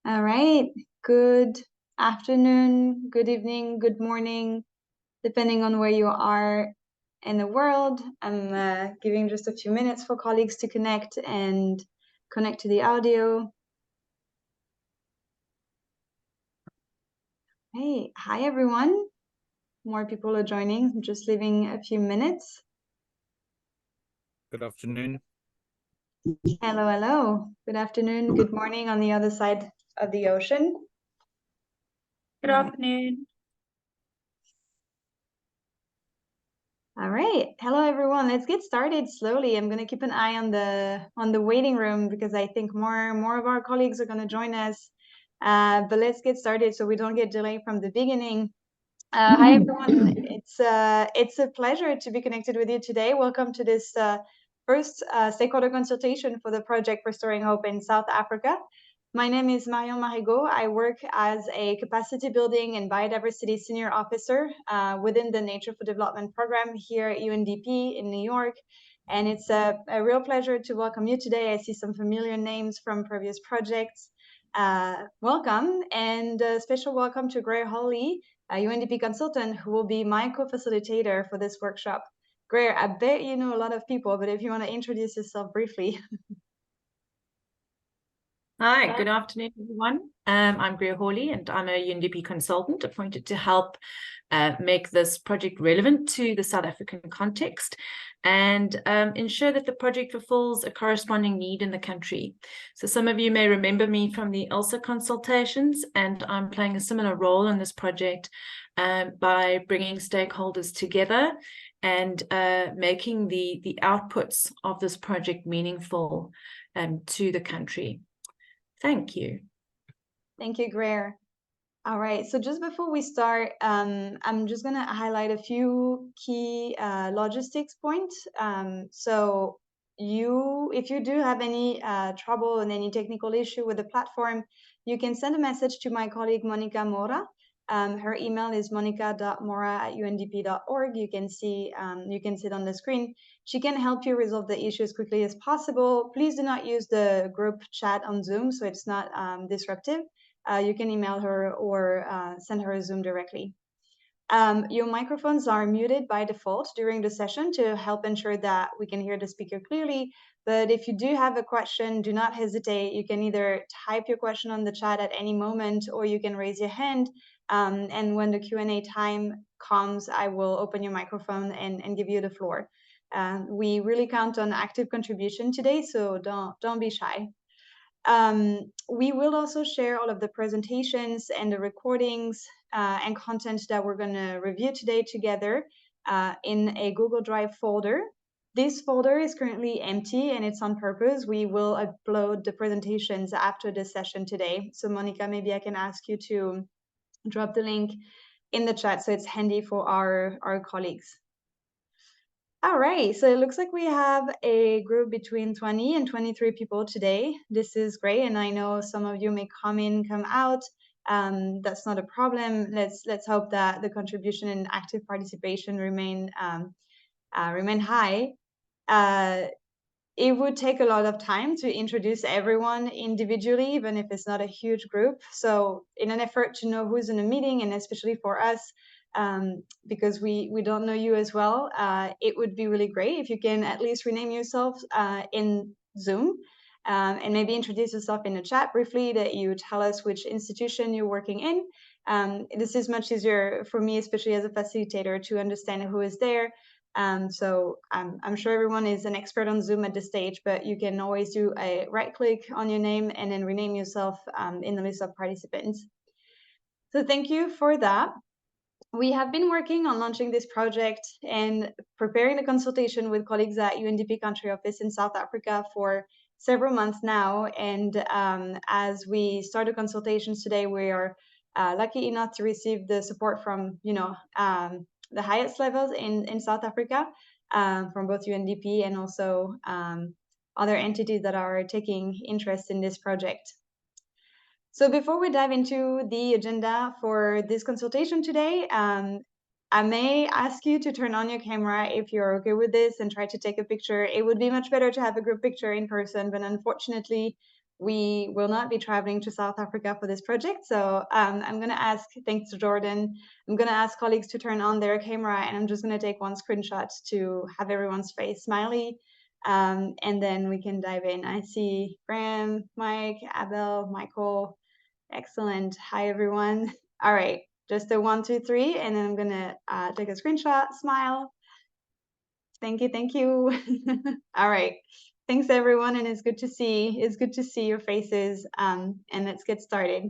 All right. Good afternoon, good evening, good morning, depending on where you are in the world. I'm giving just a few minutes for colleagues to connect to the audio. Hey, hi everyone. More people are joining. I'm just leaving a few minutes. Good afternoon. Hello, hello. Good afternoon, good morning on the other side of the ocean. Good afternoon. All right. Hello, everyone. Let's get started slowly. I'm going to keep an eye on the waiting room because I think more of our colleagues are going to join us. But let's get started so we don't get delayed from the beginning. Hi, everyone. It's a pleasure to be connected with you today. Welcome to this first stakeholder consultation for the project Restoring Hope in South Africa. My name is Marion Marigot. I work as a capacity building and biodiversity senior officer within the Nature for Development program here at UNDP in New York. And it's a real pleasure to welcome you today. I see some familiar names from previous projects. Welcome, and a special welcome to Greer Hawley, a UNDP consultant who will be my co-facilitator for this workshop. Greer, I bet you know a lot of people, but if you want to introduce yourself briefly. Hi, good afternoon, everyone. I'm Greer Hawley, and I'm a UNDP consultant appointed to help make this project relevant to the South African context and ensure that the project fulfills a corresponding need in the country. So some of you may remember me from the ELSA consultations, and I'm playing a similar role in this project by bringing stakeholders together and making the outputs of this project meaningful to the country. Thank you. Thank you, Greer. All right, so just before we start, I'm just going to highlight a few key logistics points. So if you do have any trouble and any technical issue with the platform, you can send a message to my colleague, Monica Mora. Her email is monica.mora@undp.org. You can see it on the screen. She can help you resolve the issue as quickly as possible. Please do not use the group chat on Zoom, so it's not disruptive. You can email her or send her a Zoom directly. Your microphones are muted by default during the session to help ensure that we can hear the speaker clearly. But if you do have a question, do not hesitate. You can either type your question on the chat at any moment, or you can raise your hand. And when the Q&A time comes, I will open your microphone and give you the floor. We really count on active contribution today, so don't be shy. We will also share all of the presentations and the recordings and content that we're going to review today together in a Google Drive folder. This folder is currently empty, and it's on purpose. We will upload the presentations after this session today. So Monica, maybe I can ask you to drop the link in the chat so it's handy for our colleagues. All right, so it looks like we have a group between 20 and 23 people today. This is great, and I know some of you may come in, come out. That's not a problem. Let's hope that the contribution and active participation remain high. It would take a lot of time to introduce everyone individually, even if it's not a huge group. So in an effort to know who's in the meeting, and especially for us, because we don't know you as well, it would be really great if you can at least rename yourself in Zoom and maybe introduce yourself in the chat briefly, that you tell us which institution you're working in. This is much easier for me, especially as a facilitator, to understand who is there. So I'm sure everyone is an expert on Zoom at this stage, but you can always do a right click on your name and then rename yourself in the list of participants. So thank you for that. We have been working on launching this project and preparing the consultation with colleagues at UNDP Country Office in South Africa for several months now. And as we start the consultations today, we are lucky enough to receive the support from, the highest levels in South Africa, from both UNDP and also other entities that are taking interest in this project. So before we dive into the agenda for this consultation today, I may ask you to turn on your camera if you're okay with this and try to take a picture. It would be much better to have a group picture in person, but unfortunately, we will not be traveling to South Africa for this project. So I'm going to ask, thanks to Jordan, I'm going to ask colleagues to turn on their camera, and I'm just going to take one screenshot to have everyone's face smiley. And then we can dive in. I see Graham, Mike, Abel, Michael. Excellent. Hi, everyone. All right, just a 1, 2, 3, and then I'm going to take a screenshot, smile. Thank you. Thank you. All right. Thanks, everyone, and it's good to see your faces. And let's get started.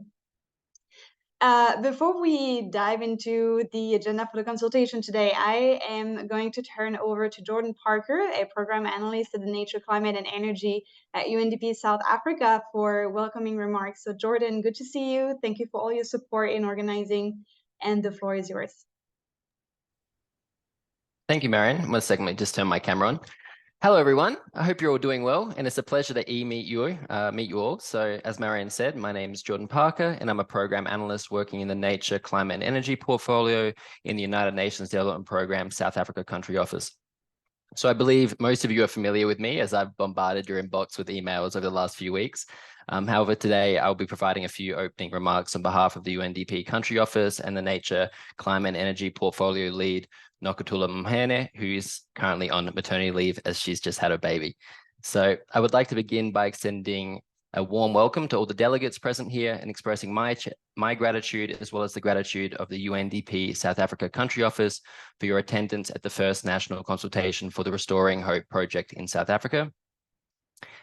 Before we dive into the agenda for the consultation today, I am going to turn over to Jordan Parker, a program analyst at the Nature, Climate and Energy at UNDP South Africa, for welcoming remarks. So Jordan, good to see you. Thank you for all your support in organizing, and the floor is yours. Thank you, Marion. 1 second, let me just turn my camera on. Hello, everyone. I hope you're all doing well, and it's a pleasure to meet you all. So, as Marion said, my name is Jordan Parker, and I'm a program analyst working in the Nature, Climate and Energy portfolio in the United Nations Development Programme South Africa Country Office. So I believe most of you are familiar with me, as I've bombarded your inbox with emails over the last few weeks. However, today I'll be providing a few opening remarks on behalf of the UNDP Country Office and the Nature, Climate and Energy portfolio lead, Nokutula Mhene, who is currently on maternity leave as she's just had a baby. So I would like to begin by extending a warm welcome to all the delegates present here and expressing my gratitude, as well as the gratitude of the UNDP South Africa Country Office for your attendance at the first national consultation for the Restoring Hope project in South Africa.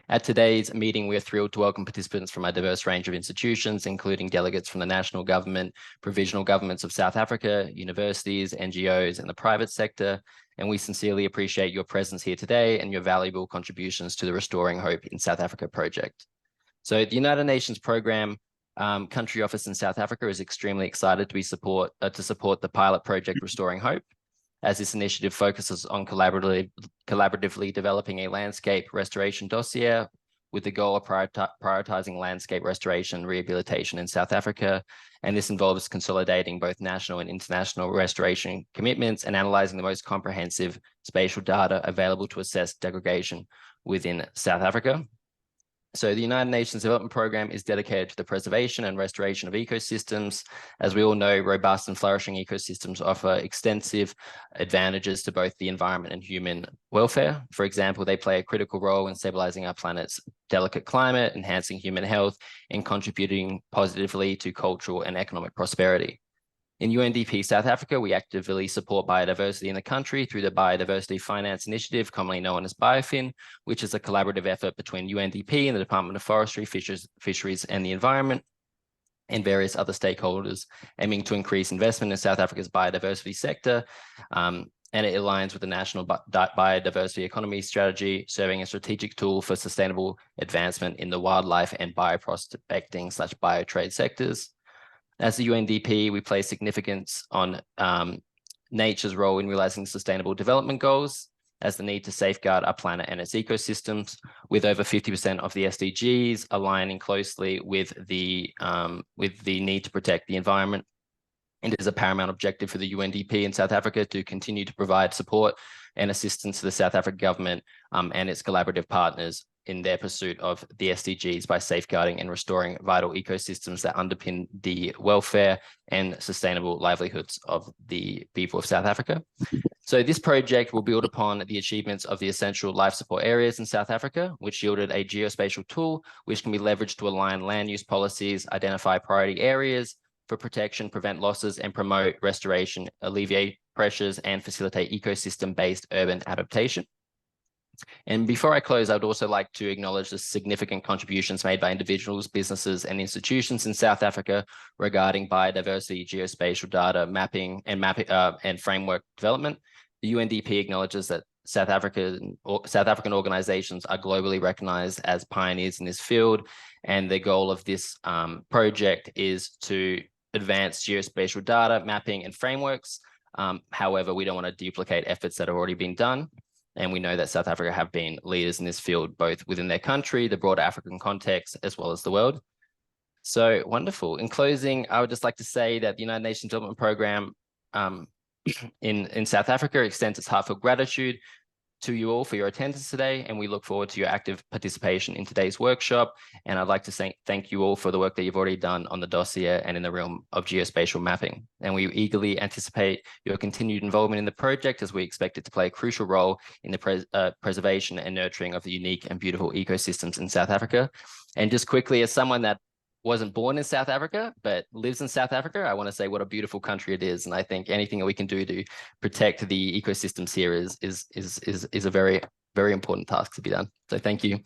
At today's meeting, we are thrilled to welcome participants from a diverse range of institutions, including delegates from the national government, provisional governments of South Africa, universities, NGOs, and the private sector. And we sincerely appreciate your presence here today and your valuable contributions to the Restoring Hope in South Africa project. So the United Nations Programme Country Office in South Africa is extremely excited to support the pilot project Restoring Hope, as this initiative focuses on collaboratively developing a landscape restoration dossier with the goal of prioritizing landscape restoration and rehabilitation in South Africa. And this involves consolidating both national and international restoration commitments and analyzing the most comprehensive spatial data available to assess degradation within South Africa. So the United Nations Development Programme is dedicated to the preservation and restoration of ecosystems. As we all know, robust and flourishing ecosystems offer extensive advantages to both the environment and human welfare. For example, they play a critical role in stabilizing our planet's delicate climate, enhancing human health, and contributing positively to cultural and economic prosperity. In UNDP South Africa, we actively support biodiversity in the country through the Biodiversity Finance Initiative, commonly known as BioFin, which is a collaborative effort between UNDP and the Department of Forestry, Fisheries and the Environment, and various other stakeholders, aiming to increase investment in South Africa's biodiversity sector. And it aligns with the National Biodiversity Economy Strategy, serving a strategic tool for sustainable advancement in the wildlife and bioprospecting/biotrade sectors. As the UNDP, we place significance on nature's role in realizing sustainable development goals, as the need to safeguard our planet and its ecosystems, with over 50% of the SDGs aligning closely with the need to protect the environment. It is a paramount objective for the UNDP in South Africa to continue to provide support and assistance to the South African government and its collaborative partners in their pursuit of the SDGs by safeguarding and restoring vital ecosystems that underpin the welfare and sustainable livelihoods of the people of South Africa. So this project will build upon the achievements of the essential life support areas in South Africa, which yielded a geospatial tool which can be leveraged to align land use policies, identify priority areas for protection, prevent losses, and promote restoration, alleviate pressures, and facilitate ecosystem-based urban adaptation. And before I close, I'd also like to acknowledge the significant contributions made by individuals, businesses, and institutions in South Africa regarding biodiversity, geospatial data, mapping, and framework development. The UNDP acknowledges that South African organizations are globally recognized as pioneers in this field, and the goal of this project is to advance geospatial data, mapping, and frameworks. However, we don't want to duplicate efforts that have already been done. And we know that South Africa have been leaders in this field, both within their country, the broader African context, as well as the world. So wonderful. In closing, I would just like to say that the United Nations Development Programme in South Africa extends its heartfelt gratitude to you all for your attendance today, and we look forward to your active participation in today's workshop. And I'd like to thank you all for the work that you've already done on the dossier and in the realm of geospatial mapping. And we eagerly anticipate your continued involvement in the project, as we expect it to play a crucial role in the preservation and nurturing of the unique and beautiful ecosystems in South Africa. And just quickly, as someone that wasn't born in South Africa, but lives in South Africa, I want to say what a beautiful country it is. And I think anything that we can do to protect the ecosystems here is a very, very important task to be done. So thank you.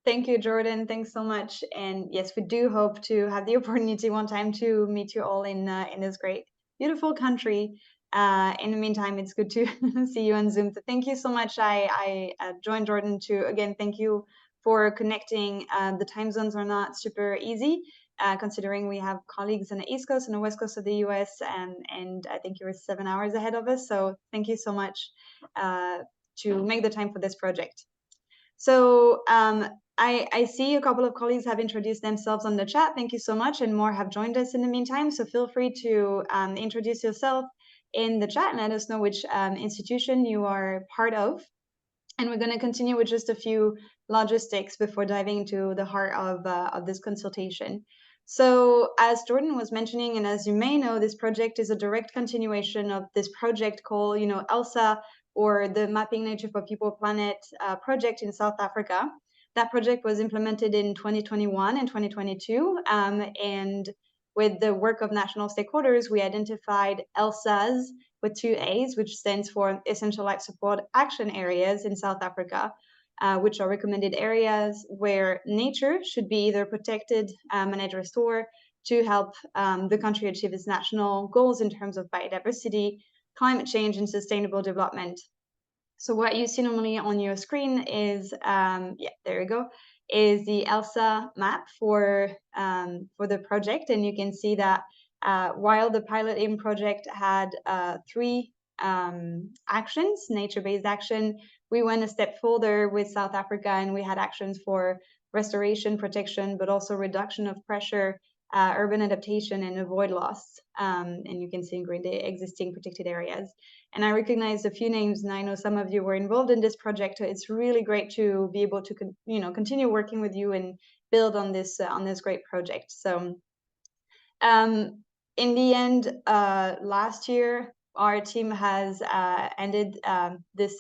Thank you, Jordan. Thanks so much. And yes, we do hope to have the opportunity one time to meet you all in this great, beautiful country. In the meantime, it's good to see you on Zoom. So thank you so much. I joined Jordan to, again, thank you for connecting. The time zones are not super easy, considering we have colleagues on the East Coast and the West Coast of the US, and I think you're 7 hours ahead of us. So thank you so much to make the time for this project. So I see a couple of colleagues have introduced themselves on the chat. Thank you so much, and more have joined us in the meantime. So feel free to introduce yourself in the chat and let us know which institution you are part of. And we're going to continue with just a few logistics before diving into the heart of this consultation. So as Jordan was mentioning, and as you may know, this project is a direct continuation of this project called, ELSA, or the Mapping Nature for People Planet project in South Africa. That project was implemented in 2021 and 2022. And with the work of national stakeholders, we identified ELSAs with 2 A's, which stands for Essential Life Support Action Areas in South Africa, which are recommended areas where nature should be either protected, managed, restored to help the country achieve its national goals in terms of biodiversity, climate change, and sustainable development. So what you see normally on your screen is, there you go, is the ELSA map for the project. And you can see that while the Pilot Aim project had 3 actions, nature-based action, we went a step further with South Africa, and we had actions for restoration, protection, but also reduction of pressure, urban adaptation, and avoid loss. And you can see in green the existing protected areas. And I recognize a few names, and I know some of you were involved in this project. So it's really great to be able to, continue working with you and build on this great project. So, in the end, last year our team has ended this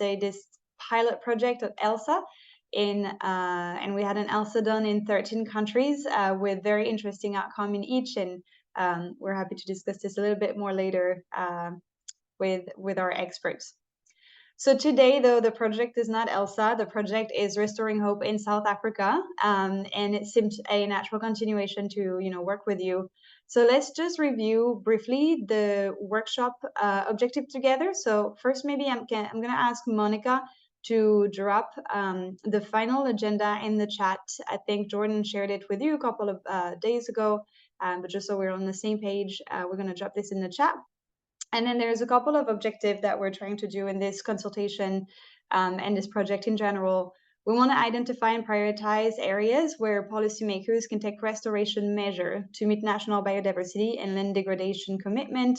pilot project of ELSA and we had an ELSA done in 13 countries with very interesting outcome in each. And we're happy to discuss this a little bit more later with our experts. So today, though, the project is not ELSA. The project is Restoring Hope in South Africa, and it seemed a natural continuation to work with you. So let's just review briefly the workshop objective together. So first, maybe I'm going to ask Monica to drop the final agenda in the chat. I think Jordan shared it with you a couple of days ago, but just so we're on the same page, we're going to drop this in the chat. And then there's a couple of objectives that we're trying to do in this consultation and this project in general. We want to identify and prioritize areas where policymakers can take restoration measure to meet national biodiversity and land degradation commitment.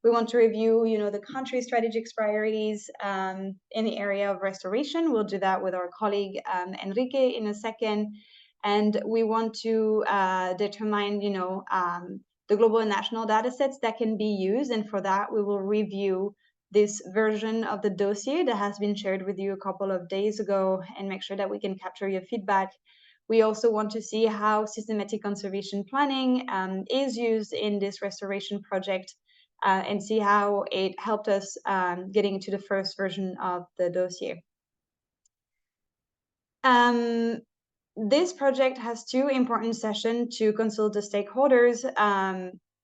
We want to review, the country's strategic priorities in the area of restoration. We'll do that with our colleague Enrique in a second. And we want to determine, the global and national data sets that can be used. And for that, we will review this version of the dossier that has been shared with you a couple of days ago and make sure that we can capture your feedback. We also want to see how systematic conservation planning is used in this restoration project and see how it helped us getting to the first version of the dossier. This project has 2 important sessions to consult the stakeholders.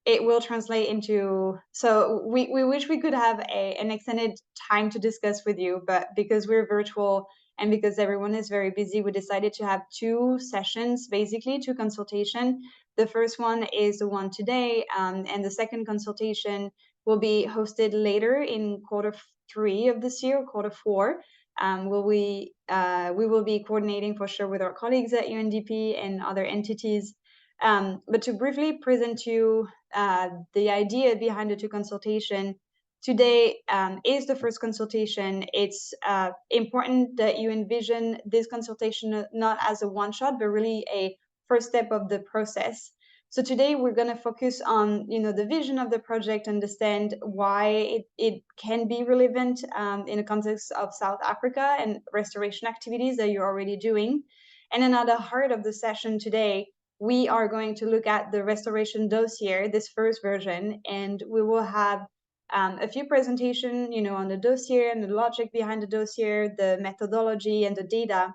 It will translate into, so we wish we could have an extended time to discuss with you, but because we're virtual and because everyone is very busy, we decided to have 2 sessions, basically 2 consultation. The first one is the one today, and the second consultation will be hosted later in Q3 of this year, Q4. We will be coordinating for sure with our colleagues at UNDP and other entities. But to briefly present you the idea behind the 2 consultation, today is the first consultation. It's important that you envision this consultation not as a one-shot, but really a first step of the process. So today we're going to focus on, the vision of the project, understand why it can be relevant in the context of South Africa and restoration activities that you're already doing. And then at the heart of the session today, we are going to look at the restoration dossier, this first version, and we will have a few presentations, on the dossier and the logic behind the dossier, the methodology and the data.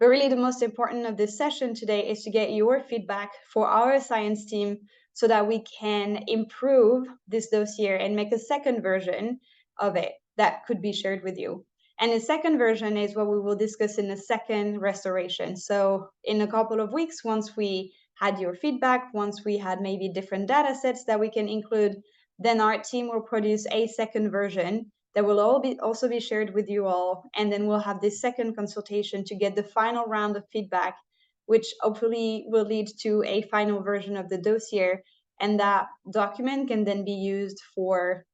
But really the most important of this session today is to get your feedback for our science team so that we can improve this dossier and make a second version of it that could be shared with you. And the second version is what we will discuss in the second restoration. So in a couple of weeks, once we had your feedback, once we had maybe different data sets that we can include, then our team will produce a second version that will also be shared with you all. And then we'll have this second consultation to get the final round of feedback, which hopefully will lead to a final version of the dossier. And that document can then be used for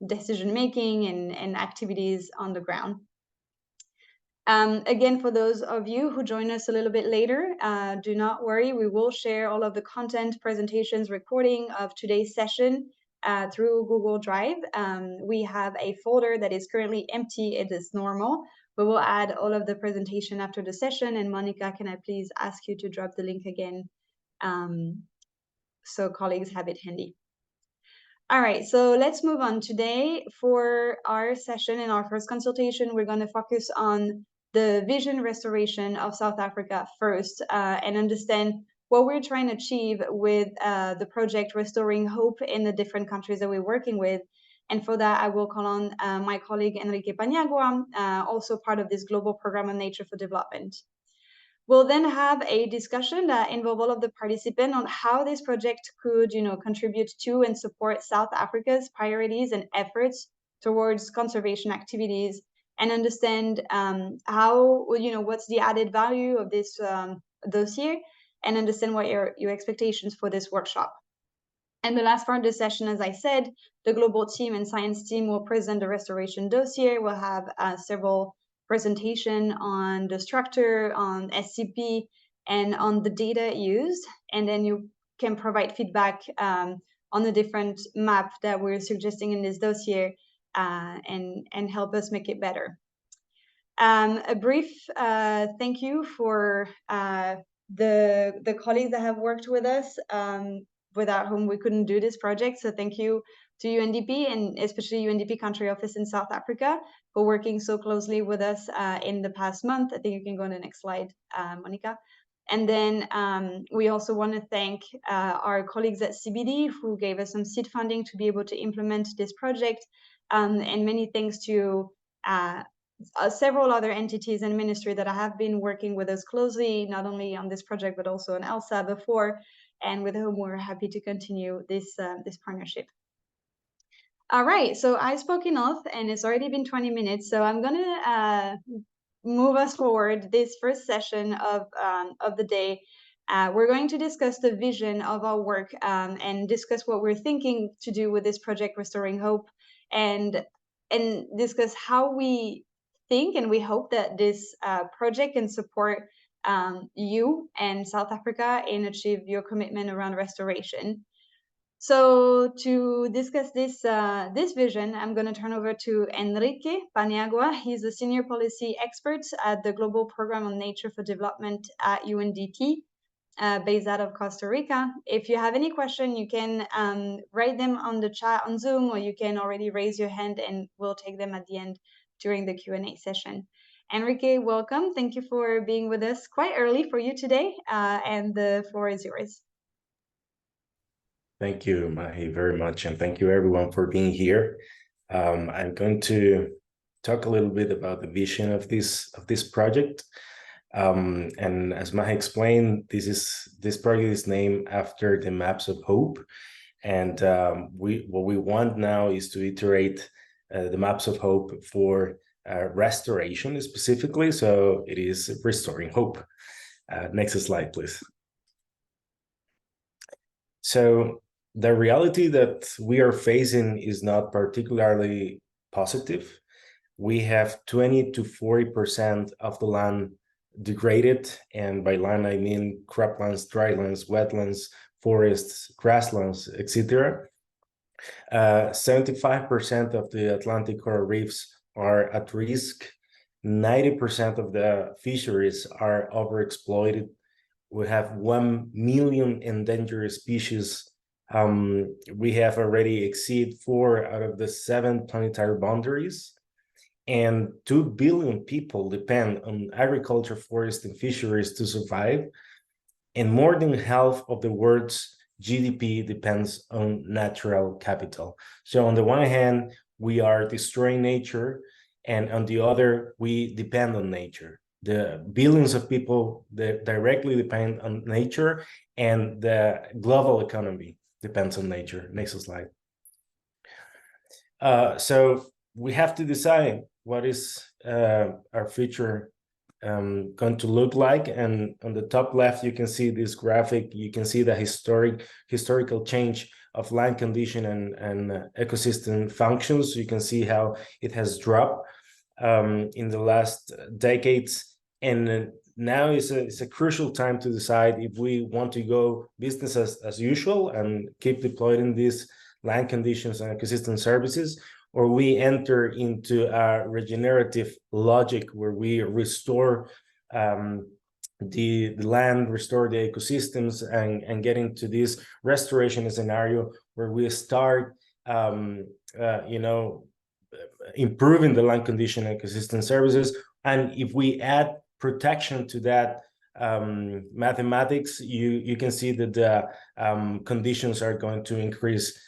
decision-making and activities on the ground. Again, for those of you who join us a little bit later, do not worry. We will share all of the content, presentations, recording of today's session through Google Drive. We have a folder that is currently empty. It is normal, but we'll add all of the presentation after the session. And Monica, can I please ask you to drop the link again so colleagues have it handy? All right, so let's move on. Today for our session and our first consultation, we're going to focus on the vision restoration of South Africa first and understand what we're trying to achieve with the project Restoring Hope in the different countries that we're working with. And for that, I will call on my colleague Enrique Paniagua, also part of this global program on nature for development. We'll then have a discussion that involves all of the participants on how this project could, contribute to and support South Africa's priorities and efforts towards conservation activities, and understand how, what's the added value of this dossier, and understand what your expectations for this workshop. And the last part of the session, as I said, the global team and science team will present the restoration dossier. We'll have several presentation on the structure, on SCP, and on the data used. And then you can provide feedback on the different map that we're suggesting in this dossier and help us make it better. A brief thank you for the colleagues that have worked with us, without whom we couldn't do this project. So thank you to UNDP and especially UNDP country office in South Africa for working so closely with us in the past month. I think you can go on the next slide, Monica. And then we also want to thank our colleagues at CBD who gave us some seed funding to be able to implement this project, and many thanks to several other entities and ministry that have been working with us closely, not only on this project, but also on ELSA before, and with whom we're happy to continue this partnership. All right, so I've spoken enough, and it's already been 20 minutes, so I'm going to move us forward this first session of the day. We're going to discuss the vision of our work and discuss what we're thinking to do with this project, Restoring Hope, and discuss how we think and we hope that this project can support you and South Africa in achieve your commitment around restoration. So to discuss this vision, I'm going to turn over to Enrique Paniagua. He's a senior policy expert at the Global Program on Nature for Development at UNDP, based out of Costa Rica. If you have any question, you can write them on the chat on Zoom, or you can already raise your hand and we'll take them at the end during the Q&A session. Enrique, welcome. Thank you for being with us quite early for you today, and the floor is yours. Thank you, Mahi, very much, and thank you everyone for being here. I'm going to talk a little bit about the vision of this project. And as Mahi explained, this project is named after the Maps of Hope, and what we want now is to iterate the Maps of Hope for restoration specifically. So it is Restoring Hope. Next slide, please. So the reality that we are facing is not particularly positive. We have 20 to 40% of the land degraded, and by land I mean croplands, drylands, wetlands, forests, grasslands, etc. 75% of the Atlantic coral reefs are at risk. 90% of the fisheries are overexploited. We have 1 million endangered species. We have already exceeded 4 out of the 7 planetary boundaries. And 2 billion people depend on agriculture, forest, and fisheries to survive. And more than half of the world's GDP depends on natural capital. So on the one hand, we are destroying nature, and on the other, we depend on nature. The billions of people that directly depend on nature, and the global economy depends on nature. Next slide. So we have to decide what is our future going to look like. And on the top left, you can see this graphic. You can see the historical change of land condition and ecosystem functions. You can see how it has dropped in the last decades. And now is a crucial time to decide if we want to go business as usual and keep deploying these land conditions and ecosystem services, or we enter into a regenerative logic where we restore the land, restore the ecosystems, and get into this restoration scenario where we start, improving the land condition and ecosystem services. And if we add protection to that mathematics, you can see that the conditions are going to increase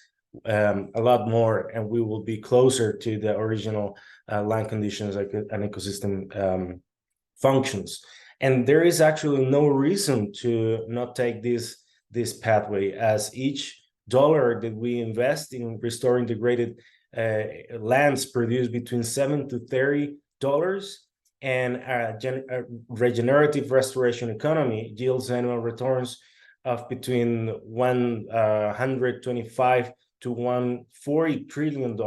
a lot more, and we will be closer to the original land conditions and ecosystem functions. And there is actually no reason to not take this pathway, as each dollar that we invest in restoring degraded lands produce between $7 to $30, and a regenerative restoration economy yields annual returns of between 125 to $140 trillion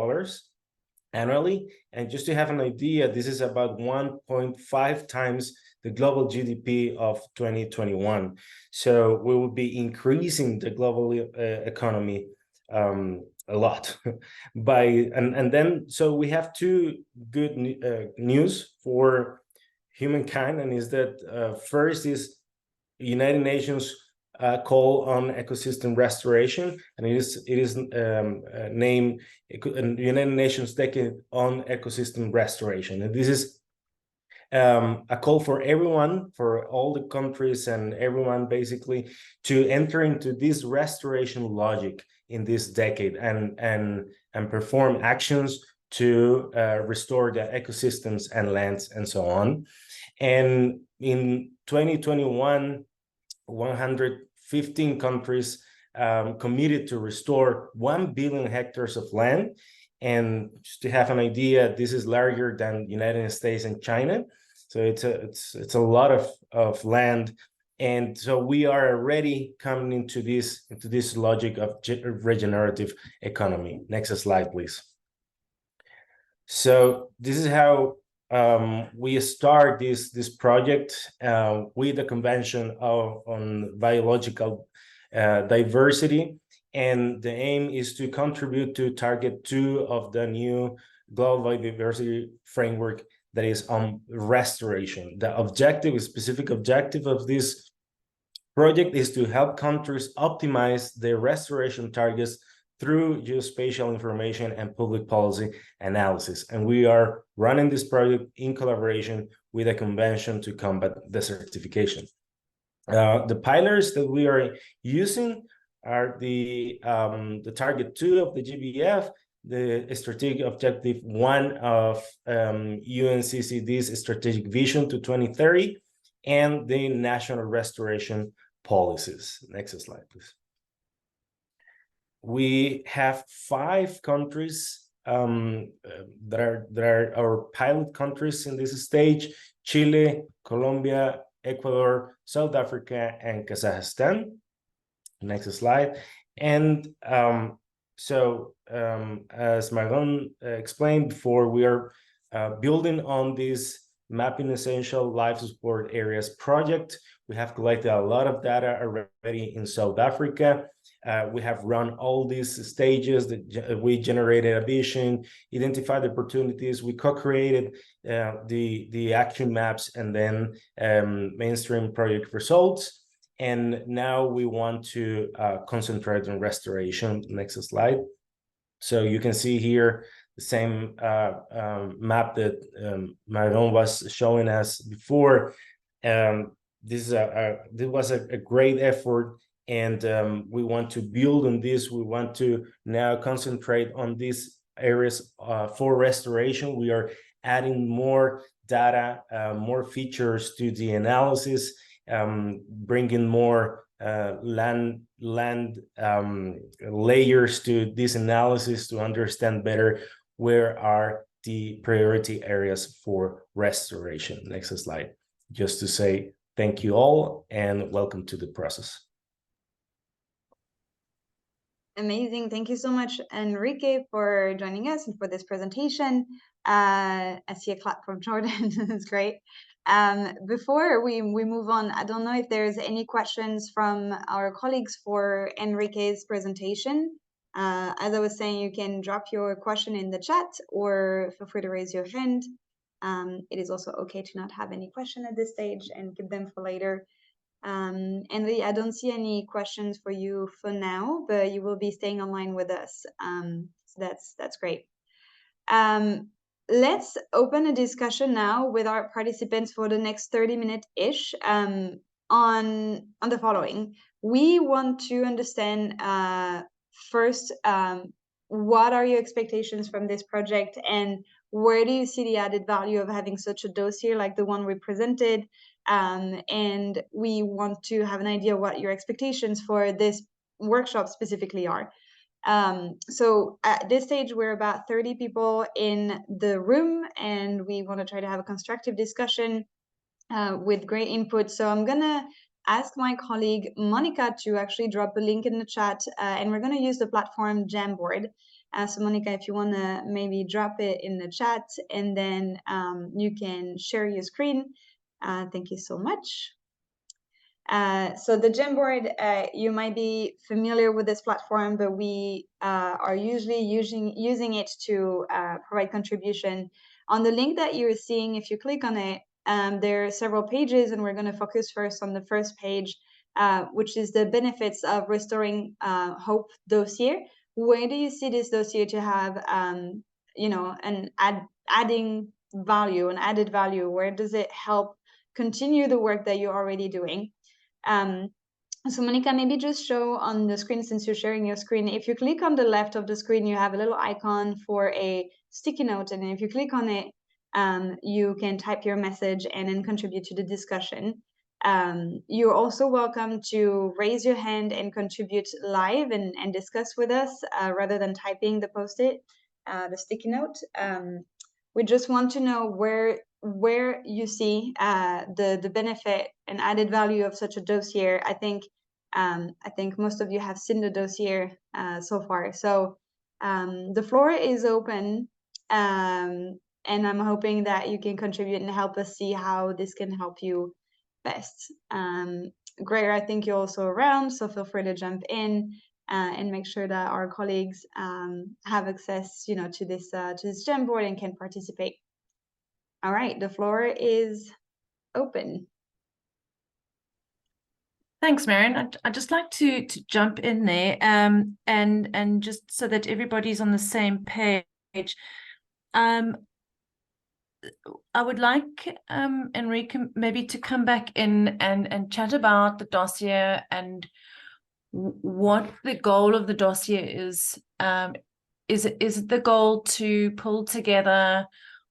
annually. And just to have an idea, this is about 1.5 times the global GDP of 2021. So we will be increasing the global economy a lot. So we have two good news for humankind, and is that first is United Nations call on ecosystem restoration, and it is named United Nations Decade on Ecosystem Restoration. And this is a call for everyone, for all the countries and everyone basically, to enter into this restoration logic in this decade and perform actions to restore the ecosystems and lands and so on. And in 2021, 115 countries committed to restore 1 billion hectares of land. And just to have an idea, this is larger than United States and China. So it's a lot of land. And so we are already coming into this logic of regenerative economy. Next slide, please. So this is how we start this project with the Convention on Biological Diversity, and the aim is to contribute to Target 2 of the new Global Biodiversity Framework that is on restoration. The specific objective of this project is to help countries optimize their restoration targets through geospatial information and public policy analysis. And we are running this project in collaboration with a convention to combat desertification. The pillars that we are using are the Target 2 of the GBF, the Strategic Objective 1 of UNCCD's Strategic Vision to 2030, and the National Restoration Policies. Next slide, please. We have 5 countries that are our pilot countries in this stage: Chile, Colombia, Ecuador, South Africa, and Kazakhstan. Next slide. And as Maron explained before, we are building on this Mapping Essential Life Support Areas project. We have collected a lot of data already in South Africa. We have run all these stages that we generated a vision, identified opportunities, we co-created the action maps, and then mainstream project results. And now we want to concentrate on restoration. Next slide. So you can see here the same map that Maron was showing us before. This was a great effort, and we want to build on this. We want to now concentrate on these areas for restoration. We are adding more data, more features to the analysis, bringing more land layers to this analysis to understand better where are the priority areas for restoration. Next slide. Just to say thank you all and welcome to the process. Amazing. Thank you so much, Enrique, for joining us and for this presentation. I see a clap from Jordan. That's great. Before we move on, I don't know if there's any questions from our colleagues for Enrique's presentation. As I was saying, you can drop your question in the chat or feel free to raise your hand. It is also okay to not have any question at this stage and keep them for later. Henry, I don't see any questions for you for now, but you will be staying online with us. So that's great. Let's open a discussion now with our participants for the next 30-minute-ish on the following. We want to understand first, what are your expectations from this project, and where do you see the added value of having such a dossier like the one we presented? And we want to have an idea what your expectations for this workshop specifically are. So at this stage, we're about 30 people in the room, and we want to try to have a constructive discussion with great input. So I'm going to ask my colleague Monica to actually drop a link in the chat, and we're going to use the platform Jamboard. So Monica, if you want to maybe drop it in the chat, and then you can share your screen. Thank you so much. So the Jamboard, you might be familiar with this platform, but we are usually using it to provide contribution. On the link that you're seeing, if you click on it, there are several pages, and we're going to focus first on the first page, which is the benefits of restoring hope dossier. Where do you see this dossier to have, you know, an adding value, an added value? Where does it help continue the work that you're already doing? So Monica, maybe just show on the screen, since you're sharing your screen. If you click on the left of the screen, you have a little icon for a sticky note, and if you click on it, you can type your message and then contribute to the discussion. You're also welcome to raise your hand and contribute live and discuss with us rather than typing the post-it, the sticky note. We just want to know where you see the benefit and added value of such a dossier. I think most of you have seen the dossier so far. So the floor is open, and I'm hoping that you can contribute and help us see how this can help you best. Greer, I think you're also around, so feel free to jump in and make sure that our colleagues have access, you know, to this Jamboard and can participate. All right, the floor is open. Thanks, Marion. I'd just like to jump in there and just so that everybody's on the same page. I would like Enrique maybe to come back in and chat about the dossier and what the goal of the dossier is. Is it the goal to pull together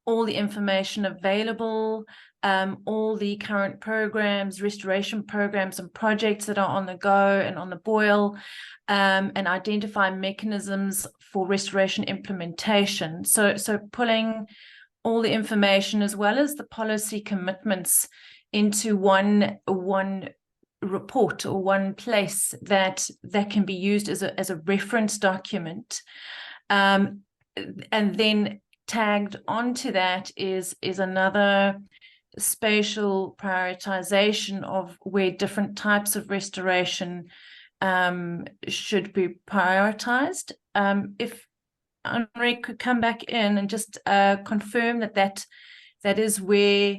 all the information available, all the current programs, restoration programs and projects that are on the go and on the boil, and identify mechanisms for restoration implementation? So pulling all the information as well as the policy commitments into one report or one place that can be used as a reference document. And then tagged onto that is another spatial prioritization of where different types of restoration should be prioritized. If Henri could come back in and just confirm that is where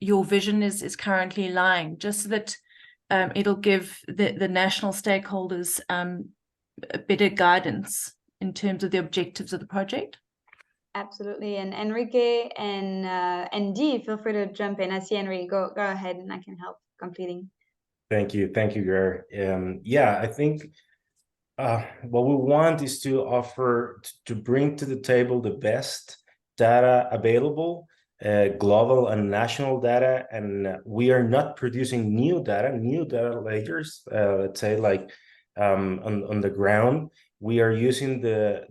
your vision is currently lying, just so that it'll give the national stakeholders a better guidance in terms of the objectives of the project. Absolutely. And Enrique and Dee, feel free to jump in. I see Enrique. Go ahead, and I can help completing. Thank you, Ger. Yeah, I think what we want is to offer, to bring to the table the best data available, global and national data, and we are not producing new data layers, let's say, like on the ground. We are using the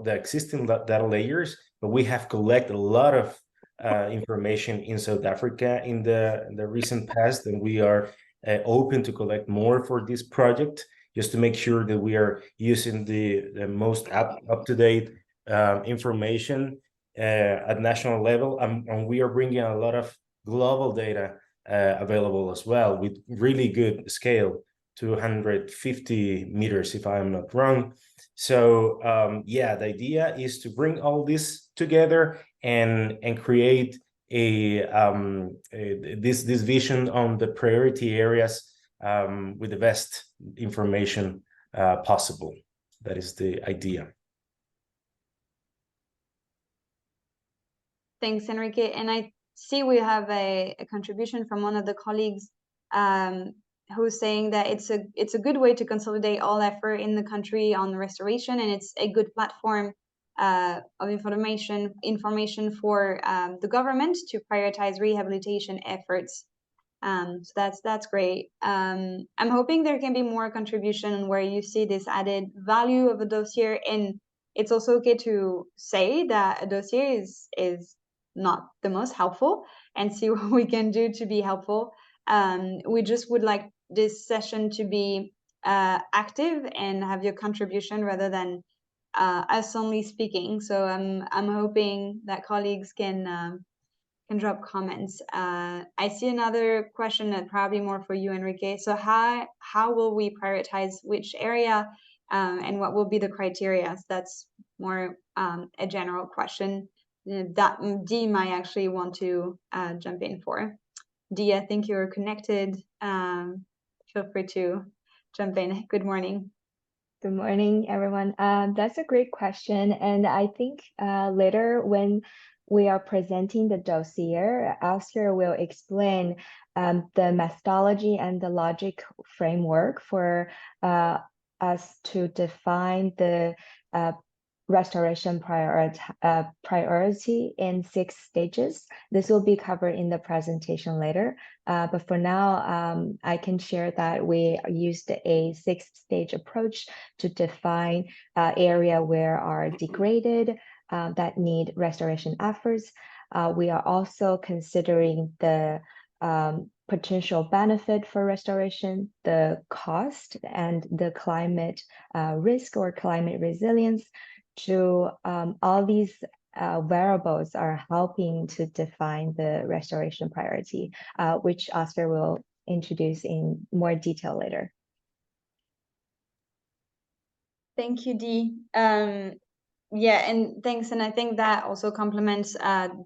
existing data layers, but we have collected a lot of information in South Africa in the recent past, and we are open to collect more for this project, just to make sure that we are using the most up-to-date information at national level, and we are bringing a lot of global data available as well, with really good scale, 250 meters, if I'm not wrong. So yeah, the idea is to bring all this together and create this vision on the priority areas with the best information possible. That is the idea. Thanks, Enrique. And I see we have a contribution from one of the colleagues who's saying that it's a good way to consolidate all effort in the country on restoration, and it's a good platform of information for the government to prioritize rehabilitation efforts. So that's great. I'm hoping there can be more contribution where you see this added value of a dossier, and it's also okay to say that a dossier is not the most helpful, and see what we can do to be helpful. We just would like this session to be active and have your contribution rather than us only speaking. So I'm hoping that colleagues can drop comments. I see another question that probably more for you, Enrique. So how will we prioritize which area, and what will be the criteria? So that's more a general question that Dee might actually want to jump in for. Dee, I think you're connected. Feel free to jump in. Good morning. Good morning, everyone. That's a great question. And I think later when we are presenting the dossier, Oscar will explain the methodology and the logic framework for us to define the restoration priority in 6 stages. This will be covered in the presentation later. But for now, I can share that we used a 6-stage approach to define area where are degraded that need restoration efforts. We are also considering the potential benefit for restoration, the cost, and the climate risk or climate resilience. To all these variables are helping to define the restoration priority, which Oscar will introduce in more detail later. Thank you, Dee. Yeah, and thanks. And I think that also complements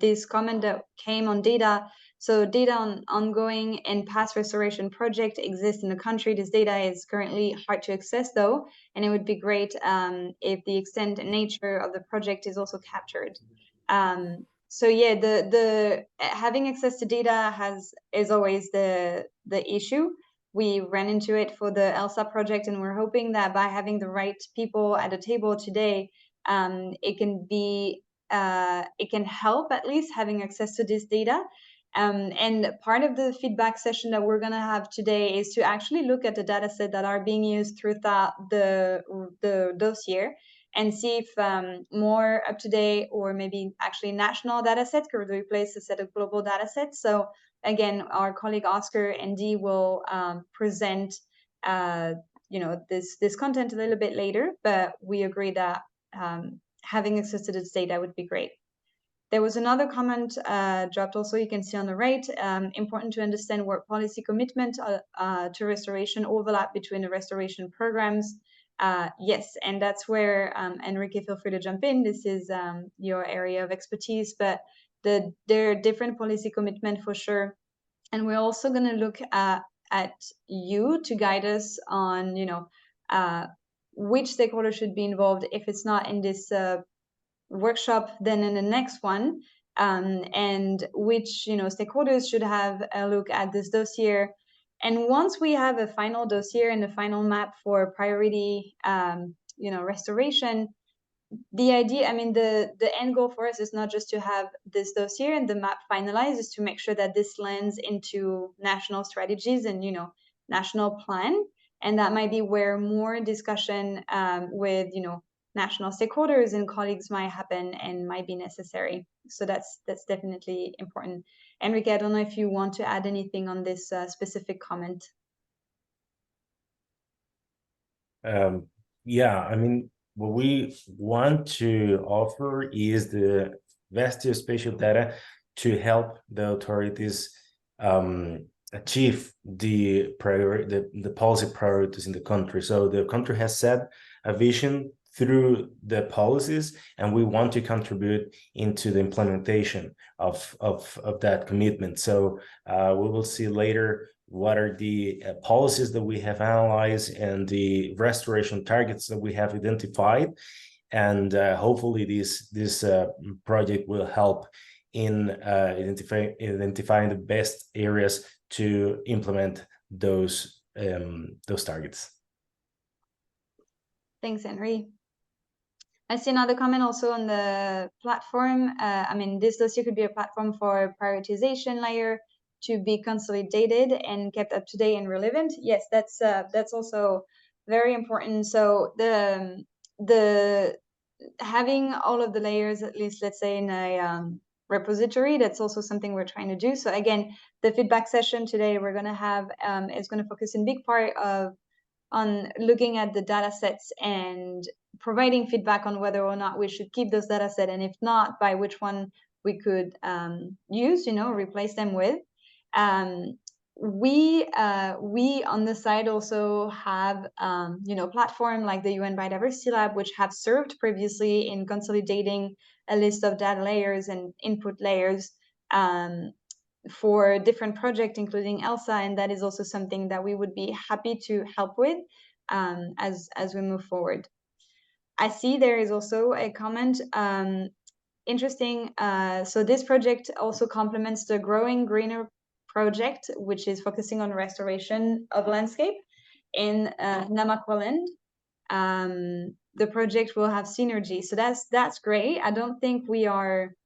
this comment that came on data. So data on ongoing and past restoration project exists in the country. This data is currently hard to access though, and it would be great if the extent and nature of the project is also captured. So yeah, the having access to data is always the issue. We ran into it for the ELSA project, and we're hoping that by having the right people at the table today, it can help at least having access to this data. And part of the feedback session that we're going to have today is to actually look at the data set that are being used throughout the dossier and see if more up-to-date or maybe actually national data sets could replace a set of global data sets. So again, our colleague Oscar and Dee will present this content a little bit later, but we agree that having access to this data would be great. There was another comment dropped also, you can see on the right, important to understand where policy commitment to restoration overlap between the restoration programs. Yes, and that's where, Enrique, feel free to jump in. This is your area of expertise, but there are different policy commitment for sure. And we're also going to look at you to guide us on, which stakeholders should be involved if it's not in this workshop, then in the next one, and which stakeholders should have a look at this dossier. And once we have a final dossier and a final map for priority restoration, the idea, the end goal for us is not just to have this dossier and the map finalized, is to make sure that this lands into national strategies and national plan. And that might be where more discussion with national stakeholders and colleagues might happen and might be necessary. So that's definitely important. Enrique, I don't know if you want to add anything on this specific comment. Yeah, what we want to offer is the vast spatial data to help the authorities achieve the policy priorities in the country. So the country has set a vision through the policies, and we want to contribute into the implementation of that commitment. So we will see later what are the policies that we have analyzed and the restoration targets that we have identified, and hopefully this project will help in identifying the best areas to implement those targets. Thanks, Henry. I see another comment also on the platform. This dossier could be a platform for prioritization layer to be consolidated and kept up to date and relevant. Yes, that's also very important. So the having all of the layers, at least let's say in a repository, that's also something we're trying to do. So again, the feedback session today we're going to have is going to focus in big part on looking at the data sets and providing feedback on whether or not we should keep those data sets, and if not, by which one we could use, replace them with. We on the side also have platform like the UN Biodiversity Lab, which have served previously in consolidating a list of data layers and input layers for different projects, including ELSA, and that is also something that we would be happy to help with as we move forward. I see there is also a comment. Interesting. So this project also complements the Growing Greener project, which is focusing on restoration of landscape in Namaqualand. The project will have synergy, so that's great. I don't think we are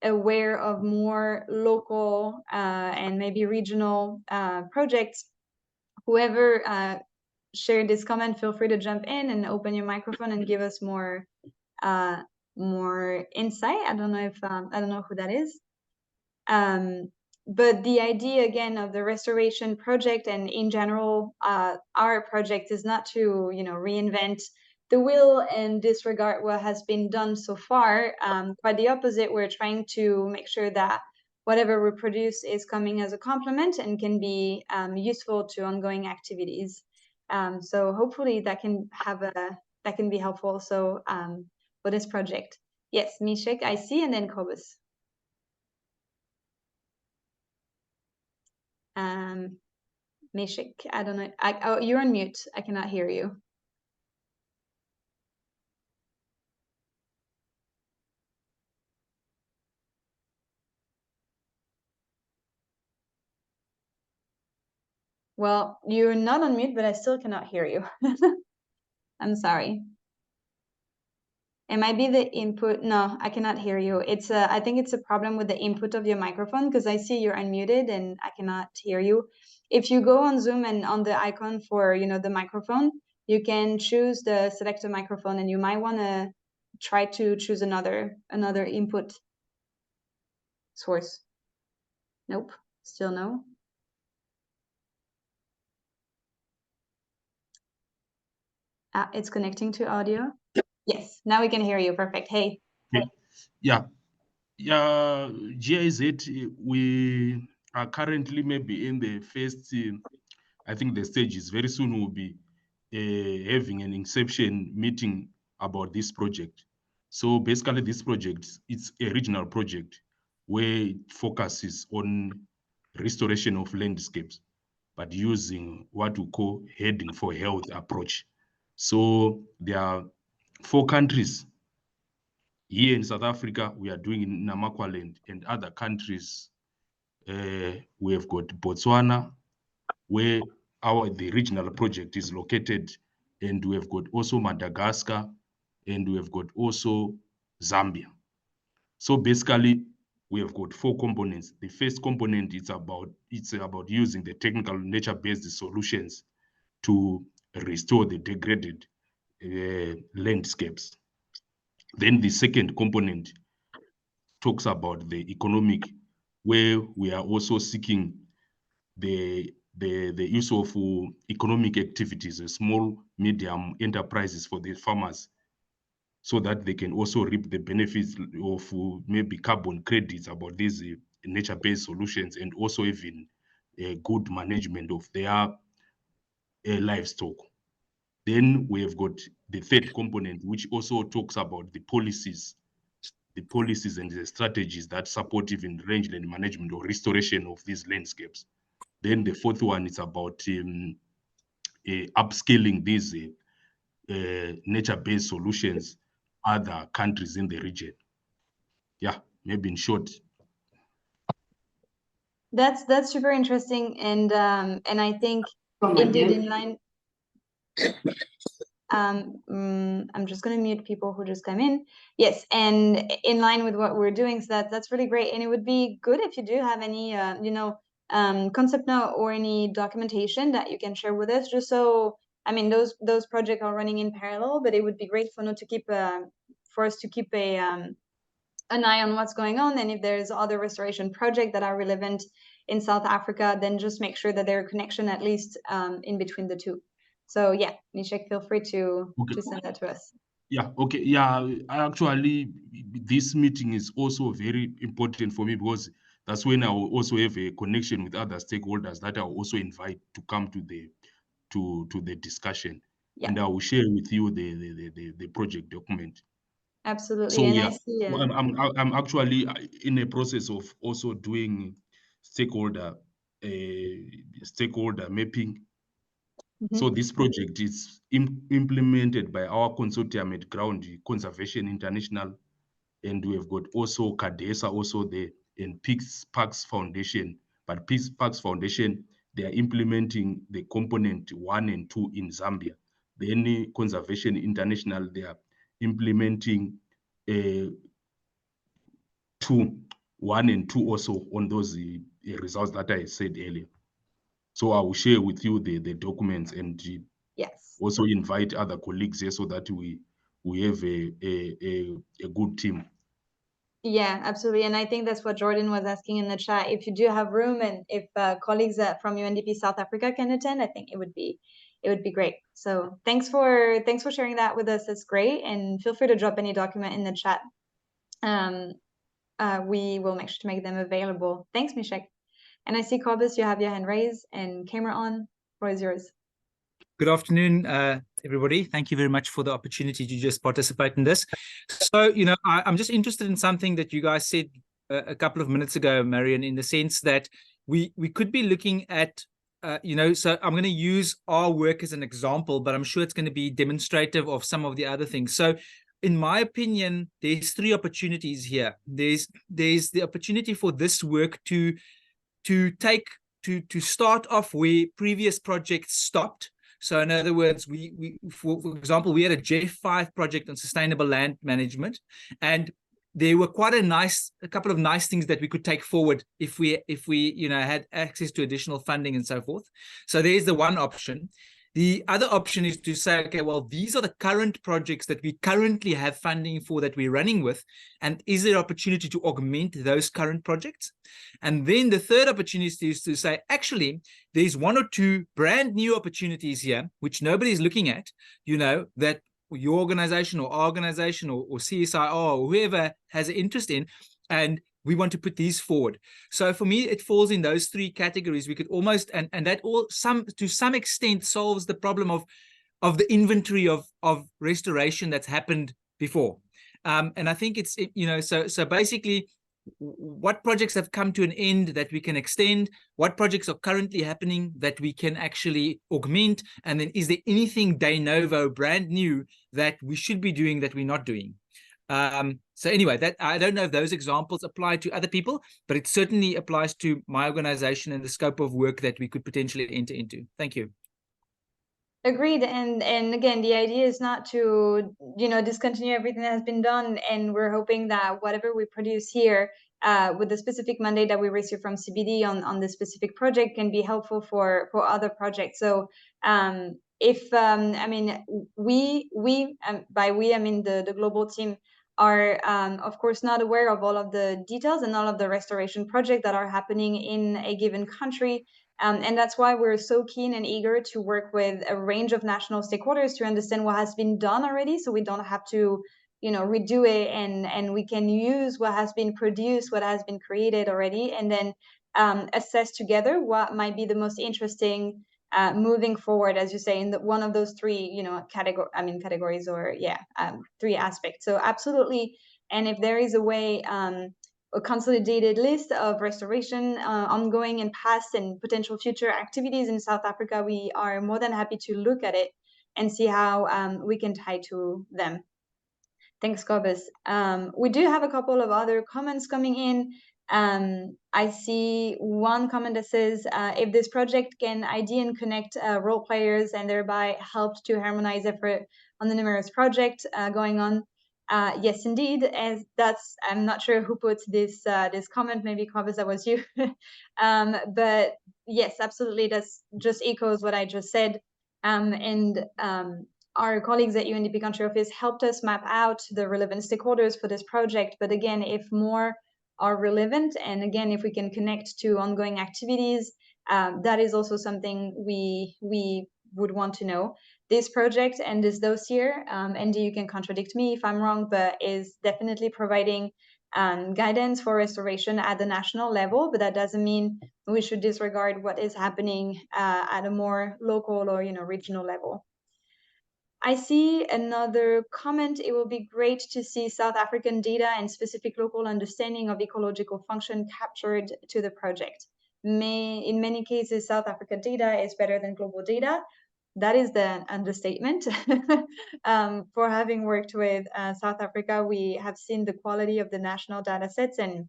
aware of more local and maybe regional projects. Whoever shared this comment, feel free to jump in and open your microphone and give us more insight. I don't know who that is. But the idea again of the restoration project and in general our project is not to reinvent the wheel and disregard what has been done so far. Quite the opposite, we're trying to make sure that whatever we produce is coming as a complement and can be useful to ongoing activities. So hopefully that can be helpful also for this project. Yes, Mishek, I see, and then Kobus. Mishek, I don't know. Oh, you're on mute. I cannot hear you. Well, you're not on mute, but I still cannot hear you. I'm sorry. It might be the input. No, I cannot hear you. I think it's a problem with the input of your microphone, because I see you're unmuted and I cannot hear you. If you go on Zoom and on the icon for the microphone, you can choose the select a microphone, and you might want to try to choose another input source. Nope, Still no? It's connecting to audio. Yes, now we can hear you. Perfect. Hey. Yeah, GIZ, we are currently maybe in the first, I think the stage is very soon we'll be having an inception meeting about this project. So basically this project, it's a regional project where it focuses on restoration of landscapes, but using what we call heading for health approach. So there are 4 countries here in South Africa. We are doing in Namakwaland, and other countries. We have got Botswana, where the regional project is located, and we have got also Madagascar, and we have got also Zambia. So basically, we have got 4 components. The first component it's about using the technical nature-based solutions to restore the degraded landscapes. Then the second component talks about the economic, where we are also seeking the use of economic activities, small, medium enterprises for the farmers, so that they can also reap the benefits of maybe carbon credits about these nature-based solutions, and also even good management of their livestock. Then we have got the third component, which also talks about the policies and the strategies that support even rangeland management or restoration of these landscapes. Then the fourth one is about upscaling these nature-based solutions other countries in the region. Yeah, maybe in short. That's super interesting, and I think indeed in line. I'm just going to mute people who just come in. Yes, and in line with what we're doing, so that's really great. And it would be good if you do have any, concept note or any documentation that you can share with us, just so, I mean, those projects are running in parallel, but it would be great for us to keep an eye on what's going on. And if there's other restoration projects that are relevant in South Africa, then just make sure that there are connection at least in between the two. So yeah, Nishek, feel free to send that to us. Yeah, okay. Yeah, actually, this meeting is also very important for me, because that's when I will also have a connection with other stakeholders that I will also invite to come to the discussion. Yeah. And I will share with you the project document. Absolutely. So and yeah, I see, I'm actually in a process of also doing stakeholder mapping. So this project is implemented by our consortium at ground, Conservation International, and we have got also CADESA also there, and Peace Parks Foundation. But Peace Parks Foundation, they are implementing the component 1 and 2 in Zambia. Then Conservation International, they are implementing 1 and 2 also on those results that I said earlier. So I will share with you the documents, and yes, also invite other colleagues here so that we have a good team. Yeah, absolutely. And I think that's what Jordan was asking in the chat. If you do have room, and if colleagues from UNDP South Africa can attend, I think it would be great. So thanks for sharing that with us. It's great. And feel free to drop any document in the chat. We will make sure to make them available. Thanks, Mishek. And I see Corbus, you have your hand raised and camera on. Floor is yours. Good afternoon, everybody. Thank you very much for the opportunity to just participate in this. So, I'm just interested in something that you guys said a couple of minutes ago, Marion, in the sense that we could be looking at, so I'm going to use our work as an example, but I'm sure it's going to be demonstrative of some of the other things. So in my opinion, there's 3 opportunities here. There's the opportunity for this work to start off where previous projects stopped. So in other words, we for example, we had a J5 project on sustainable land management, and there were a couple of nice things that we could take forward if we had access to additional funding and so forth. So there's the one option. The other option is to say, okay, well, these are the current projects that we currently have funding for that we're running with. And is there opportunity to augment those current projects? And then the third opportunity is to say, actually, there's one or two brand new opportunities here, which nobody is looking at, that your organization or our organization or CSIR or whoever has an interest in, and we want to put these forward. So for me, it falls in those three categories. We could almost, and that all to some extent solves the problem of the inventory of restoration that's happened before. And I think it's, so basically, what projects have come to an end that we can extend, what projects are currently happening that we can actually augment, and then is there anything de novo, brand new, that we should be doing that we're not doing? So anyway, that I don't know if those examples apply to other people, but it certainly applies to my organization and the scope of work that we could potentially enter into. Thank you. Agreed. And again, the idea is not to, discontinue everything that has been done. And we're hoping that whatever we produce here, with the specific mandate that we receive from CBD on the specific project, can be helpful for other projects. So by we, I mean the global team, are of course not aware of all of the details and all of the restoration projects that are happening in a given country. And that's why we're so keen and eager to work with a range of national stakeholders to understand what has been done already, so we don't have to, redo it, and we can use what has been produced, what has been created already, and then assess together what might be the most interesting moving forward, as you say, in one of those three, categories, or three aspects. So absolutely. And if there is a way, a consolidated list of restoration, ongoing and past and potential future activities in South Africa, we are more than happy to look at it and see how we can tie to them. Thanks, Cobus. We do have a couple of other comments coming in. I see one comment that says, if this project can ID and connect role players and thereby help to harmonize effort on the numerous projects going on. Yes, indeed. And I'm not sure who put this comment, maybe Cobus, that was you. But yes, absolutely. That's just echoes what I just said. Our colleagues at UNDP Country Office helped us map out the relevant stakeholders for this project. But again, if more are relevant, and again, if we can connect to ongoing activities, that is also something we would want to know. This project and this dossier, Andy, you can contradict me if I'm wrong, but is definitely providing guidance for restoration at the national level, but that doesn't mean we should disregard what is happening at a more local or regional level. I see another comment. It will be great to see South African data and specific local understanding of ecological function captured to the project. In many cases, South Africa data is better than global data. That is the understatement. For having worked with South Africa, we have seen the quality of the national data sets, and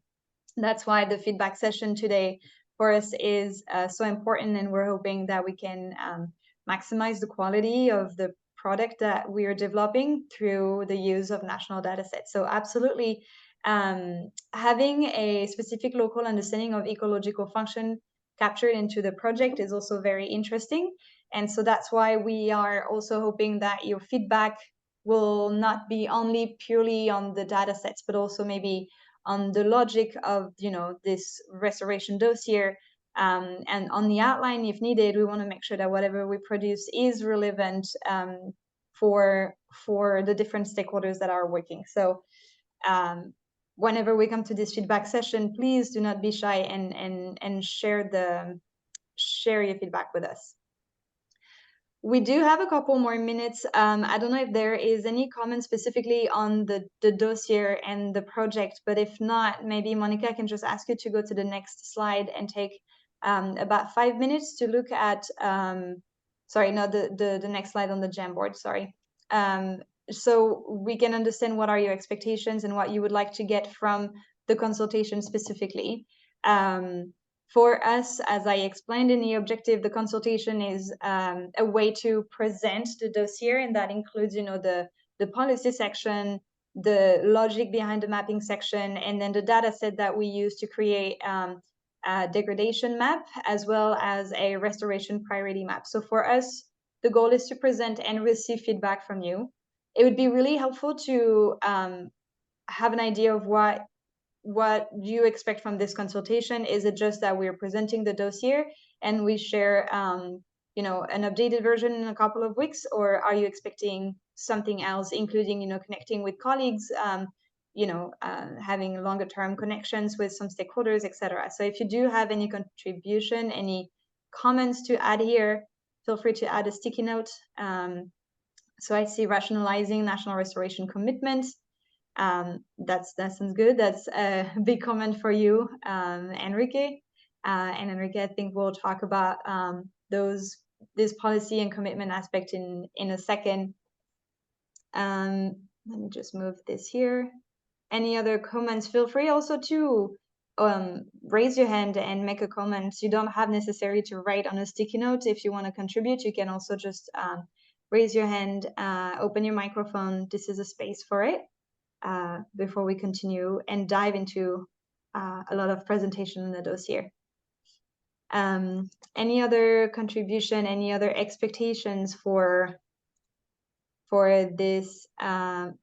that's why the feedback session today for us is so important, and we're hoping that we can maximize the quality of the product that we are developing through the use of national data sets. So absolutely, having a specific local understanding of ecological function captured into the project is also very interesting. And so that's why we are also hoping that your feedback will not be only purely on the data sets, but also maybe on the logic of this restoration dossier, and on the outline if needed. We want to make sure that whatever we produce is relevant for the different stakeholders that are working. So whenever we come to this feedback session, please do not be shy and share your feedback with us. We do have a couple more minutes. I don't know if there is any comment specifically on the dossier and the project, but if not, maybe Monica, I can just ask you to go to the next slide and take about 5 minutes to look at, the next slide on the Jamboard, sorry. So we can understand what are your expectations and what you would like to get from the consultation specifically. For us, as I explained in the objective, the consultation is a way to present the dossier, and that includes, the policy section, the logic behind the mapping section, and then the data set that we use to create a degradation map, as well as a restoration priority map. So for us, the goal is to present and receive feedback from you. It would be really helpful to have an idea of what you expect from this consultation. Is it just that we're presenting the dossier and we share you know, an updated version in a couple of weeks, or are you expecting something else, including, you know, connecting with colleagues, you know, having longer term connections with some stakeholders, etc. So if you do have any contribution, any comments to add here, feel free to add a sticky note. So I see rationalizing national restoration commitments. That sounds good. That's a big comment for you, Enrique. And Enrique, I think we'll talk about this policy and commitment aspect in a second. Let me just move this here. Any other comments? Feel free also to raise your hand and make a comment. You don't have necessarily to write on a sticky note. If you want to contribute, you can also just raise your hand, open your microphone. This is a space for it. Before we continue and dive into a lot of presentation in the dossier. Any other contribution, any other expectations for this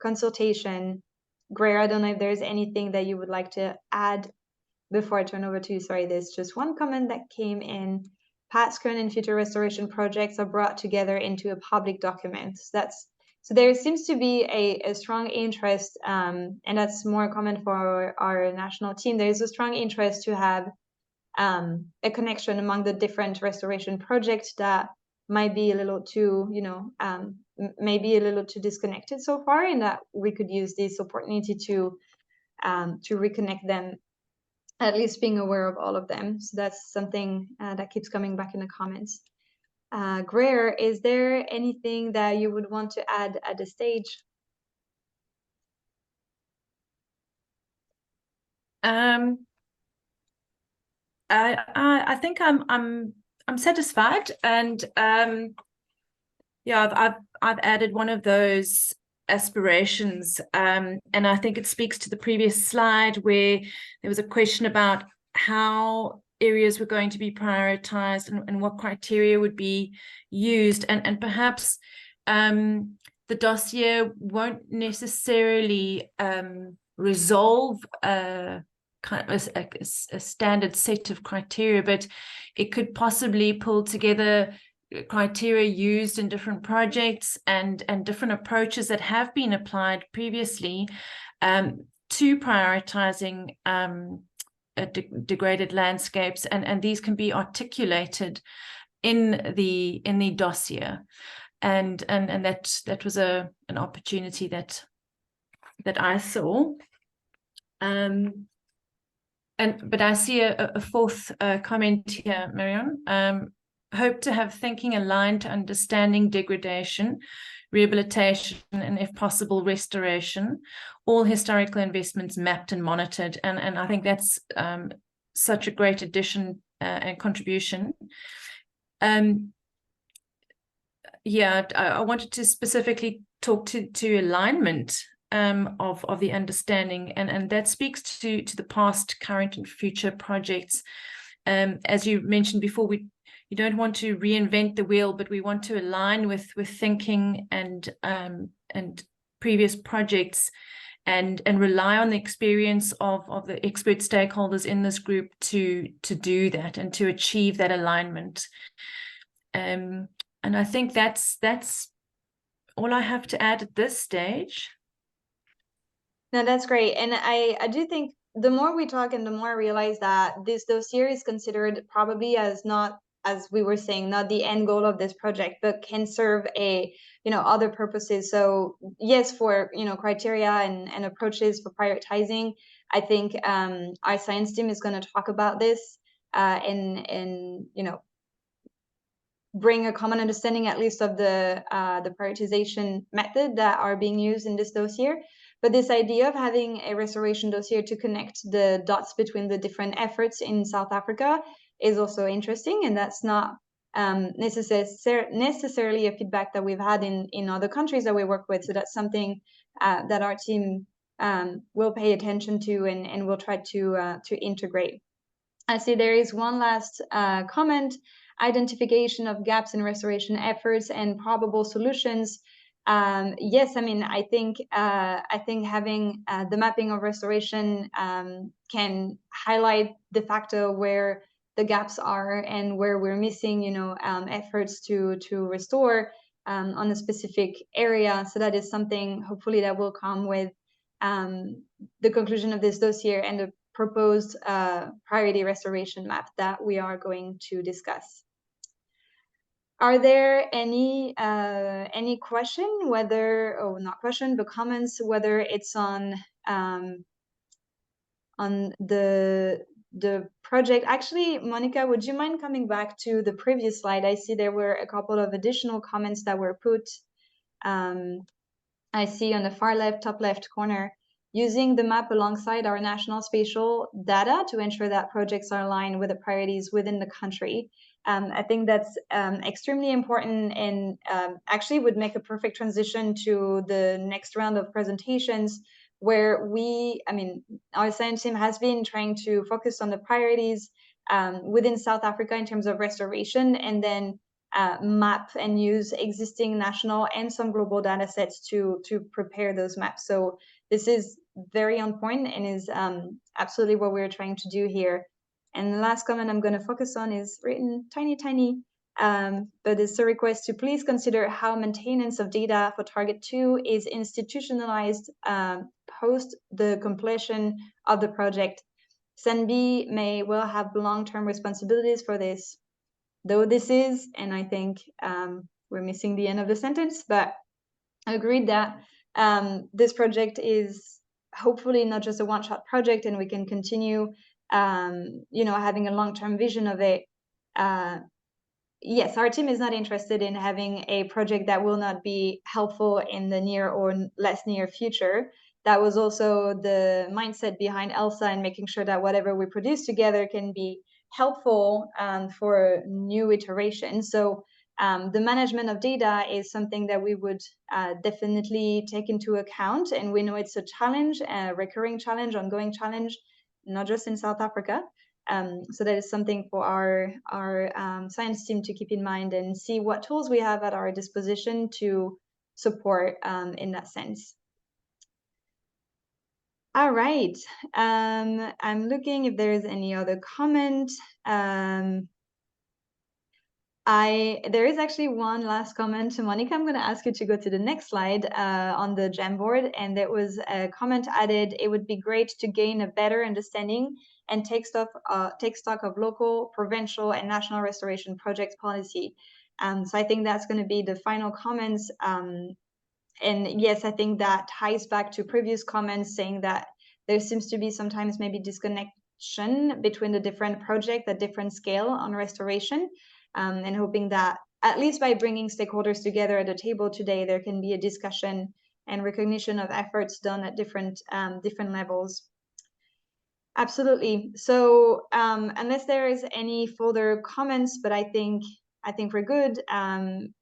consultation? Greer, I don't know if there's anything that you would like to add before I turn over to you. Sorry, there's just one comment that came in. Past, current, and future restoration projects are brought together into a public document. So there seems to be a strong interest, and that's more common for our national team. There is a strong interest to have a connection among the different restoration projects that might be a little too, you know, maybe a little too disconnected so far, and that we could use this opportunity to reconnect them, at least being aware of all of them. So that's something that keeps coming back in the comments. Greer, is there anything that you would want to add at this stage? I think I'm satisfied, and yeah, I've added one of those aspirations, and I think it speaks to the previous slide where there was a question about how areas were going to be prioritized and what criteria would be used, and perhaps the dossier won't necessarily resolve kind of a standard set of criteria, but it could possibly pull together criteria used in different projects and different approaches that have been applied previously to prioritizing degraded landscapes, and these can be articulated in the dossier, and that was an opportunity that I saw. But I see a fourth comment here, Marion. Hope to have thinking aligned to understanding degradation, rehabilitation, and if possible, restoration, all historical investments mapped and monitored. And I think that's such a great addition and contribution. Yeah, I wanted to specifically talk to alignment of the understanding, and that speaks to the past, current, and future projects. As you mentioned before, you don't want to reinvent the wheel, but we want to align with thinking and previous projects, and rely on the experience of the expert stakeholders in this group to do that and to achieve that alignment. And I think that's all I have to add at this stage. No, that's great. And I do think the more we talk and the more I realize that this dossier is considered probably as not, as we were saying, not the end goal of this project, but can serve other purposes. So yes, for criteria and approaches for prioritizing, I think our science team is going to talk about this and bring a common understanding at least of the prioritization method that are being used in this dossier. But this idea of having a restoration dossier to connect the dots between the different efforts in South Africa is also interesting, and that's not necessarily a feedback that we've had in other countries that we work with. So that's something that our team will pay attention to and will try to integrate. I see there is one last comment. identification of gaps in restoration efforts and probable solutions. Yes, I mean, I think having the mapping of restoration can highlight de facto where the gaps are and where we're missing, efforts to restore on a specific area. So that is something hopefully that will come with the conclusion of this dossier and the proposed priority restoration map that we are going to discuss. Are there any question, whether, or not question, but comments, whether it's on the project? Actually, Monica, would you mind coming back to the previous slide? I see there were a couple of additional comments that were put. I see on the far left, top left corner, using the map alongside our national spatial data to ensure that projects are aligned with the priorities within the country. I think that's extremely important, and actually would make a perfect transition to the next round of presentations, where our science team has been trying to focus on the priorities within South Africa in terms of restoration, and then map and use existing national and some global data sets to prepare those maps. So this is very on point and is absolutely what we're trying to do here. And the last comment I'm going to focus on is written tiny, but it's a request to please consider how maintenance of data for target 2 is institutionalized post the completion of the project. SENB may well have long-term responsibilities for this, though this is, and I think we're missing the end of the sentence, but I agreed that this project is hopefully not just a one-shot project, and we can continue having a long-term vision of it. Yes, our team is not interested in having a project that will not be helpful in the near or less near future. That was also the mindset behind ELSA, and making sure that whatever we produce together can be helpful for new iterations. So the management of data is something that we would definitely take into account, and we know it's a challenge, a recurring challenge, ongoing challenge, not just in South Africa. So that is something for our science team to keep in mind, and see what tools we have at our disposition to support in that sense. All right, I'm looking if there is any other comment. There is actually one last comment. Monica, I'm going to ask you to go to the next slide on the Jamboard, and there was a comment added: it would be great to gain a better understanding and take stock of local, provincial, and national restoration project policy. So I think that's going to be the final comments. And yes, I think that ties back to previous comments saying that there seems to be sometimes maybe disconnection between the different projects at different scale on restoration, and hoping that at least by bringing stakeholders together at the table today, there can be a discussion and recognition of efforts done at different levels. Absolutely. So unless there is any further comments, but I think we're good, and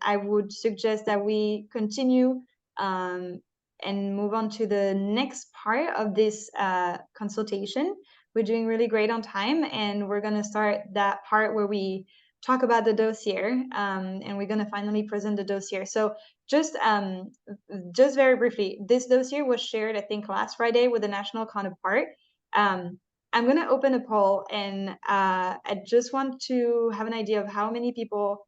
I would suggest that we continue and move on to the next part of this consultation. We're doing really great on time, and we're going to start that part where we talk about the dossier, and we're going to finally present the dossier. So just very briefly, this dossier was shared, I think, last Friday with the national counterpart. I'm going to open a poll, and I just want to have an idea of how many people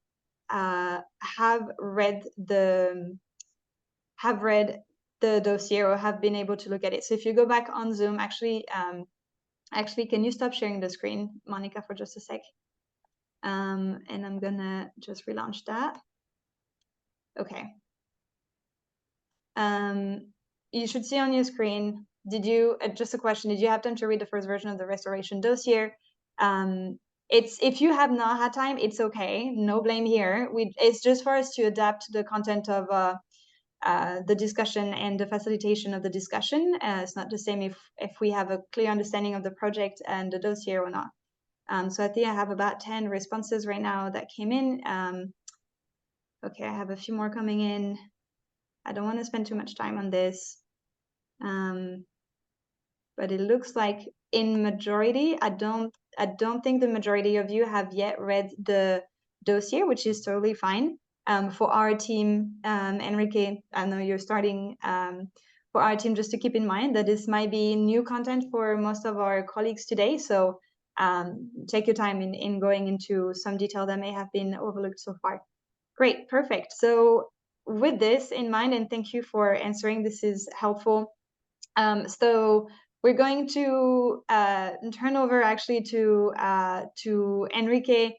have read the dossier or have been able to look at it. So if you go back on Zoom, actually, can you stop sharing the screen, Monica, for just a sec? And I'm going to just relaunch that. Okay. You should see on your screen. Did you, just a question, did you have time to read the first version of the restoration dossier? If you have not had time, it's okay, no blame here. It's just for us to adapt the content of the discussion and the facilitation of the discussion. It's not the same if we have a clear understanding of the project and the dossier or not. So I think I have about 10 responses right now that came in. Okay, I have a few more coming in. I don't want to spend too much time on this. But it looks like in majority, I don't I don't think the majority of you have yet read the dossier, which is totally fine. For our team, Enrique, I know you're starting. For our team, just to keep in mind that this might be new content for most of our colleagues today. So take your time in going into some detail that may have been overlooked so far. Great, perfect. So with this in mind, and thank you for answering, this is helpful. So we're going to turn over actually to Enrique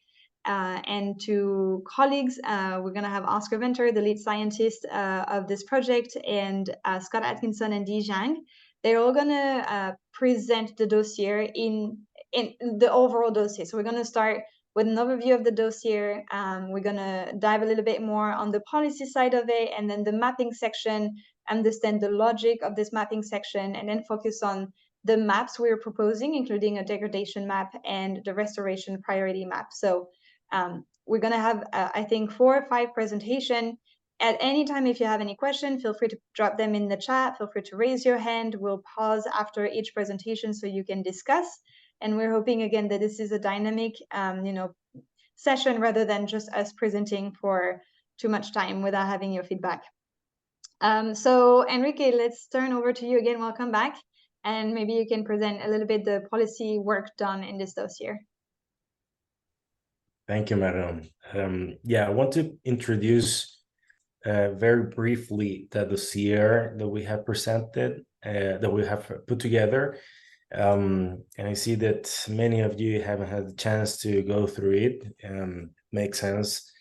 and to colleagues. We're going to have Oscar Venter, the lead scientist of this project, and Scott Atkinson and Dee Zhang. They're all going to present the dossier in the overall dossier. So we're going to start with an overview of the dossier. We're going to dive a little bit more on the policy side of it, and then the mapping section, understand the logic of this mapping section, and then focus on the maps we're proposing, including a degradation map and the restoration priority map. So we're going to have, I think, 4 or 5 presentations. At any time, if you have any question, feel free to drop them in the chat. Feel free to raise your hand. We'll pause after each presentation so you can discuss. And we're hoping, again, that this is a dynamic session rather than just us presenting for too much time without having your feedback. So Enrique, let's turn over to you again. Welcome back. And maybe you can present a little bit the policy work done in this dossier. Thank you, Madam. Yeah, I want to introduce very briefly the dossier that we have presented, that we have put together. And I see that many of you haven't had the chance to go through it. Makes sense.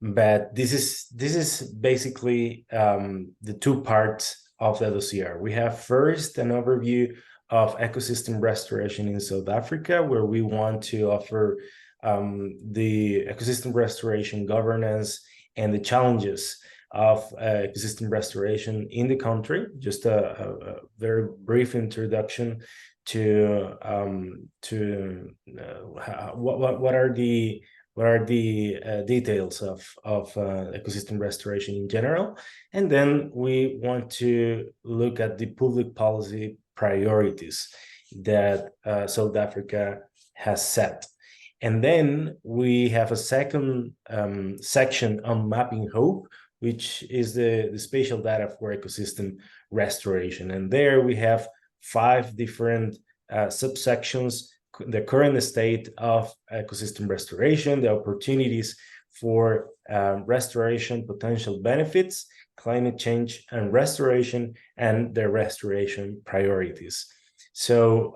But this is basically the 2 parts of the dossier. We have first an overview of ecosystem restoration in South Africa, where we want to offer the ecosystem restoration governance and the challenges of ecosystem restoration in the country. Just a very brief introduction to what are the details of ecosystem restoration in general. And then we want to look at the public policy priorities that South Africa has set. And then we have a second section on mapping hope, which is the spatial data for ecosystem restoration. And there we have 5 different subsections: the current state of ecosystem restoration, the opportunities for restoration, potential benefits, climate change and restoration, and the restoration priorities. So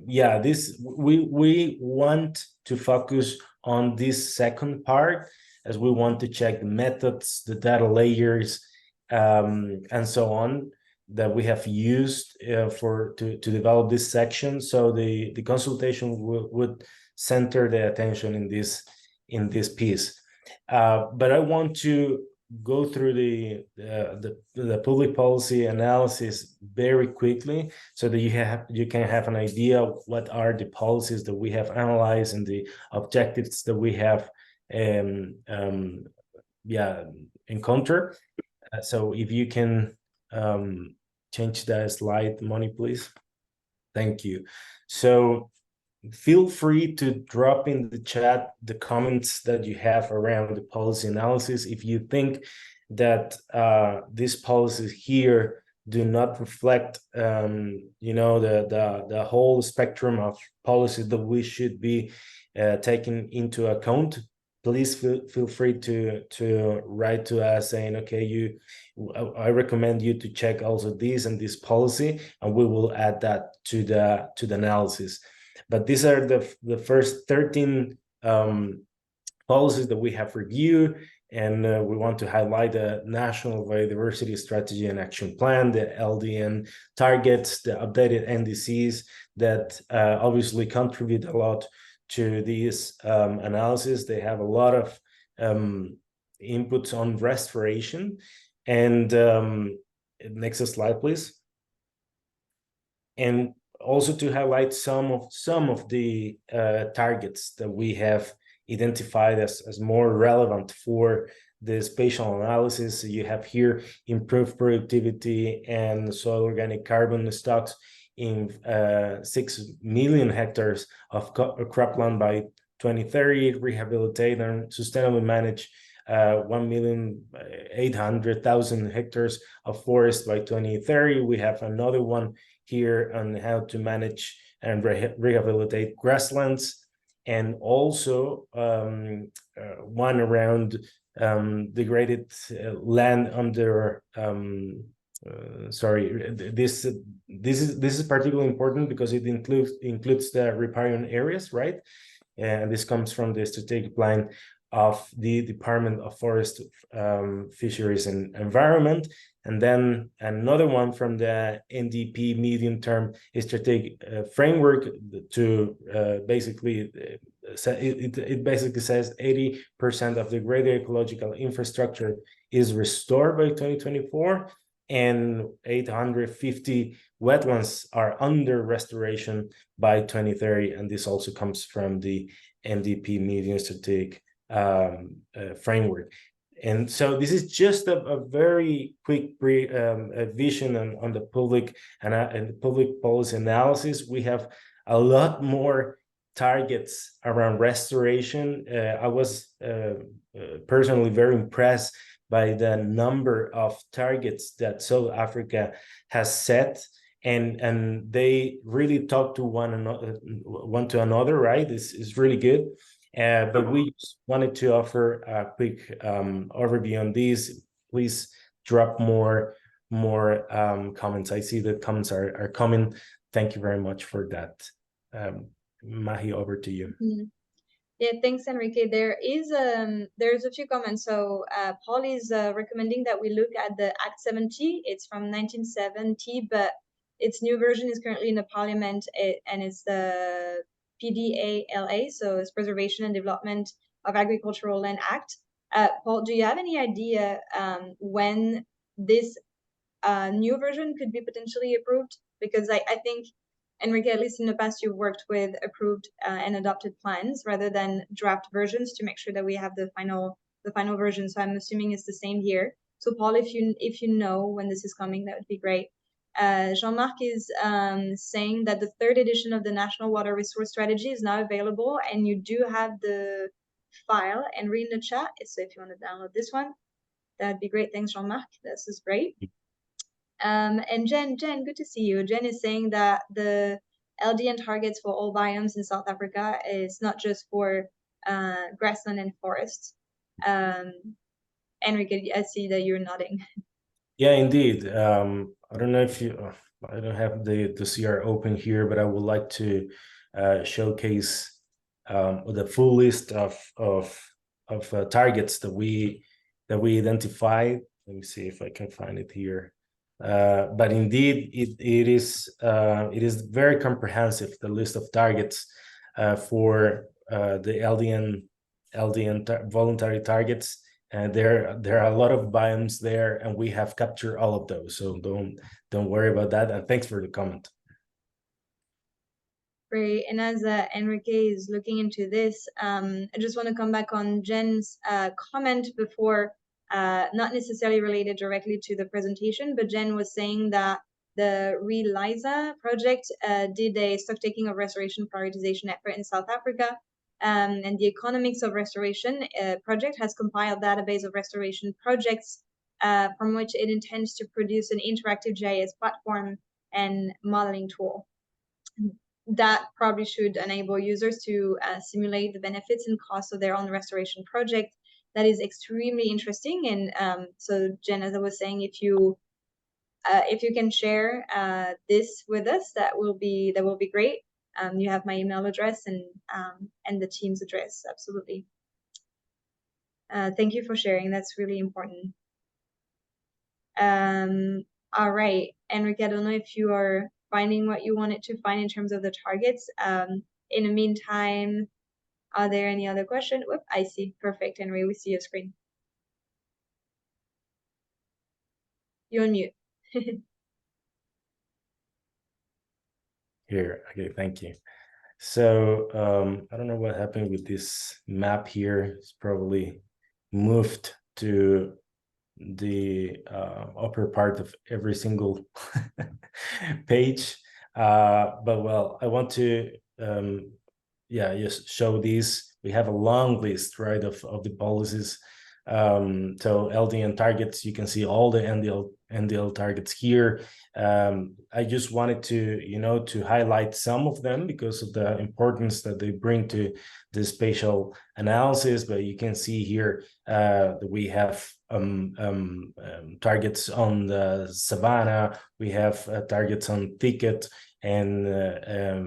yeah, we want to focus on this second part, as we want to check the methods, the data layers, and so on, that we have used to develop this section. So the consultation would center the attention in this piece. But I want to go through the public policy analysis very quickly, so that you can have an idea of what are the policies that we have analyzed and the objectives that we have encountered. So if you can change that slide, Moni, please. Thank you. So feel free to drop in the chat the comments that you have around the policy analysis. If you think that these policies here do not reflect the whole spectrum of policies that we should be taking into account, please feel free to write to us saying, okay, I recommend you to check also this and this policy, and we will add that to the analysis. But these are the first 13 policies that we have reviewed, and we want to highlight the National Biodiversity Strategy and Action Plan, the LDN targets, the updated NDCs that obviously contribute a lot to these analysis. They have a lot of inputs on restoration. And next slide, please. And also to highlight some of the targets that we have identified as more relevant for the spatial analysis. You have here improved productivity and soil organic carbon stocks in 6 million hectares of cropland by 2030, rehabilitate and sustainably manage 1,800,000 hectares of forest by 2030. We have another one here on how to manage and rehabilitate grasslands, and also one around degraded land under this is particularly important because it includes the riparian areas, right? And this comes from the strategic plan of the Department of Forest, Fisheries and Environment. And then another one from the NDP medium-term strategic framework to basically, it basically says 80% of the greater ecological infrastructure is restored by 2024, and 850 wetlands are under restoration by 2030. And this also comes from the NDP medium strategic framework. And so this is just a very quick vision on the public and public policy analysis. We have a lot more targets around restoration. I was personally very impressed by the number of targets that South Africa has set, and they really talk to one another, right? This is really good. But we just wanted to offer a quick overview on these. Please drop more comments. I see that comments are coming. Thank you very much for that. Mahi, over to you. Yeah, thanks, Enrique. There's a few comments. So Paul is recommending that we look at the Act 70. It's from 1970, but its new version is currently in the Parliament, and it's the PDALA, so it's Preservation and Development of Agricultural Land Act. Paul, do you have any idea when this new version could be potentially approved? Because I think, Enrique, at least in the past, you've worked with approved and adopted plans rather than draft versions to make sure that we have the final version. So I'm assuming it's the same here. So Paul, if you know when this is coming, that would be great. Jean-Marc is saying that the 3rd edition of the National Water Resource Strategy is now available, and you do have the file and read in the chat. So if you want to download this one, that'd be great. Thanks, Jean-Marc. This is great. And Jen, good to see you. Jen is saying that the LDN targets for all biomes in South Africa is not just for grassland and forest. Enrique, I see that you're nodding. Yeah, indeed. I don't know if I don't have the CR open here, but I would like to showcase the full list of targets that we identified. Let me see if I can find it here. But indeed, it is very comprehensive, the list of targets for the LDN voluntary targets. And there are a lot of biomes there, and we have captured all of those. So don't worry about that. And thanks for the comment. Great. And as Enrique is looking into this, I just want to come back on Jen's comment before, not necessarily related directly to the presentation, but Jen was saying that the RELISA project did a stocktaking of restoration prioritization effort in South Africa. And the Economics of Restoration project has compiled a database of restoration projects from which it intends to produce an interactive GIS platform and modeling tool. That probably should enable users to simulate the benefits and costs of their own restoration project. That is extremely interesting. And so, Jen, as I was saying, if you can share this with us, that will be great. You have my email address and the team's address. Absolutely. Thank you for sharing. That's really important. All right, Enrique, I don't know if you are finding what you wanted to find in terms of the targets. In the meantime, are there any other questions? Whoop, I see. Perfect, Henry. We see your screen. You're on mute. Here, okay, thank you. So I don't know what happened with this map here. It's probably moved to the upper part of every single page. But well, I want to just show these. We have a long list, right, of the policies. So LDN targets, you can see all the NDL targets here. I just wanted to, to highlight some of them because of the importance that they bring to the spatial analysis. But you can see here that we have targets on the savanna, we have targets on thicket and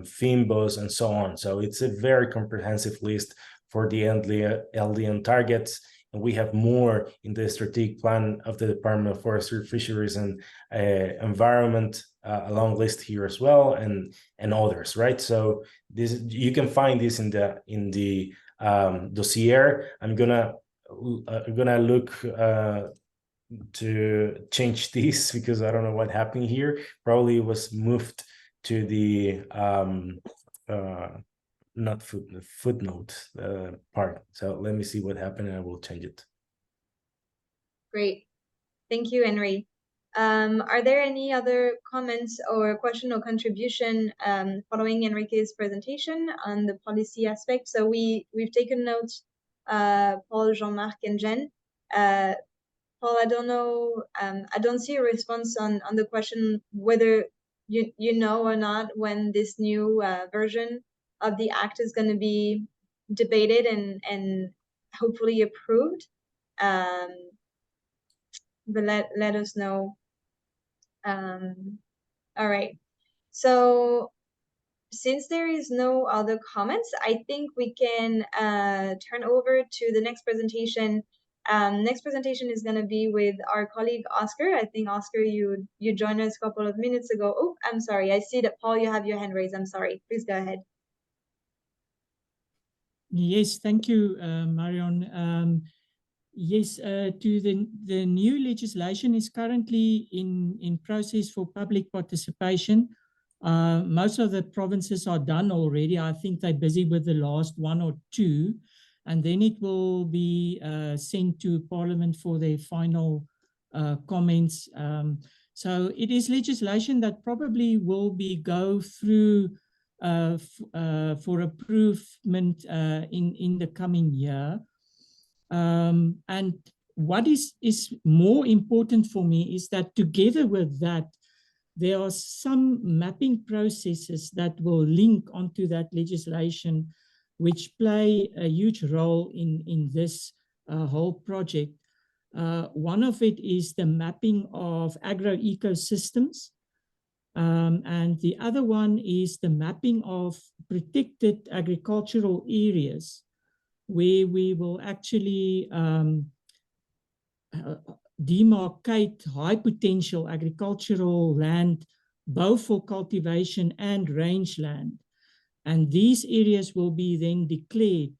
Fimbos and so on. So it's a very comprehensive list for the LDN targets. And we have more in the strategic plan of the Department of Forestry, Fisheries, and Environment, a long list here as well, and others, right? So this, you can find this in the dossier. I'm gonna look to change this because I don't know what happened here. Probably it was moved to the not footnote part. So let me see what happened and I will change it. Great. Thank you, Henry. Are there any other comments or question or contribution following Enrique's presentation on the policy aspect? So we've taken notes, Paul, Jean-Marc, and Jen. Paul, I don't know, I don't see a response on the question whether you know or not when this new version of the act is going to be debated and hopefully approved. But let us know. All right. So since there is no other comments, I think we can turn over to the next presentation. Next presentation is going to be with our colleague Oscar. I think Oscar, you joined us a couple of minutes ago. Oh, I'm sorry. I see that Paul, you have your hand raised. I'm sorry. Please go ahead. Yes, thank you, Marion. Yes, to the new legislation is currently in process for public participation. Most of the provinces are done already. I think they're busy with the last one or two, and then it will be sent to Parliament for their final comments. So it is legislation that probably will go through for approvement in the coming year. And what is more important for me is that together with that, there are some mapping processes that will link onto that legislation, which play a huge role in this whole project. One of it is the mapping of agroecosystems. And the other one is the mapping of protected agricultural areas, where we will actually demarcate high potential agricultural land, both for cultivation and rangeland. And these areas will be then declared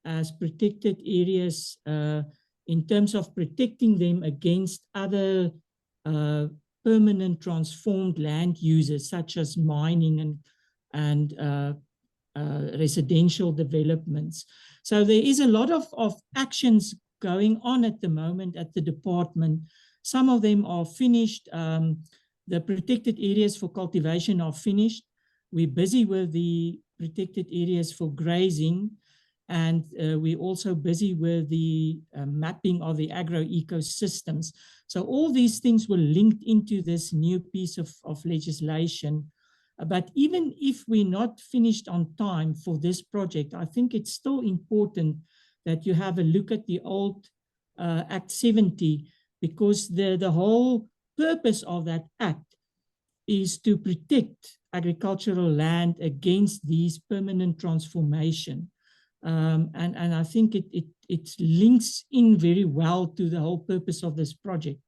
as protected areas in terms of protecting them against other permanent transformed land uses, such as mining and residential developments. So there is a lot of actions going on at the moment at the department. Some of them are finished. The protected areas for cultivation are finished. We're busy with the protected areas for grazing, and we're also busy with the mapping of the agroecosystems. So all these things were linked into this new piece of legislation. But even if we're not finished on time for this project, I think it's still important that you have a look at the old Act 70, because the whole purpose of that act is to protect agricultural land against these permanent transformation. And I think it links in very well to the whole purpose of this project.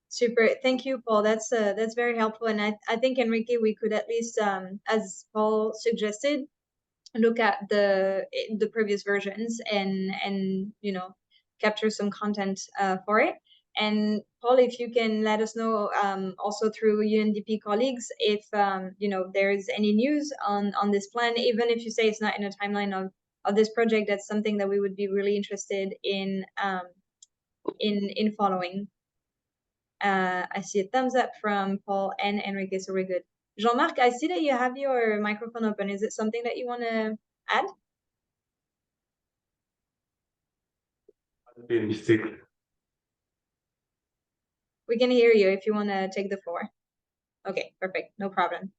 Super. Thank you, Paul. That's very helpful. And I think, Enrique, we could at least, as Paul suggested, look at the previous versions and capture some content for it. And Paul, if you can let us know also through UNDP colleagues if there is any news on this plan, even if you say it's not in a timeline of this project, that's something that we would be really interested in following. I see a thumbs up from Paul and Enrique, so we're good. Jean-Marc, I see that you have your microphone open. Is it something that you want to add? We can hear you if you want to take the floor. Okay, perfect, no problem.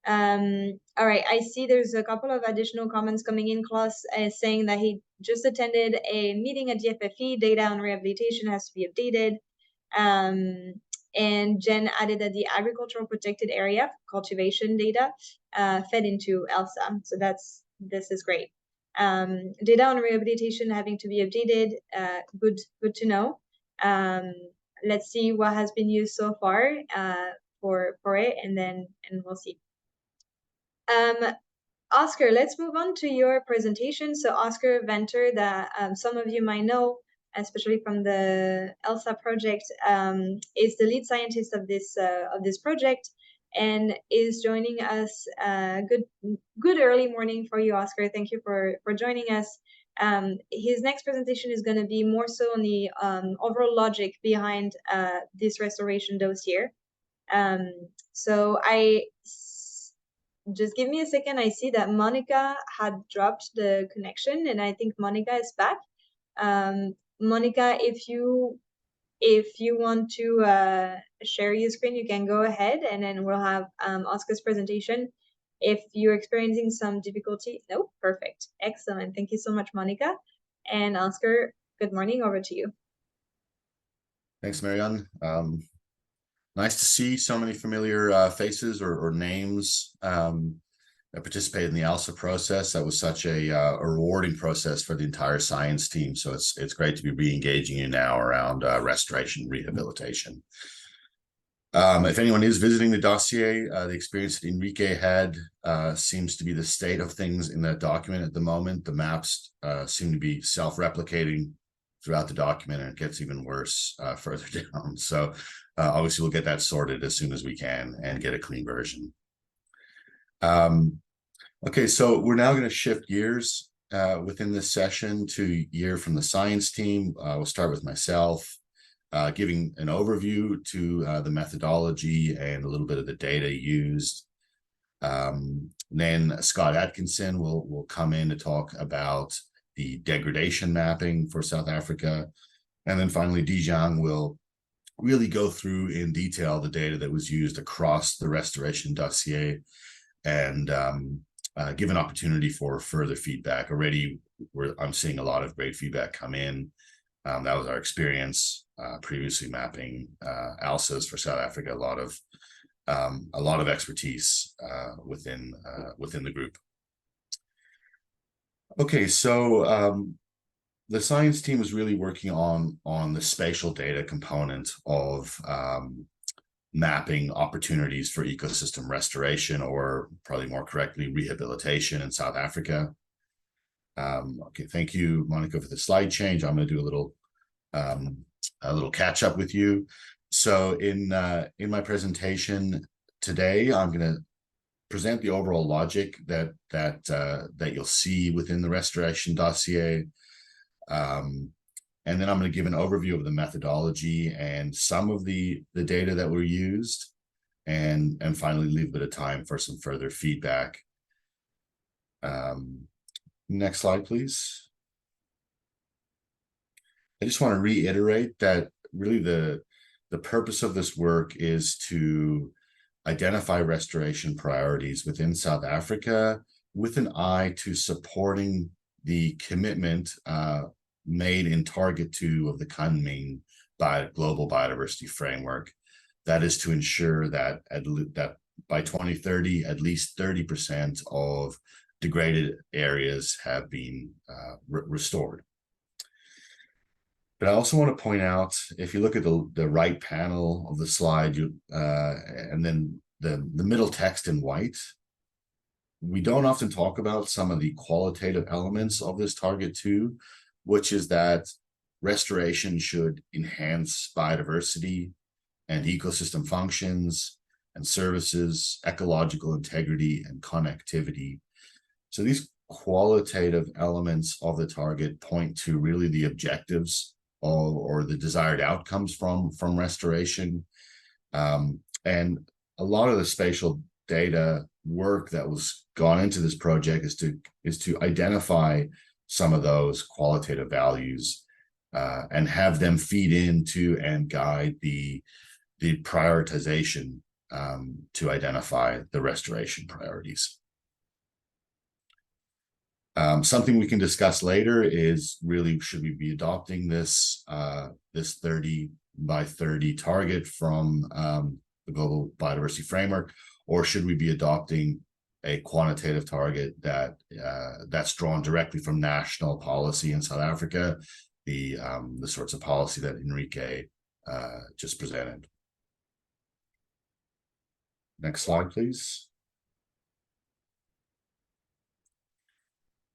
All right, I see there's a couple of additional comments coming in. Klaus is saying that he just attended a meeting at GFFE. Data on rehabilitation has to be updated. And Jen added that the agricultural protected area cultivation data fed into ELSA. So this is great. Data on rehabilitation having to be updated. Good to know. Let's see what has been used so far for it, and we'll see. Oscar, let's move on to your presentation. So Oscar Venter, that some of you might know, especially from the ELSA project, is the lead scientist of this project and is joining us. Good early morning for you, Oscar. Thank you for joining us. His next presentation is going to be more so on the overall logic behind this restoration dossier. So just give me a second. I see that Monica had dropped the connection, and I think Monica is back. Monica, if you want to share your screen, you can go ahead, and then we'll have Oscar's presentation. If you're experiencing some difficulty, no, perfect, excellent. Thank you so much, Monica. And Oscar, good morning. Over to you. Thanks, Marianne. Nice to see so many familiar faces or names that participated in the ELSA process. That was such a rewarding process for the entire science team. So it's great to be re-engaging you now around restoration rehabilitation. If anyone is visiting the dossier, the experience that Enrique had seems to be the state of things in that document at the moment. The maps seem to be self-replicating throughout the document, and it gets even worse further down. So obviously we'll get that sorted as soon as we can and get a clean version. Okay, so we're now going to shift gears within this session to hear from the science team. We'll start with myself, giving an overview to the methodology and a little bit of the data used. Then Scott Atkinson will come in to talk about the degradation mapping for South Africa. And then finally, Dijang will really go through in detail the data that was used across the restoration dossier and give an opportunity for further feedback. Already, I'm seeing a lot of great feedback come in. That was our experience previously mapping ALSAs for South Africa. A lot of expertise within the group. Okay, so the science team is really working on the spatial data component of mapping opportunities for ecosystem restoration, or probably more correctly, rehabilitation in South Africa. Okay, thank you, Monica, for the slide change. I'm going to do a little catch up with you. So in my presentation today, I'm going to present the overall logic that you'll see within the restoration dossier. And then I'm going to give an overview of the methodology and some of the data that were used, and finally leave a bit of time for some further feedback. Next slide, please. I just want to reiterate that really the purpose of this work is to identify restoration priorities within South Africa with an eye to supporting the commitment made in Target 2 of the Kunming Global Biodiversity Framework. That is to ensure that by 2030, at least 30% of degraded areas have been restored. But I also want to point out, if you look at the right panel of the slide, and then the middle text in white, we don't often talk about some of the qualitative elements of this Target 2, which is that restoration should enhance biodiversity and ecosystem functions and services, ecological integrity, and connectivity. So these qualitative elements of the target point to really the objectives or the desired outcomes from restoration. And a lot of the spatial data work that was gone into this project is to identify some of those qualitative values and have them feed into and guide the prioritization to identify the restoration priorities. Something we can discuss later is really, should we be adopting this 30 by 30 target from the Global Biodiversity Framework, or should we be adopting a quantitative target that's drawn directly from national policy in South Africa, the sorts of policy that Enrique just presented. Next slide, please.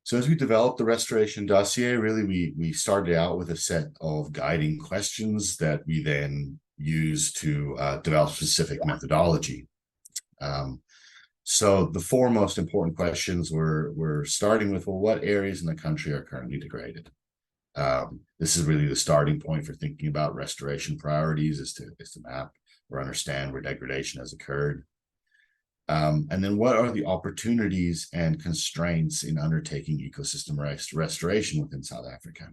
So as we developed the restoration dossier, really we started out with a set of guiding questions that we then used to develop specific methodology. So the four most important questions were starting with, well, what areas in the country are currently degraded? This is really the starting point for thinking about restoration priorities, is to map or understand where degradation has occurred. And then what are the opportunities and constraints in undertaking ecosystem restoration within South Africa?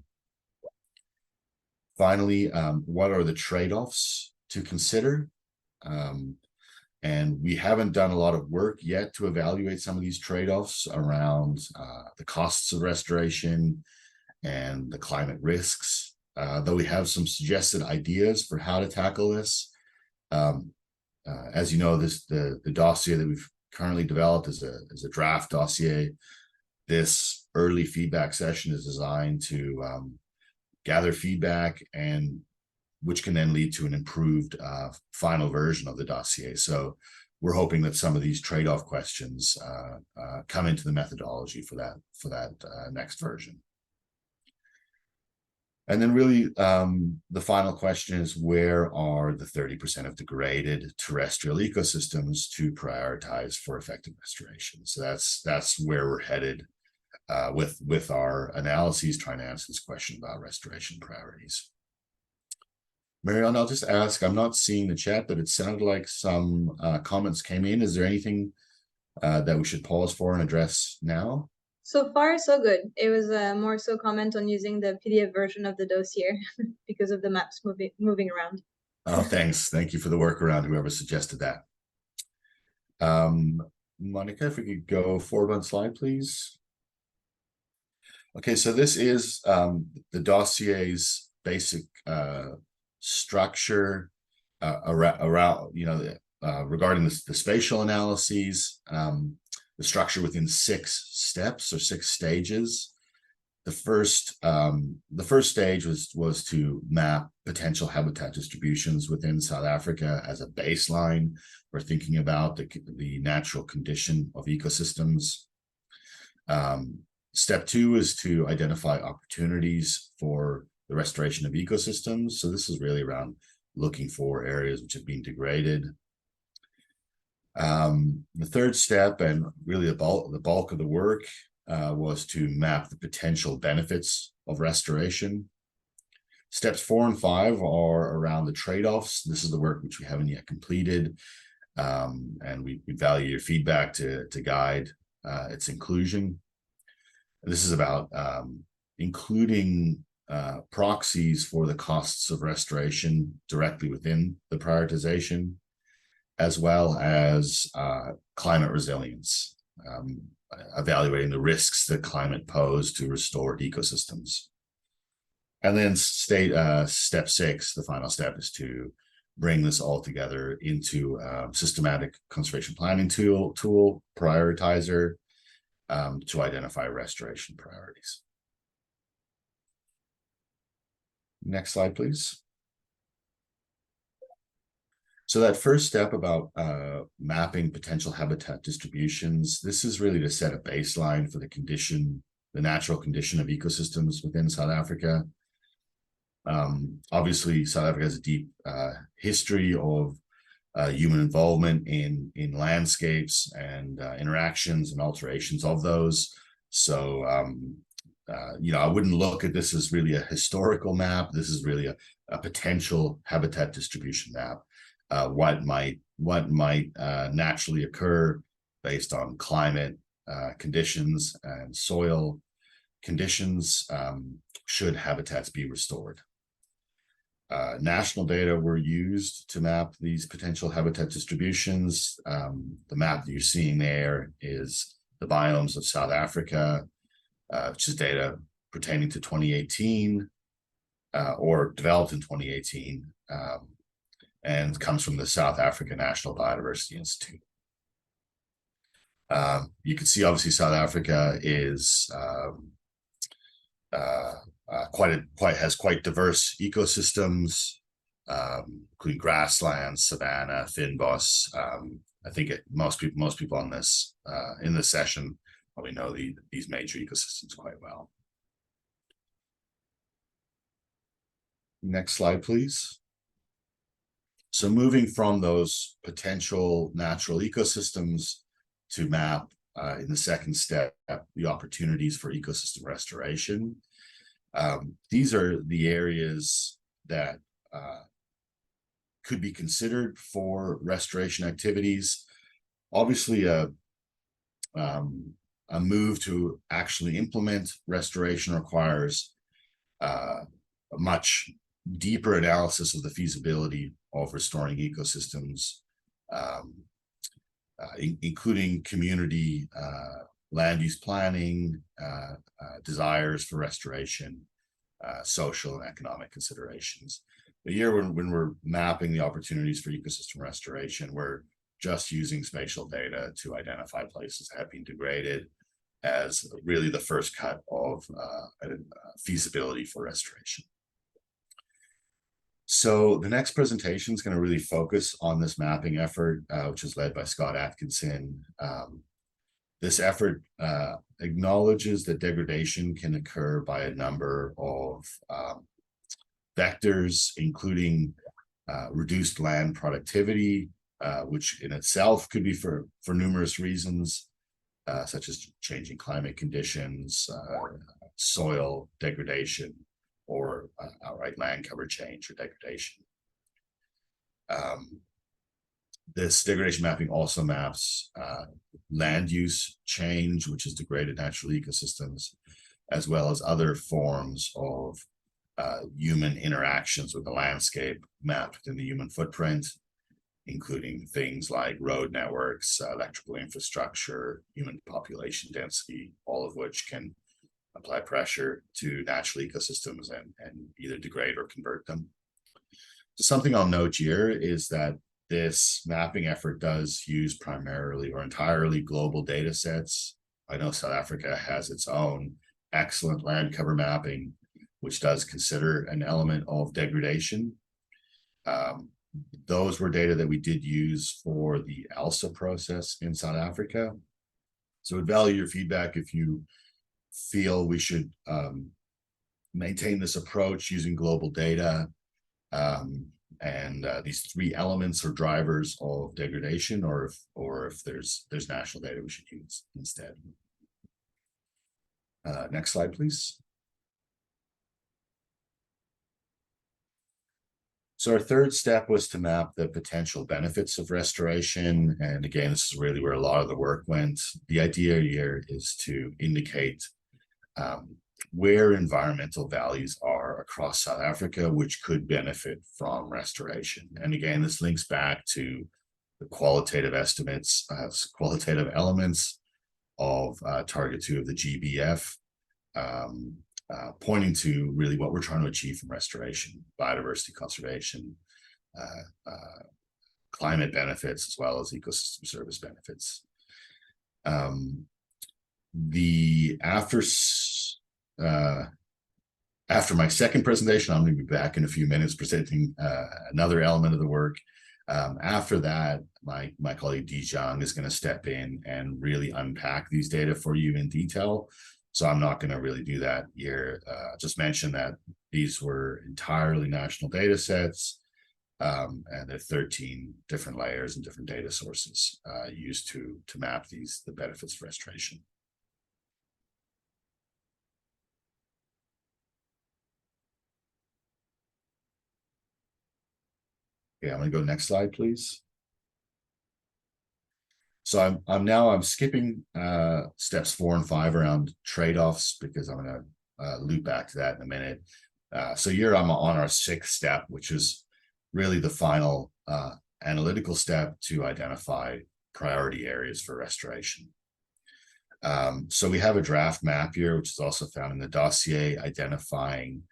Finally, what are the trade-offs to consider? And we haven't done a lot of work yet to evaluate some of these trade-offs around the costs of restoration and the climate risks, though we have some suggested ideas for how to tackle this. As you know, the dossier that we've currently developed is a draft dossier. This early feedback session is designed to gather feedback, and which can then lead to an improved final version of the dossier. So we're hoping that some of these trade-off questions come into the methodology for that next version. And then really, the final question is, where are the 30% of degraded terrestrial ecosystems to prioritize for effective restoration? So that's where we're headed with our analyses, trying to answer this question about restoration priorities. Marianne, I'll just ask, I'm not seeing the chat, but it sounded like some comments came in. Is there anything that we should pause for and address now? So far, so good. It was more so comment on using the PDF version of the dossier because of the maps moving around. Oh, thanks. Thank you for the workaround, whoever suggested that. Monica, if we could go forward one slide, please. Okay, so this is the dossier's basic structure around, regarding the spatial analyses. The structure within 6 steps or 6 stages. The first stage was to map potential habitat distributions within South Africa as a baseline for thinking about the natural condition of ecosystems. Step 2 is to identify opportunities for the restoration of ecosystems. So this is really around looking for areas which have been degraded. The third step, and really the bulk of the work, was to map the potential benefits of restoration. Steps 4 and 5 are around the trade-offs. This is the work which we haven't yet completed, and we value your feedback to guide its inclusion. This is about including proxies for the costs of restoration directly within the prioritization, as well as climate resilience, evaluating the risks that climate pose to restored ecosystems. And then step 6, the final step, is to bring this all together into a systematic conservation planning tool prioritizer to identify restoration priorities. Next slide, please. So that first step about mapping potential habitat distributions, this is really to set a baseline for the natural condition of ecosystems within South Africa. Obviously, South Africa has a deep history of human involvement in landscapes and interactions and alterations of those. So I wouldn't look at this as really a historical map. This is really a potential habitat distribution map. What might naturally occur based on climate conditions and soil conditions should habitats be restored. National data were used to map these potential habitat distributions. The map that you're seeing there is the biomes of South Africa, which is data pertaining to 2018 or developed in 2018 and comes from the South Africa National Biodiversity Institute. You can see obviously South Africa is has quite diverse ecosystems, including grasslands, savanna, fynbos. I think most people on this in this session probably know these major ecosystems quite well. Next slide, please. So moving from those potential natural ecosystems to map in the second step, the opportunities for ecosystem restoration. These are the areas that could be considered for restoration activities. Obviously, a move to actually implement restoration requires a much deeper analysis of the feasibility of restoring ecosystems, including community land use planning, desires for restoration, social and economic considerations. But here, when we're mapping the opportunities for ecosystem restoration, we're just using spatial data to identify places that have been degraded as really the first cut of feasibility for restoration. So the next presentation is going to really focus on this mapping effort, which is led by Scott Atkinson. This effort acknowledges that degradation can occur by a number of vectors, including reduced land productivity, which in itself could be for numerous reasons, such as changing climate conditions, soil degradation, or outright land cover change or degradation. This degradation mapping also maps land use change, which is degraded natural ecosystems, as well as other forms of human interactions with the landscape mapped within the human footprint, including things like road networks, electrical infrastructure, human population density, all of which can apply pressure to natural ecosystems and either degrade or convert them. So something I'll note here is that this mapping effort does use primarily or entirely global data sets. I know South Africa has its own excellent land cover mapping, which does consider an element of degradation. Those were data that we did use for the ALSA process in South Africa. So I would value your feedback if you feel we should maintain this approach using global data and these three elements or drivers of degradation, or if there's national data we should use instead. Next slide, please. So our third step was to map the potential benefits of restoration. And again, this is really where a lot of the work went. The idea here is to indicate where environmental values are across South Africa, which could benefit from restoration. And again, this links back to the qualitative estimates, qualitative elements of Target 2 of the GBF, pointing to really what we're trying to achieve from restoration: biodiversity conservation, climate benefits, as well as ecosystem service benefits. After my second presentation, I'm going to be back in a few minutes presenting another element of the work. After that, my colleague Dijang is going to step in and really unpack these data for you in detail. So I'm not going to really do that here. Just mention that these were entirely national data sets, and there are 13 different layers and different data sources used to map the benefits of restoration. Okay, I'm going to go next slide, please. So I'm skipping steps 4 and 5 around trade-offs because I'm going to loop back to that in a minute. So here I'm on our 6th step, which is really the final analytical step to identify priority areas for restoration. So we have a draft map here, which is also found in the dossier, identifying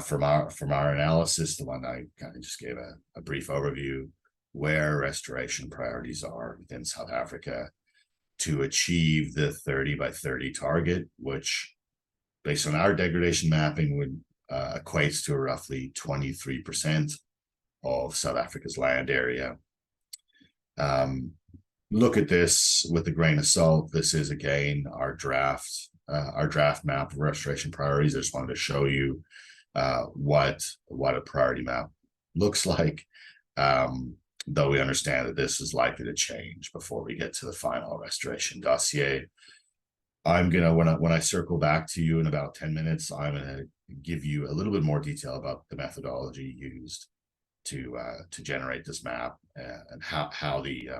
from our analysis, the one I kind of just gave a brief overview, where restoration priorities are within South Africa to achieve the 30 by 30 target, which based on our degradation mapping would equates to roughly 23% of South Africa's land area. Look at this with a grain of salt. This is again our draft map of restoration priorities. I just wanted to show you what a priority map looks like, though we understand that this is likely to change before we get to the final restoration dossier. I'm gonna, when I circle back to you in about 10 minutes, I'm gonna give you a little bit more detail about the methodology used to generate this map and how the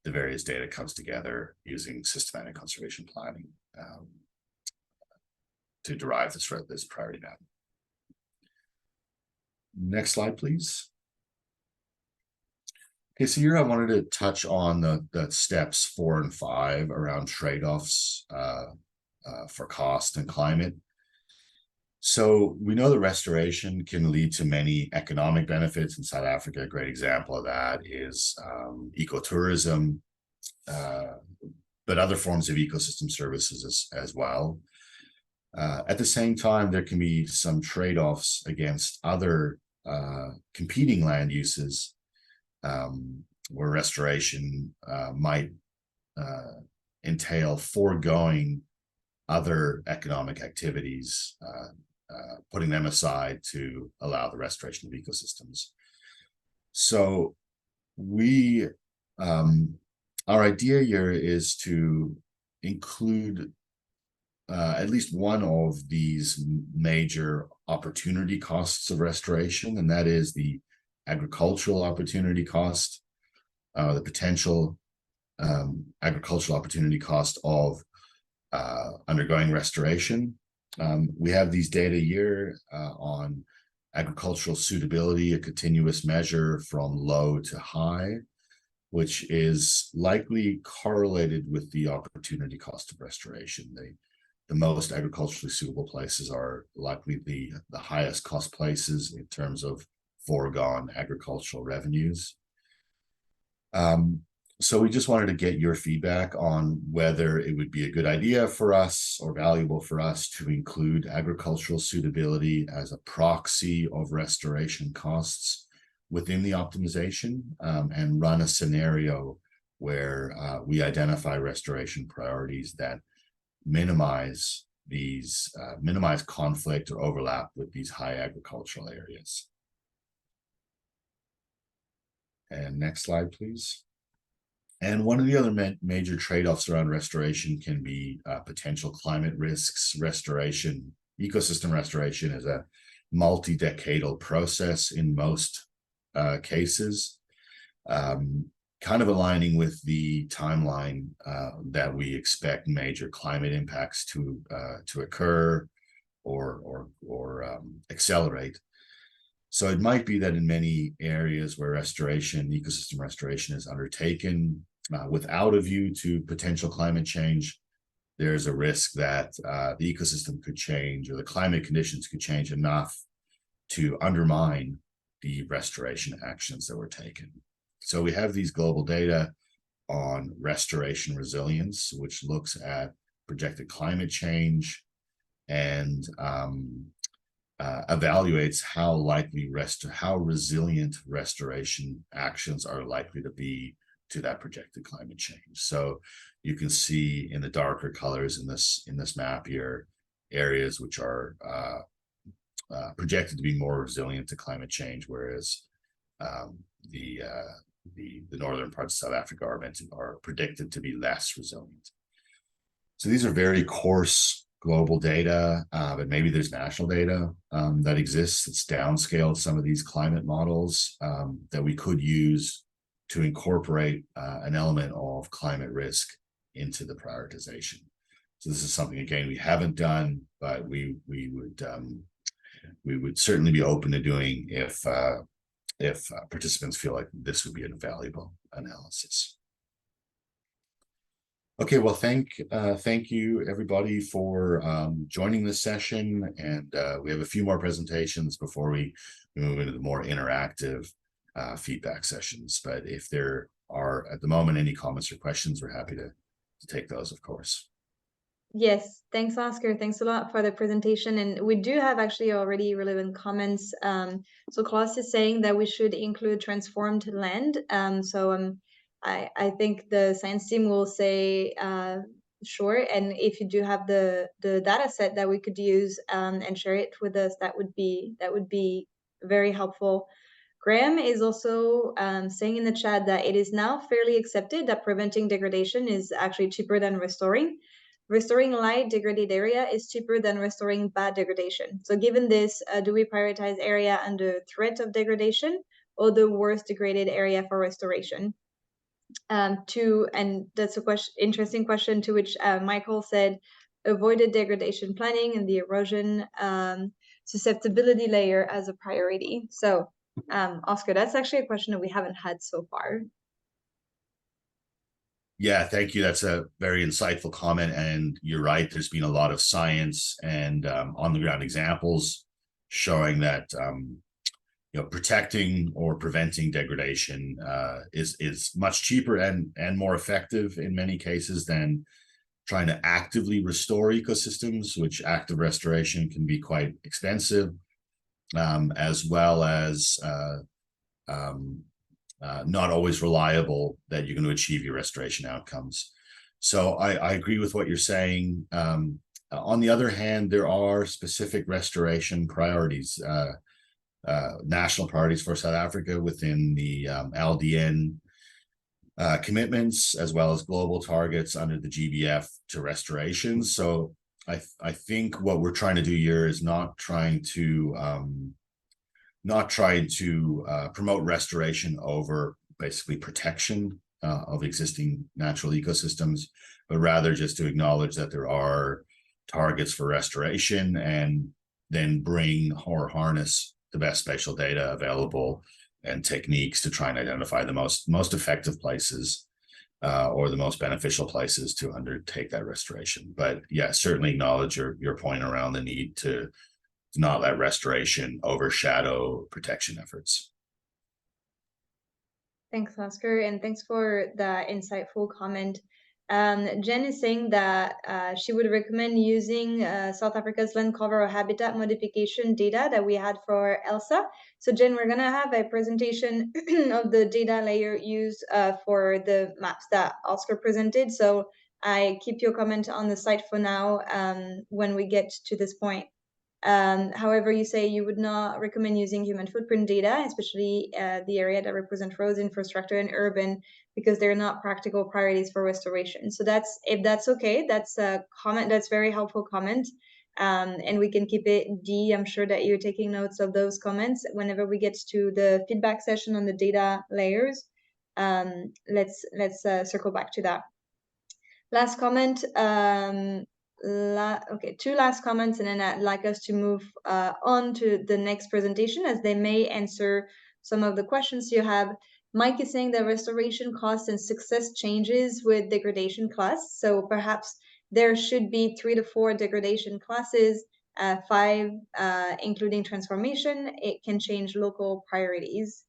various data comes together using systematic conservation planning to derive this priority map. Next slide, please. Okay, so here I wanted to touch on the steps 4 and 5 around trade-offs for cost and climate. So we know that restoration can lead to many economic benefits in South Africa. A great example of that is ecotourism, but other forms of ecosystem services as well. At the same time, there can be some trade-offs against other competing land uses where restoration might entail foregoing other economic activities, putting them aside to allow the restoration of ecosystems. So our idea here is to include at least one of these major opportunity costs of restoration, and that is the agricultural opportunity cost, the potential agricultural opportunity cost of undergoing restoration. We have these data here on agricultural suitability, a continuous measure from low to high, which is likely correlated with the opportunity cost of restoration. The most agriculturally suitable places are likely the highest cost places in terms of foregone agricultural revenues. So we just wanted to get your feedback on whether it would be a good idea for us or valuable for us to include agricultural suitability as a proxy of restoration costs within the optimization, and run a scenario where we identify restoration priorities that minimize conflict or overlap with these high agricultural areas. And next slide, please. And one of the other major trade-offs around restoration can be potential climate risks. Ecosystem restoration is a multi-decadal process in most cases, kind of aligning with the timeline that we expect major climate impacts to occur or accelerate. So it might be that in many areas where ecosystem restoration is undertaken without a view to potential climate change, there's a risk that the ecosystem could change or the climate conditions could change enough to undermine the restoration actions that were taken. So we have these global data on restoration resilience, which looks at projected climate change and evaluates how resilient restoration actions are likely to be to that projected climate change. So you can see in the darker colors in this map here, areas which are projected to be more resilient to climate change, whereas the northern parts of South Africa are predicted to be less resilient. So these are very coarse global data, but maybe there's national data that exists that's downscaled some of these climate models that we could use to incorporate an element of climate risk into the prioritization. So this is something, again, we haven't done, but we would certainly be open to doing if participants feel like this would be a valuable analysis. Okay, well, thank you everybody for joining this session, and we have a few more presentations before we move into the more interactive feedback sessions. But if there are at the moment any comments or questions, we're happy to take those, of course. Yes, thanks, Oscar. Thanks a lot for the presentation. And we do have actually already relevant comments. So Klaus is saying that we should include transformed land. I think the science team will say sure. And if you do have the data set that we could use and share it with us, that would be very helpful. Graham is also saying in the chat that it is now fairly accepted that preventing degradation is actually cheaper than restoring. Restoring light degraded area is cheaper than restoring bad degradation. So given this, do we prioritize area under threat of degradation or the worst degraded area for restoration? And that's a interesting question, to which Michael said, avoided degradation planning and the erosion susceptibility layer as a priority. So Oscar, that's actually a question that we haven't had so far. Yeah, thank you. That's a very insightful comment. And you're right, there's been a lot of science and on-the-ground examples showing that protecting or preventing degradation is much cheaper and more effective in many cases than trying to actively restore ecosystems, which active restoration can be quite expensive, as well as not always reliable that you're going to achieve your restoration outcomes. So I agree with what you're saying. On the other hand, there are specific restoration priorities, national priorities for South Africa within the LDN commitments, as well as global targets under the GBF to restoration. So I think what we're trying to do here is not trying to promote restoration over basically protection of existing natural ecosystems, but rather just to acknowledge that there are targets for restoration and then bring or harness the best spatial data available and techniques to try and identify the most effective places or the most beneficial places to undertake that restoration. But yeah, certainly acknowledge your point around the need to not let restoration overshadow protection efforts. Thanks, Oscar, and thanks for the insightful comment. Jen is saying that she would recommend using South Africa's land cover or habitat modification data that we had for ELSA. So Jen, we're gonna have a presentation of the data layer used for the maps that Oscar presented. So I keep your comment on the site for now when we get to this point. However, you say you would not recommend using human footprint data, especially the area that represent roads, infrastructure, and urban, because they're not practical priorities for restoration. So if that's okay, that's a comment, that's very helpful comment. And we can keep it D. I'm sure that you're taking notes of those comments. Whenever we get to the feedback session on the data layers, let's circle back to that. Last comment. Okay, two last comments, and then I'd like us to move on to the next presentation, as they may answer some of the questions you have. Mike is saying that restoration costs and success changes with degradation class. So perhaps there should be 3 to 4 degradation classes, 5 including transformation. It can change local priorities.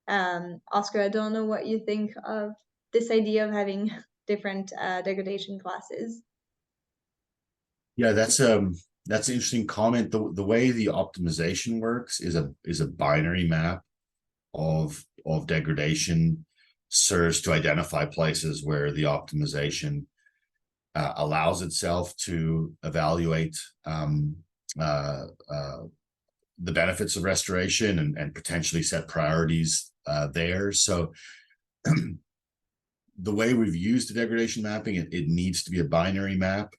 Oscar, I don't know what you think of this idea of having different degradation classes. Yeah, that's an interesting comment. The way the optimization works is a binary map of degradation, serves to identify places where the optimization allows itself to evaluate the benefits of restoration and potentially set priorities there. So the way we've used the degradation mapping, it needs to be a binary map.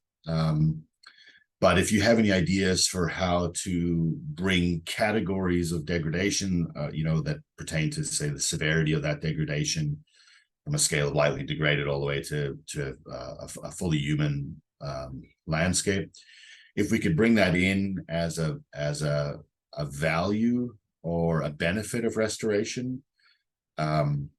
But if you have any ideas for how to bring categories of degradation, that pertain to, say, the severity of that degradation from a scale of lightly degraded all the way to a fully human landscape, if we could bring that in as a value or a benefit of restoration, so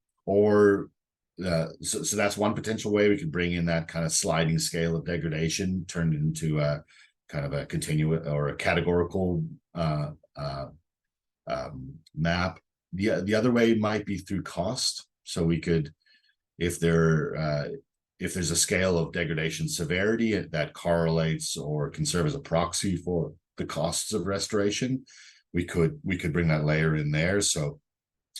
that's one potential way we could bring in that kind of sliding scale of degradation, turned into a kind of a continuous or a categorical map. The other way might be through cost. So we could, if there's a scale of degradation severity that correlates or can serve as a proxy for the costs of restoration, we could bring that layer in there. So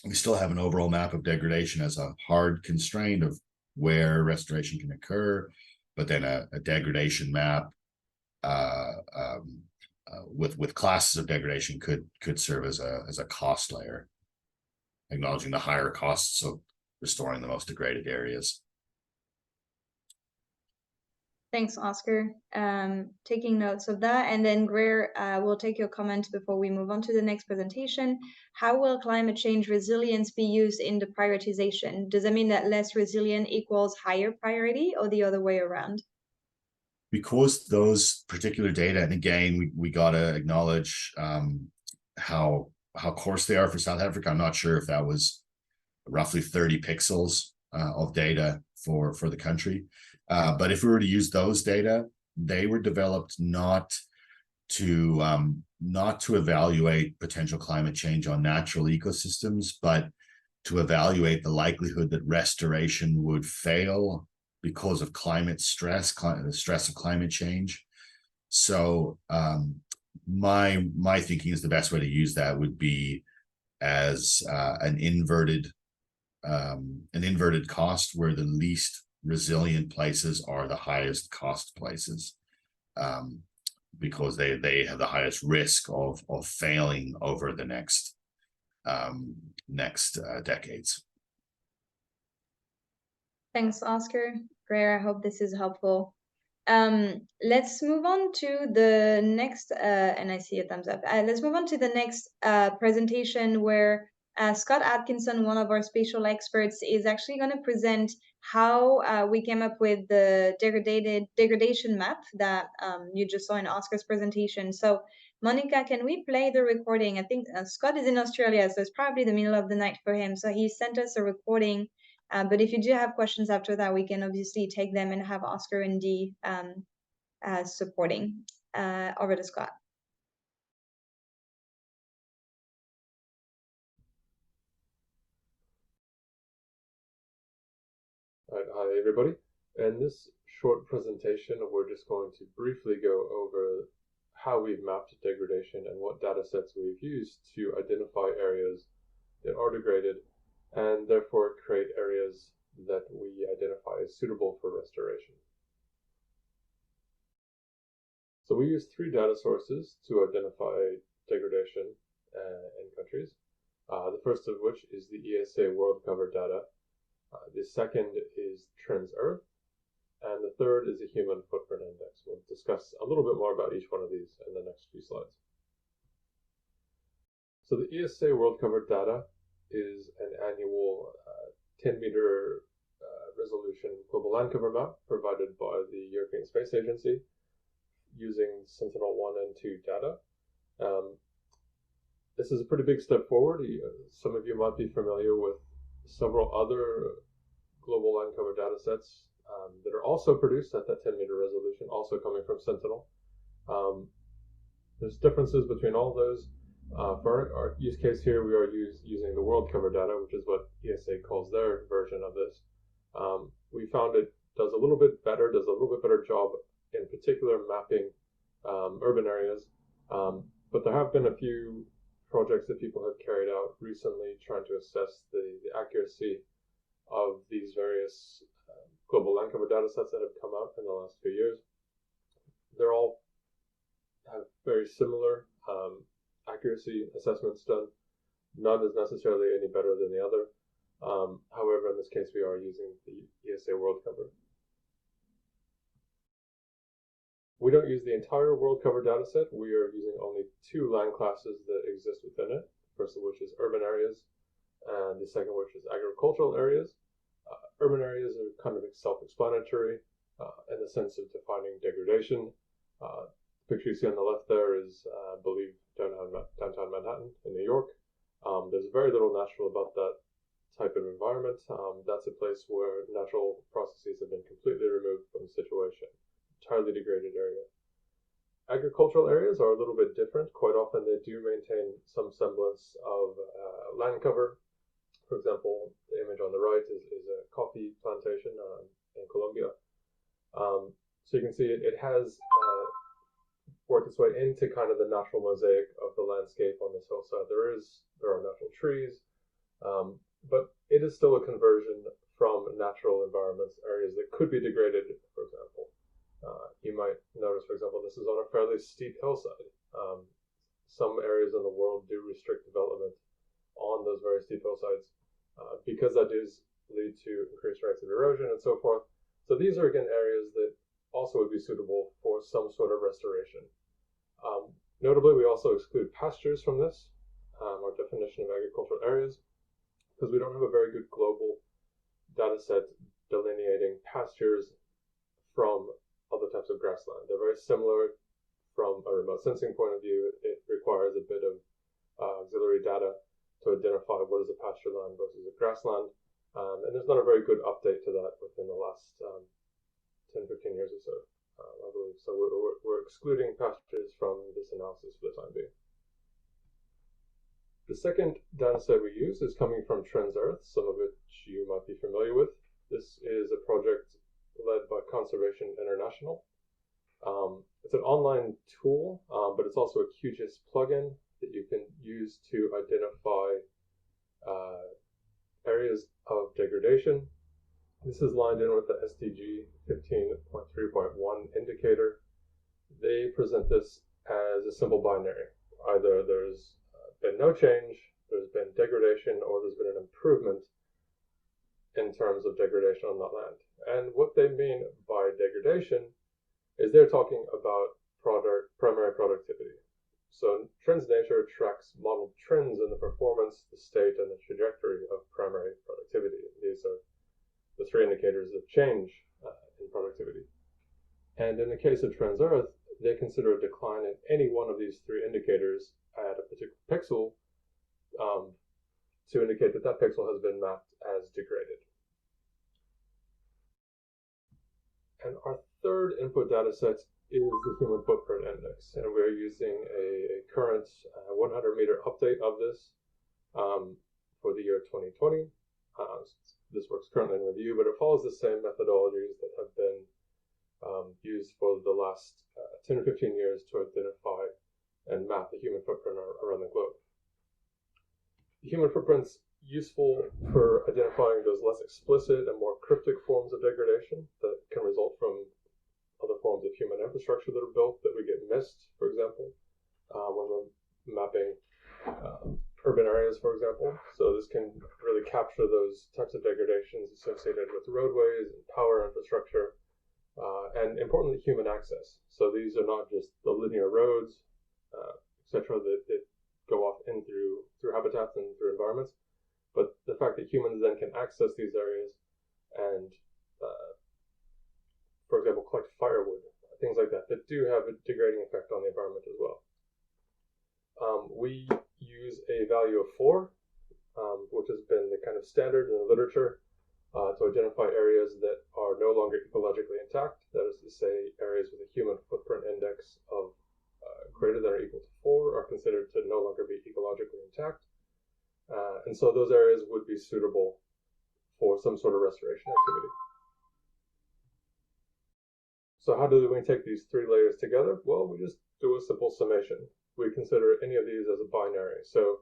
we still have an overall map of degradation as a hard constraint of where restoration can occur, but then a degradation map with classes of degradation could serve as a cost layer, acknowledging the higher costs of restoring the most degraded areas. Thanks, Oscar. Taking notes of that. And then Greer, we'll take your comment before we move on to the next presentation. How will climate change resilience be used in the prioritization? Does that mean that less resilient equals higher priority, or the other way around? Because those particular data, and again, we got to acknowledge how coarse they are for South Africa. I'm not sure if that was roughly 30 pixels of data for the country. But if we were to use those data, they were developed not to evaluate potential climate change on natural ecosystems, but to evaluate the likelihood that restoration would fail because of climate stress, the stress of climate change. So my thinking is the best way to use that would be as an inverted cost, where the least resilient places are the highest cost places, because they have the highest risk of failing over the next decades. Thanks, Oscar. Greer, I hope this is helpful. Let's move on to the next, and I see a thumbs up. Let's move on to the next presentation, where Scott Atkinson, one of our spatial experts, is actually going to present how we came up with the degradation map that you just saw in Oscar's presentation. So, Monica, can we play the recording? I think Scott is in Australia, so it's probably the middle of the night for him. So he sent us a recording. But if you do have questions after that, we can obviously take them and have Oscar and Dee supporting. Over to Scott. All right, hi everybody. In this short presentation, we're just going to briefly go over how we've mapped degradation and what data sets we've used to identify areas that are degraded and therefore create areas that we identify as suitable for restoration. So we use 3 data sources to identify degradation in countries. The first of which is the ESA world cover data. The second is Trends Earth, and the third is the Human Footprint Index. We'll discuss a little bit more about each one of these in the next few slides. So the ESA world cover data is an annual 10-meter resolution global land cover map provided by the European Space Agency using Sentinel-1 and 2 data. This is a pretty big step forward. Some of you might be familiar with several other global land cover data sets that are also produced at that 10-meter resolution, also coming from Sentinel. There's differences between all those. For our use case here, we are using the world cover data, which is what ESA calls their version of this. We found it does a little bit better job, in particular mapping urban areas. But there have been a few projects that people have carried out recently trying to assess the accuracy of these various global land cover data sets that have come out in the last few years. They're all have very similar accuracy assessments done. None is necessarily any better than the other. However, in this case, we are using the ESA world cover. We don't use the entire world cover dataset. We are using only 2 land classes that exist within it. First of which is urban areas, and the second which is agricultural areas. Urban areas are kind of self-explanatory in the sense of defining degradation. The picture you see on the left there is, I believe, downtown Manhattan in New York. There's very little natural about that type of environment. That's a place where natural processes have been completely removed from the situation. Entirely degraded area. Agricultural areas are a little bit different. Quite often they do maintain some semblance of land cover. For example, the image on the right is a coffee plantation in Colombia. So you can see it has worked its way into kind of the natural mosaic of the landscape on this hillside. There are natural trees, but it is still a conversion from natural environments, areas that could be degraded, for example. You might notice, for example, this is on a fairly steep hillside. Some areas in the world do restrict development on those very steep hillsides because that does lead to increased rates of erosion and so forth. So these are, again, areas that also would be suitable for some sort of restoration. Notably, we also exclude pastures from this, our definition of agricultural areas, because we don't have a very good global data set delineating pastures from other types of grassland. They're very similar from a remote sensing point of view. It requires a bit of auxiliary data to identify what is a pasture land versus a grassland. And there's not a very good update to that within the last 10, 15 years or so, I believe. So we're excluding pastures from this analysis for the time being. The second data set we use is coming from TransEarth, some of which you might be familiar with. This is a project led by Conservation International. It's an online tool, but it's also a QGIS plugin that you can use to identify areas of degradation. This is lined in with the SDG 15.3.1 indicator. They present this as a simple binary. Either there's been no change, there's been degradation, or there's been an improvement in terms of degradation on that land. And what they mean by degradation is they're talking about primary productivity. So Trends Nature tracks modeled trends in the performance, the state, and the trajectory of primary productivity. These are the 3 indicators of change in productivity. And in the case of TransEarth, they consider a decline in any one of these 3 indicators at a particular pixel to indicate that that pixel has been mapped as degraded. And our third input data set is the Human Footprint Index, and we're using a current 100-meter update of this for the year 2020. This work's currently in review, but it follows the same methodologies that have been used for the last 10 or 15 years to identify and map the human footprint around the globe. The human footprint's useful for identifying those less explicit and more cryptic forms of degradation that can result from other forms of human infrastructure that are built that we get missed, for example, when we're mapping urban areas, for example. So this can really capture those types of degradations associated with roadways and power infrastructure, and importantly, human access. So these are not just the linear roads, etc., that go off in through habitats and through environments, but the fact that humans then can access these areas and, for example, collect firewood, things like that, that do have a degrading effect on the environment as well. We use a value of 4, which has been the kind of standard in the literature to identify areas that are no longer ecologically intact. That is to say, areas with a human footprint index of greater than or equal to 4 are considered to no longer be ecologically intact. And so those areas would be suitable for some sort of restoration activity. So how do we take these 3 layers together? Well, we just do a simple summation. We consider any of these as a binary. So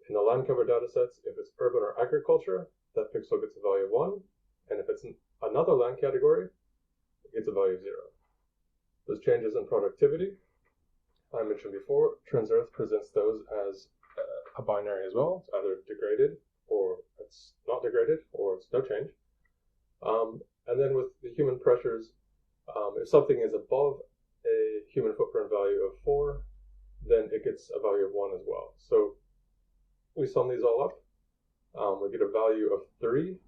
in the land cover data sets, if it's urban or agriculture, that pixel gets a value of 1. And if it's another land category, it gets a value of 0. Those changes in productivity, I mentioned before, TransEarth presents those as a binary as well. It's either degraded, or it's not degraded, or it's no change. And then with the human pressures, if something is above a human footprint value of 4, then it gets a value of 1 as well. So we sum these all up. We get a value of 3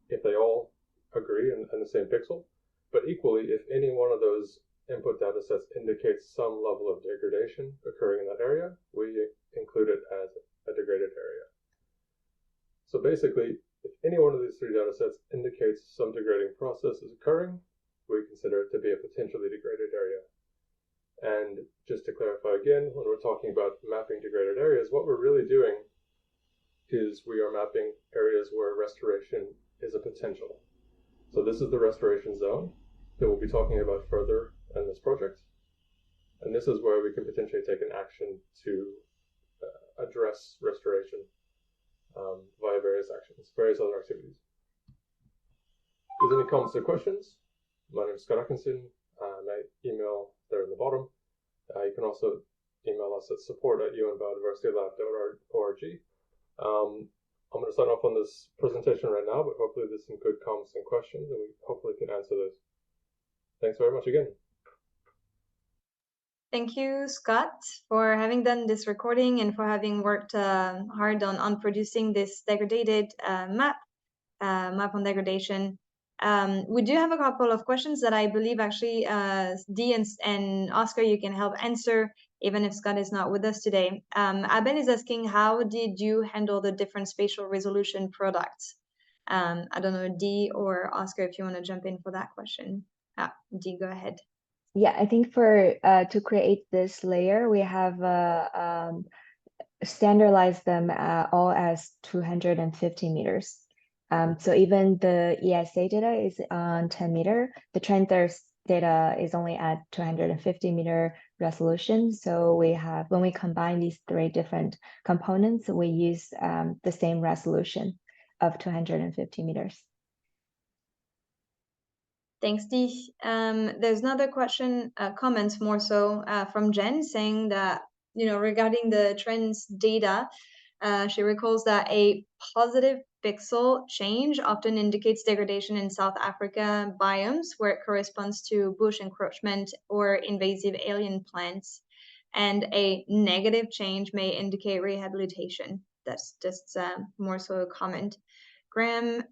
if they all agree in the same pixel. But equally, if any one of those input data sets indicates some level of degradation occurring in that area, we include it as a degraded area. So basically, if any one of these 3 data sets indicates some degrading process is occurring, we consider it to be a potentially degraded area. And just to clarify again, when we're talking about mapping degraded areas, what we're really doing is we are mapping areas where restoration is a potential. So this is the restoration zone that we'll be talking about further in this project. And this is where we can potentially take an action to address restoration via various actions, various other activities. If there's any comments or questions, my name is Scott Atkinson. My email there in the bottom. You can also email us at support@unbiodiversitylab.org. I'm going to sign off on this presentation right now, but hopefully there's some good comments and questions, and we hopefully can answer those. Thanks very much again. Thank you, Scott, for having done this recording and for having worked hard on producing this degraded map on degradation. We do have a couple of questions that I believe actually Dee and Oscar, you can help answer, even if Scott is not with us today. Abel is asking, how did you handle the different spatial resolution products? I don't know, Dee or Oscar, if you want to jump in for that question. Dee, go ahead. Yeah, I think for to create this layer, we have standardized them all as 250 meters. So even the ESA data is on 10 meter, the trend data is only at 250 meter resolution. So we have, when we combine these 3 different components, we use the same resolution of 250 meters. Thanks, Dee. There's another question, comment more so from Jen, saying that, regarding the trends data, she recalls that a positive pixel change often indicates degradation in South Africa biomes where it corresponds to bush encroachment or invasive alien plants, and a negative change may indicate rehabilitation. That's just more so a comment. Graham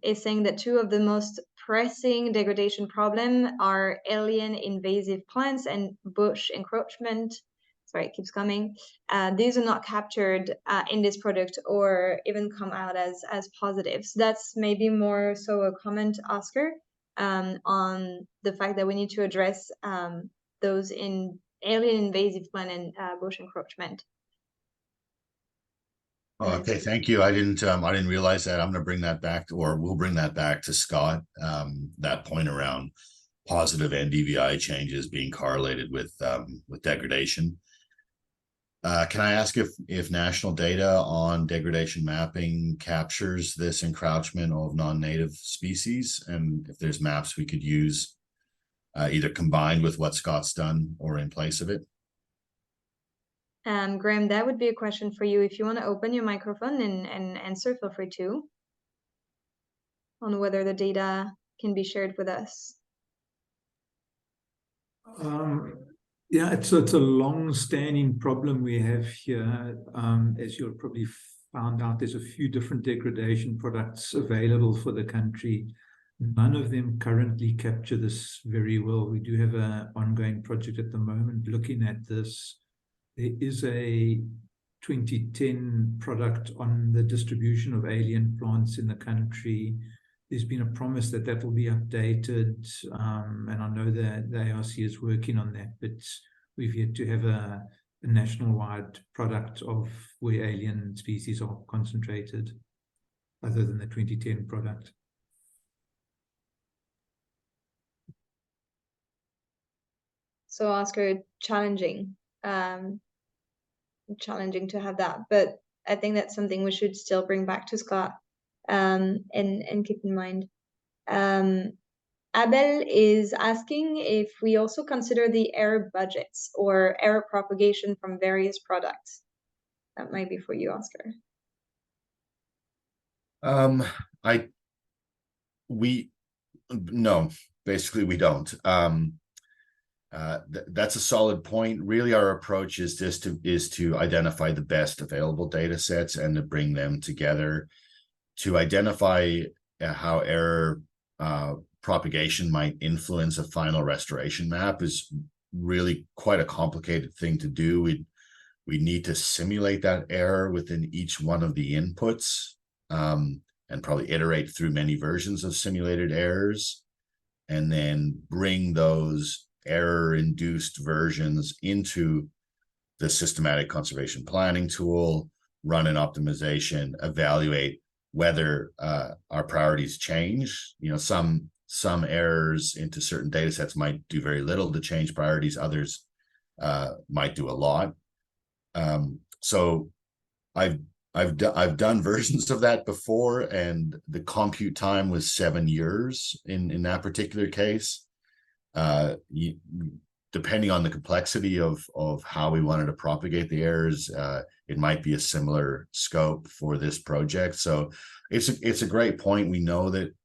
is saying that 2 of the most pressing degradation problem are alien invasive plants and bush encroachment. Sorry, it keeps coming. These are not captured in this product or even come out as positives. That's maybe more so a comment, Oscar, on the fact that we need to address those in alien invasive plant and bush encroachment. Okay, thank you. I didn't realize that. I'm going to bring that back, or we'll bring that back to Scott. That point around positive NDVI changes being correlated with degradation. Can I ask if national data on degradation mapping captures this encroachment of non-native species, and if there's maps we could use either combined with what Scott's done or in place of it? Graham, that would be a question for you. If you want to open your microphone and answer, feel free to, on whether the data can be shared with us. Yeah, it's a long-standing problem we have here. As you'll probably found out, there's a few different degradation products available for the country. None of them currently capture this very well. We do have an ongoing project at the moment looking at this. There is a 2010 product on the distribution of alien plants in the country. There's been a promise that that will be updated, and I know that the ARC is working on that, but we've yet to have a national-wide product of where alien species are concentrated, other than the 2010 product. So, Oscar, challenging to have that, but I think that's something we should still bring back to Scott and keep in mind. Abel is asking if we also consider the error budgets or error propagation from various products. That might be for you, Oscar. No, basically we don't. That's a solid point. Really, our approach is to identify the best available data sets and to bring them together to identify how error propagation might influence a final restoration map is really quite a complicated thing to do. We need to simulate that error within each one of the inputs, and probably iterate through many versions of simulated errors, and then bring those error-induced versions into the systematic conservation planning tool, run an optimization, evaluate whether our priorities change. You know, some errors into certain data sets might do very little to change priorities. Others might do a lot. So I've done versions of that before, and the compute time was 7 years in that particular case. Depending on the complexity of how we wanted to propagate the errors, it might be a similar scope for this project. So it's a great point. We know that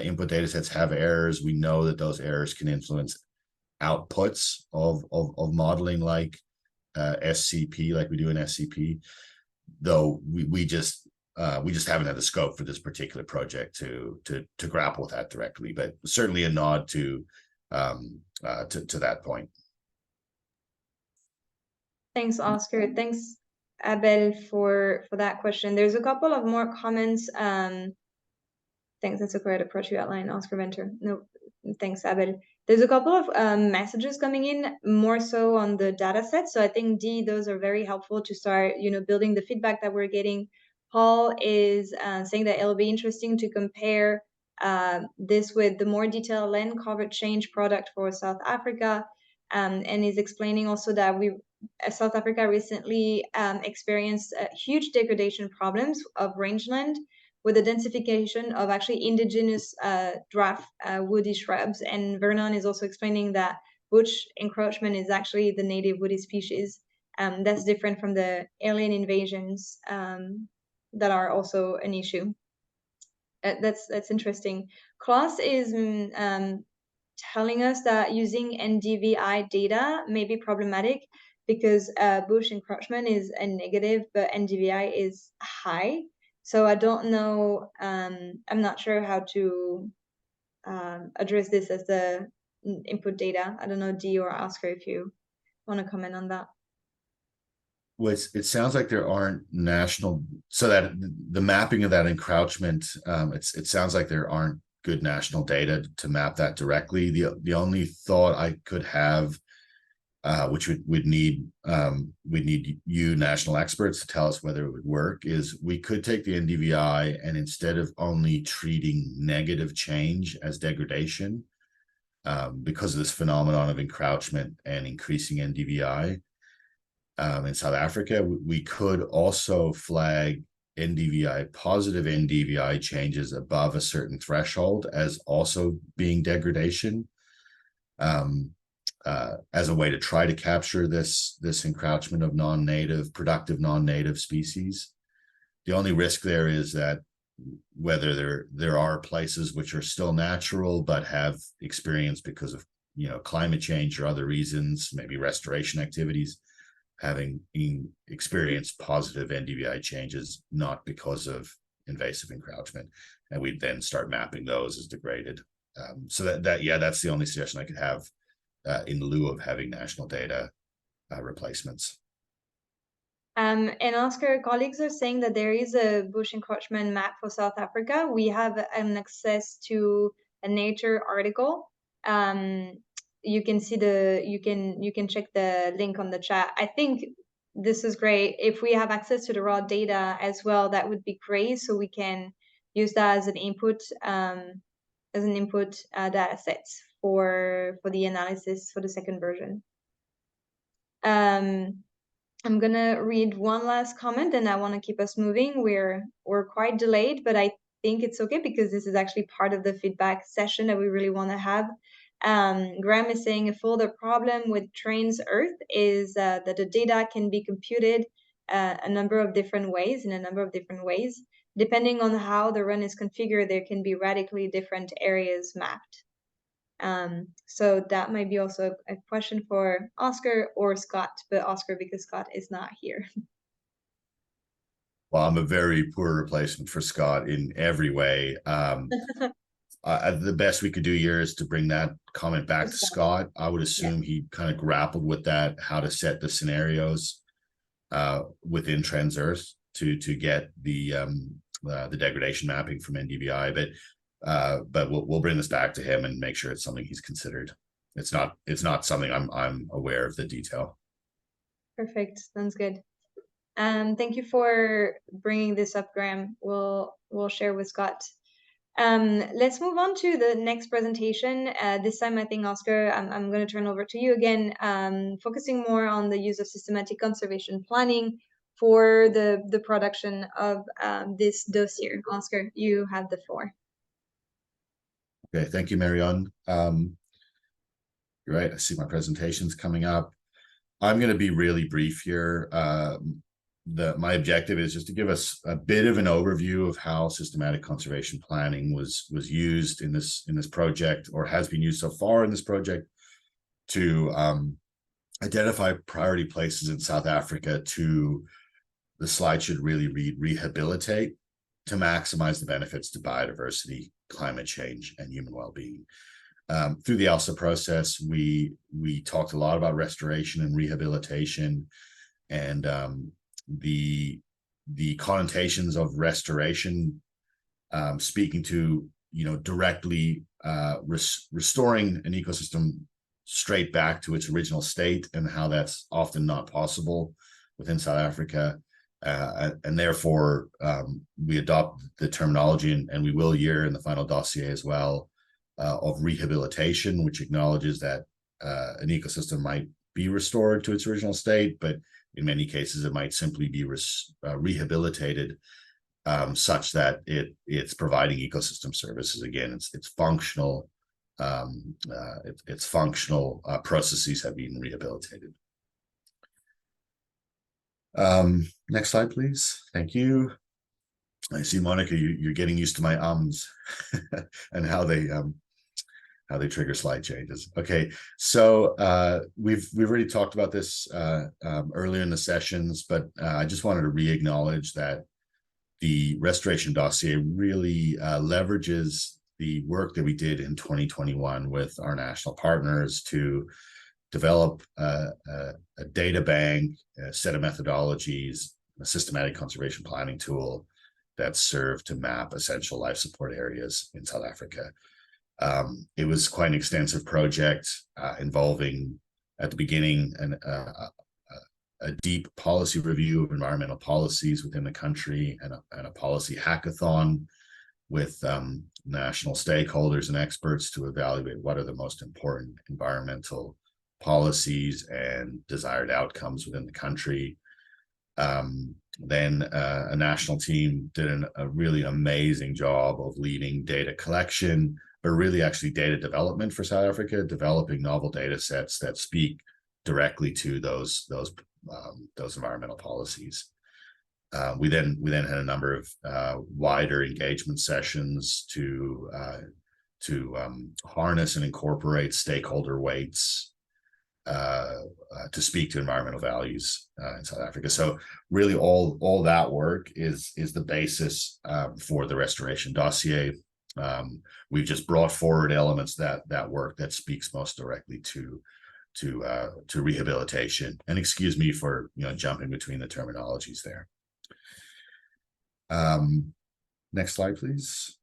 input data sets have errors. We know that those errors can influence outputs of modeling like SCP, like we do in SCP. Though we just haven't had the scope for this particular project to grapple with that directly, but certainly a nod to that point. Thanks, Oscar. Thanks, Abel, for that question. There's a couple of more comments. Thanks, that's a great approach you outlined, Oscar Venter. No, thanks, Abel. There's a couple of messages coming in, more so on the data set. So I think, Dee, those are very helpful to start, building the feedback that we're getting. Paul is saying that it'll be interesting to compare this with the more detailed land cover change product for South Africa, and is explaining also that South Africa recently experienced huge degradation problems of rangeland with the densification of actually indigenous dwarf woody shrubs. And Vernon is also explaining that bush encroachment is actually the native woody species. That's different from the alien invasions that are also an issue. That's interesting. Klaus is telling us that using NDVI data may be problematic because bush encroachment is a negative, but NDVI is high. So I don't know, I'm not sure how to address this as the input data. I don't know, Dee or Oscar, if you want to comment on that. Well, it sounds like there aren't national, so that the mapping of that encroachment, it sounds like there aren't good national data to map that directly. The only thought I could have, which we'd need you national experts to tell us whether it would work, is we could take the NDVI and instead of only treating negative change as degradation, because of this phenomenon of encroachment and increasing NDVI in South Africa, we could also flag positive NDVI changes above a certain threshold as also being degradation, as a way to try to capture this encroachment of productive non-native species. The only risk there is that whether there are places which are still natural but have experienced, because of climate change or other reasons, maybe restoration activities, having experienced positive NDVI changes, not because of invasive encroachment, and we'd then start mapping those as degraded. So that's the only suggestion I could have in lieu of having national data replacements. And Oscar, colleagues are saying that there is a bush encroachment map for South Africa. We have an access to a Nature article. You can see you can check the link on the chat. I think this is great. If we have access to the raw data as well, that would be great. So we can use that as an input data set for the analysis for the second version. I'm gonna read one last comment, and I want to keep us moving. We're quite delayed, but I think it's okay because this is actually part of the feedback session that we really want to have. Graham is saying a further problem with Trains Earth is that the data can be computed in a number of different ways. Depending on how the run is configured, there can be radically different areas mapped. So that might be also a question for Oscar or Scott, but Oscar because Scott is not here. Well, I'm a very poor replacement for Scott in every way. The best we could do here is to bring that comment back to Scott. I would assume he kind of grappled with that, how to set the scenarios within Transearth to get the degradation mapping from NDVI. But we'll bring this back to him and make sure it's something he's considered. It's not something I'm aware of the detail. Perfect. Sounds good. Thank you for bringing this up, Graham. We'll share with Scott. Let's move on to the next presentation. This time, I think, Oscar, I'm going to turn over to you again, focusing more on the use of systematic conservation planning for the production of this dossier. Oscar, you have the floor. Okay, thank you, Marianne. You're right, I see my presentation's coming up. I'm going to be really brief here. My objective is just to give us a bit of an overview of how systematic conservation planning was used in this project, or has been used so far in this project, to identify priority places in South Africa to, the slide should really read, rehabilitate, to maximize the benefits to biodiversity, climate change, and human well-being. Through the ALSA process, we talked a lot about restoration and rehabilitation, and the connotations of restoration, speaking to, directly restoring an ecosystem straight back to its original state, and how that's often not possible within South Africa. And therefore, we adopt the terminology, and we will here in the final dossier as well, of rehabilitation, which acknowledges that an ecosystem might be restored to its original state, but in many cases it might simply be rehabilitated such that it's providing ecosystem services. Again, its functional processes have been rehabilitated. Next slide, please. Thank you. I see, Monica, you're getting used to my ums and how they trigger slide changes. Okay, so we've already talked about this earlier in the sessions, but I just wanted to re-acknowledge that the restoration dossier really leverages the work that we did in 2021 with our national partners to develop a data bank, a set of methodologies, a systematic conservation planning tool that served to map essential life support areas in South Africa. It was quite an extensive project involving, at the beginning, a deep policy review of environmental policies within the country, and a policy hackathon with national stakeholders and experts to evaluate what are the most important environmental policies and desired outcomes within the country. Then a national team did a really amazing job of leading data collection, but really actually data development for South Africa, developing novel data sets that speak directly to those environmental policies. We then had a number of wider engagement sessions to harness and incorporate stakeholder weights to speak to environmental values in South Africa. So really all that work is the basis for the restoration dossier. We've just brought forward elements that work that speaks most directly to rehabilitation. And excuse me for jumping between the terminologies there. Next slide, please.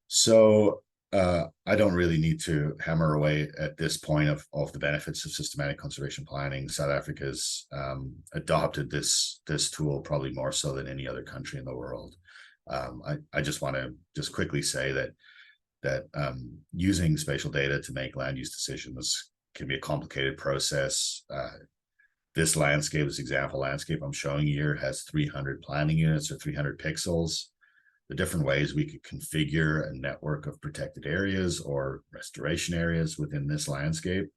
So I don't really need to hammer away at this point of the benefits of systematic conservation planning. South Africa's adopted this tool probably more so than any other country in the world. I just want to quickly say that using spatial data to make land use decisions can be a complicated process. This landscape, this example landscape I'm showing you here, has 300 planning units or 300 pixels. The different ways we could configure a network of protected areas or restoration areas within this landscape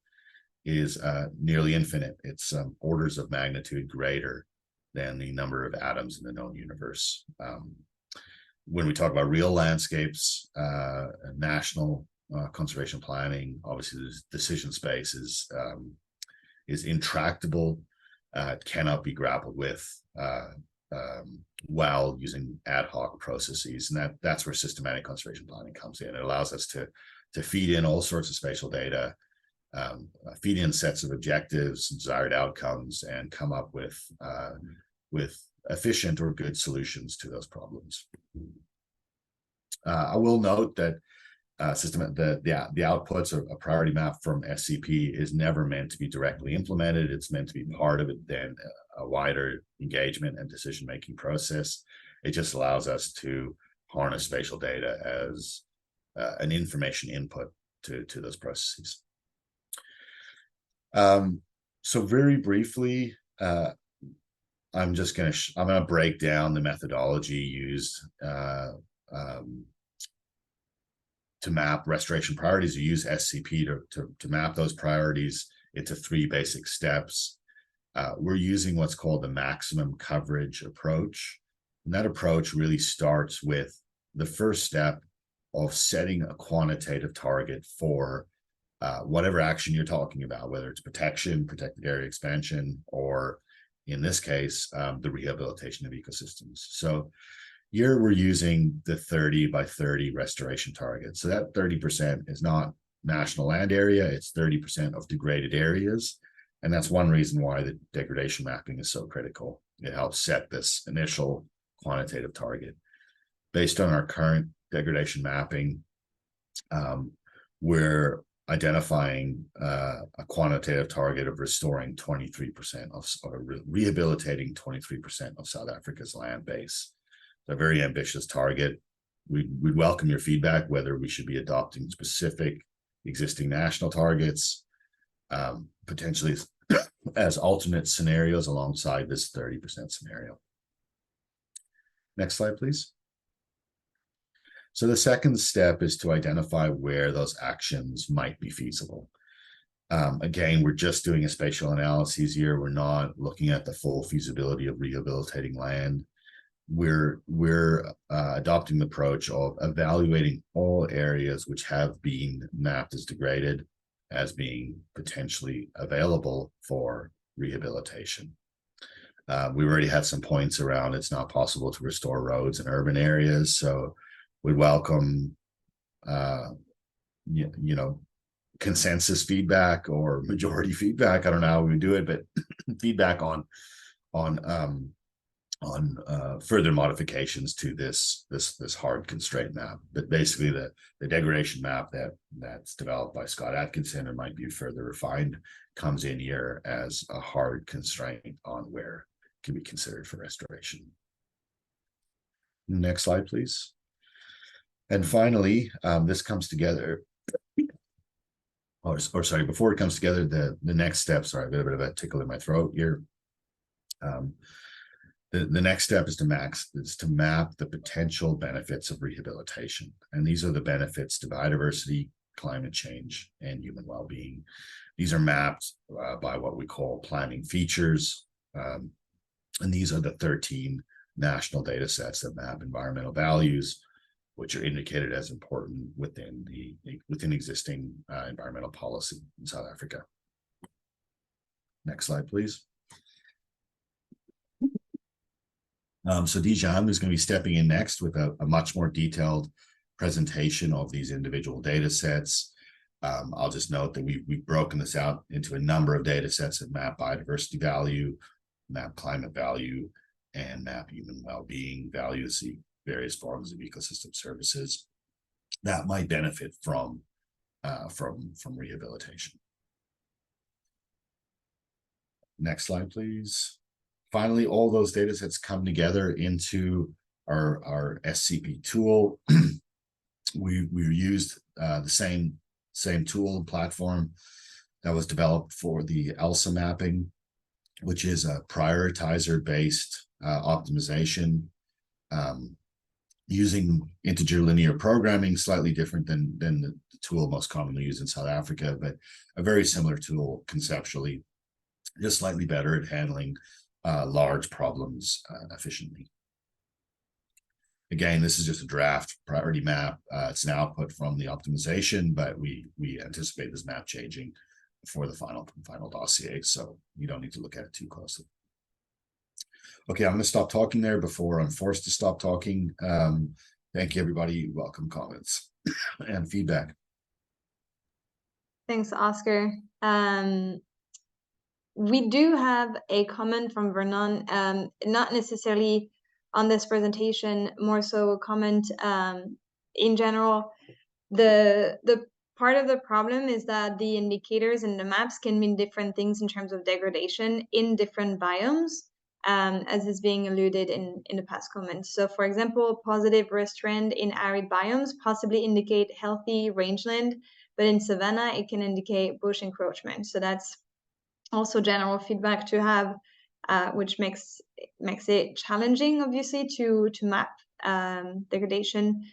is nearly infinite. It's orders of magnitude greater than the number of atoms in the known universe. when we talk about real landscapes, national conservation planning, obviously the decision space is intractable. It cannot be grappled with while using ad hoc processes, and that's where systematic conservation planning comes in. It allows us to feed in all sorts of spatial data, feed in sets of objectives, desired outcomes, and come up with efficient or good solutions to those problems. I will note that the outputs of a priority map from SCP is never meant to be directly implemented. It's meant to be part of it, then a wider engagement and decision-making process. It just allows us to harness spatial data as an information input to those processes. So very briefly, I'm going to break down the methodology used to map restoration priorities. You use SCP to map those priorities into 3 basic steps. We're using what's called the maximum coverage approach. And that approach really starts with the first step of setting a quantitative target for whatever action you're talking about, whether it's protection, protected area expansion, or in this case, the rehabilitation of ecosystems. So here we're using the 30 by 30 restoration target. So that 30% is not national land area, it's 30% of degraded areas. And that's one reason why the degradation mapping is so critical. It helps set this initial quantitative target. Based on our current degradation mapping, we're identifying a quantitative target of restoring 23% or rehabilitating 23% of South Africa's land base. A very ambitious target. We'd welcome your feedback, whether we should be adopting specific existing national targets, potentially as alternate scenarios alongside this 30% scenario. Next slide, please. So the second step is to identify where those actions might be feasible. Again, we're just doing a spatial analysis here. We're not looking at the full feasibility of rehabilitating land. We're adopting the approach of evaluating all areas which have been mapped as degraded as being potentially available for rehabilitation. We've already had some points around it's not possible to restore roads in urban areas, so we'd welcome consensus feedback or majority feedback. I don't know how we do it, but feedback on further modifications to this hard constraint map. But basically the degradation map that's developed by Scott Atkinson and might be further refined comes in here as a hard constraint on where it can be considered for restoration. Next slide, please. And finally, this comes together. Or sorry, before it comes together, the next step, sorry, a bit of a tickle in my throat here. The next step is to map the potential benefits of rehabilitation. And these are the benefits to biodiversity, climate change, and human well-being. These are mapped by what we call planning features. And these are the 13 national data sets that map environmental values, which are indicated as important within existing environmental policy in South Africa. Next slide, please. So Dijan is going to be stepping in next with a much more detailed presentation of these individual data sets. I'll just note that we've broken this out into a number of data sets that map biodiversity value, map climate value, and map human well-being value, see various forms of ecosystem services that might benefit from rehabilitation. Next slide, please. Finally, all those data sets come together into our SCP tool. We used the same tool platform that was developed for the ELSA mapping, which is a prioritizer-based optimization using integer linear programming, slightly different than the tool most commonly used in South Africa, but a very similar tool conceptually, just slightly better at handling large problems efficiently. Again, this is just a draft priority map. It's an output from the optimization, but we anticipate this map changing for the final dossier, so you don't need to look at it too closely. Okay, I'm going to stop talking there before I'm forced to stop talking. Thank you, everybody. Welcome comments and feedback. Thanks, Oscar. We do have a comment from Vernon, not necessarily on this presentation, more so a comment in general. The part of the problem is that the indicators in the maps can mean different things in terms of degradation in different biomes, as is being alluded in the past comments. So for example, positive risk trend in arid biomes possibly indicate healthy rangeland, but in savanna, it can indicate bush encroachment. So that's also general feedback to have, which makes it challenging, obviously, to map degradation.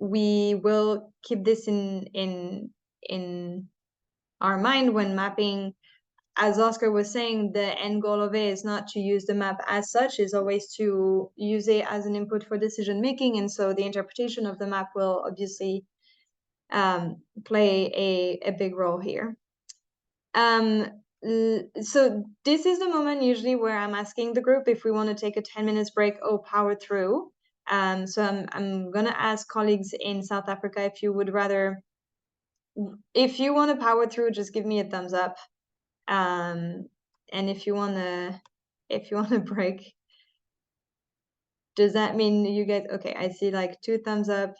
We will keep this in our mind when mapping. As Oscar was saying, the end goal of it is not to use the map as such, is always to use it as an input for decision making, and so the interpretation of the map will obviously play a big role here. So this is the moment usually where I'm asking the group if we want to take a 10 minutes break or power through. So I'm gonna ask colleagues in South Africa if you would rather, if you want to power through, just give me a thumbs up. And if you wanna break, does that mean you guys, okay, I see like 2 thumbs up,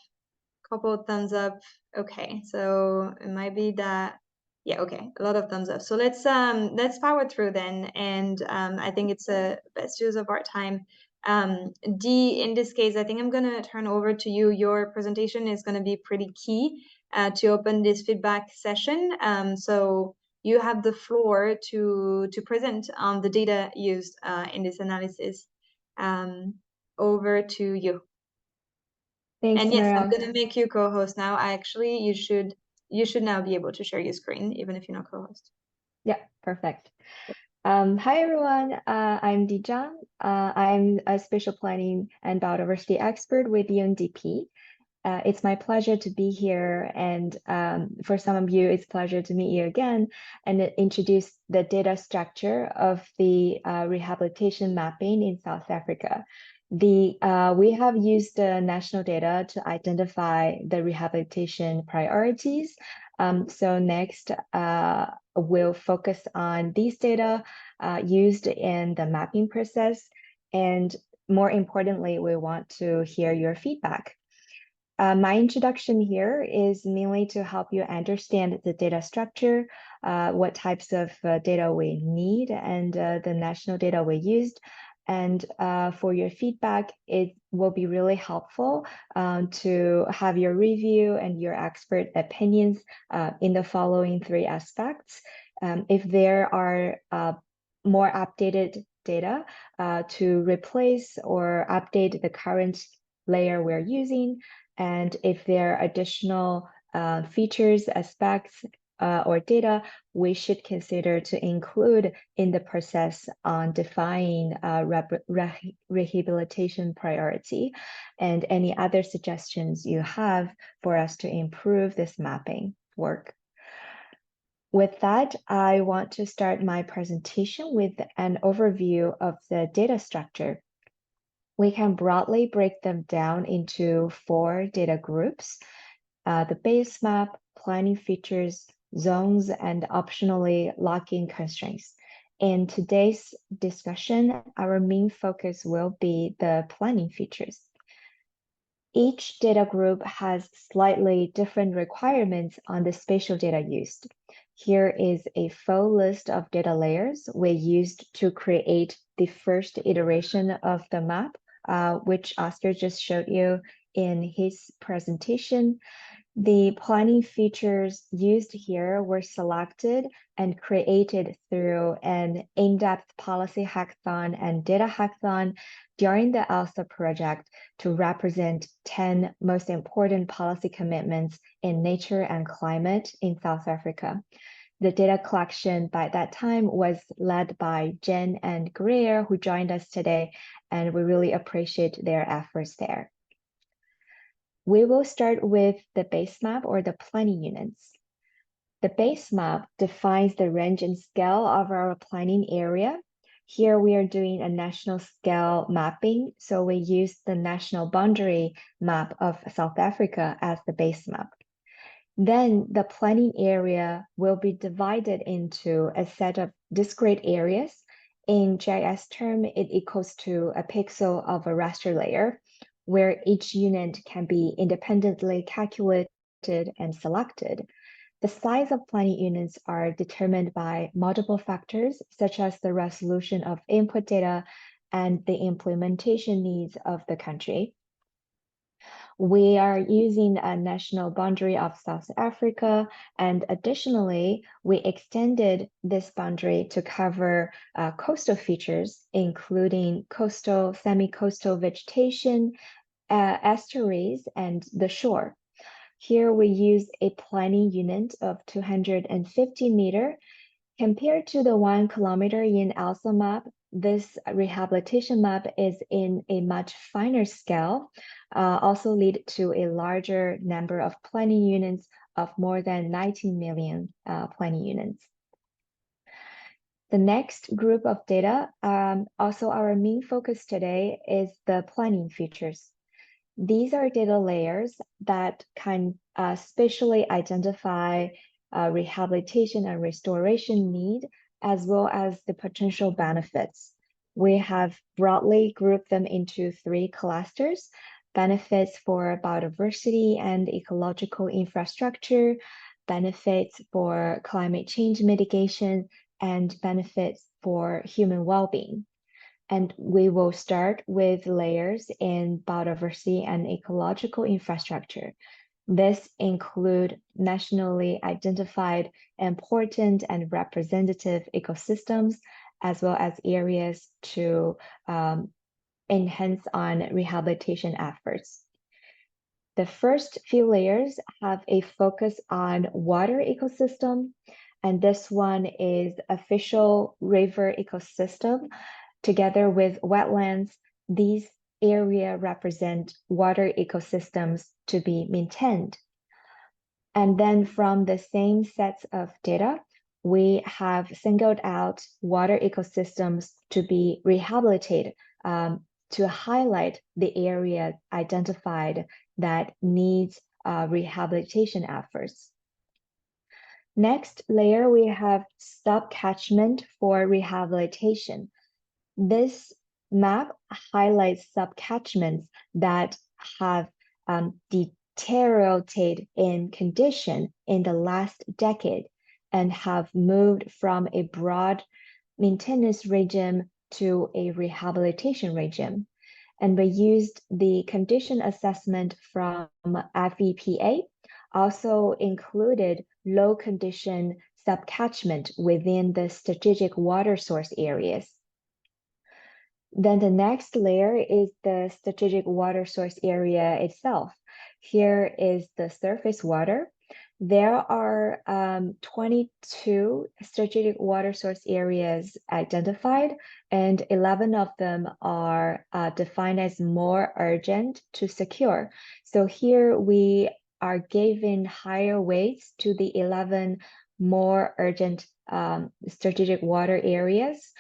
couple of thumbs up. Okay, so it might be that, yeah, okay, a lot of thumbs up. So let's power through then, and I think it's a best use of our time. Dee, in this case, I think I'm gonna turn over to you. Your presentation is gonna be pretty key to open this feedback session. So you have the floor to present on the data used in this analysis. Over to you. Thanks, And yes, I'm Marianne. gonna make you co-host now. You should now be able to share your screen, even if you're not co-host. Yeah, perfect. Hi, everyone. I'm Dijan. I'm a spatial planning and biodiversity expert with UNDP. It's my pleasure to be here, and for some of you, it's a pleasure to meet you again and introduce the data structure of the rehabilitation mapping in South Africa. We have used the national data to identify the rehabilitation priorities. So next, we'll focus on these data used in the mapping process, and more importantly, we want to hear your feedback. My introduction here is mainly to help you understand the data structure, what types of data we need, and the national data we used. And for your feedback, it will be really helpful to have your review and your expert opinions in the following 3 aspects. If there are more updated data to replace or update the current layer we're using, and if there are additional features, aspects, or data we should consider to include in the process on defining rehabilitation priority, and any other suggestions you have for us to improve this mapping work. With that, I want to start my presentation with an overview of the data structure. We can broadly break them down into 4 data groups: the base map, planning features, zones, and optionally lock-in constraints. In today's discussion, our main focus will be the planning features. Each data group has slightly different requirements on the spatial data used. Here is a full list of data layers we used to create the first iteration of the map, which Oscar just showed you in his presentation. The planning features used here were selected and created through an in-depth policy hackathon and data hackathon during the ALSA project to represent 10 most important policy commitments in nature and climate in South Africa. The data collection by that time was led by Jen and Greer, who joined us today, and we really appreciate their efforts there. We will start with the base map or the planning units. The base map defines the range and scale of our planning area. Here we are doing a national scale mapping, so we use the national boundary map of South Africa as the base map. Then the planning area will be divided into a set of discrete areas. In GIS term, it equals to a pixel of a raster layer, where each unit can be independently calculated and selected. The size of planning units are determined by multiple factors, such as the resolution of input data and the implementation needs of the country. We are using a national boundary of South Africa, and additionally, we extended this boundary to cover coastal features, including coastal, semi-coastal vegetation, estuaries, and the shore. Here we use a planning unit of 250 meter. Compared to the 1 kilometer in ALSA map, this rehabilitation map is in a much finer scale, also lead to a larger number of planning units of more than 19 million planning units. The next group of data, also our main focus today, is the planning features. These are data layers that can spatially identify rehabilitation and restoration need, as well as the potential benefits. We have broadly grouped them into 3 clusters: benefits for biodiversity and ecological infrastructure, benefits for climate change mitigation, and benefits for human well-being. And we will start with layers in biodiversity and ecological infrastructure. This include nationally identified important and representative ecosystems, as well as areas to enhance on rehabilitation efforts. The first few layers have a focus on water ecosystem, and this one is official river ecosystem. Together with wetlands, these areas represent water ecosystems to be maintained. And then from the same sets of data, we have singled out water ecosystems to be rehabilitated to highlight the area identified that needs rehabilitation efforts. Next layer, we have sub-catchment for rehabilitation. This map highlights subcatchments that have deteriorated in condition in the last decade and have moved from a broad maintenance regime to a rehabilitation regime. And we used the condition assessment from FEPA, also included low condition subcatchment within the strategic water source areas. Then the next layer is the strategic water source area itself. Here is the surface water. There are 22 strategic water source areas identified, and 11 of them are defined as more urgent to secure. So here we are giving higher weights to the 11 more urgent strategic water areas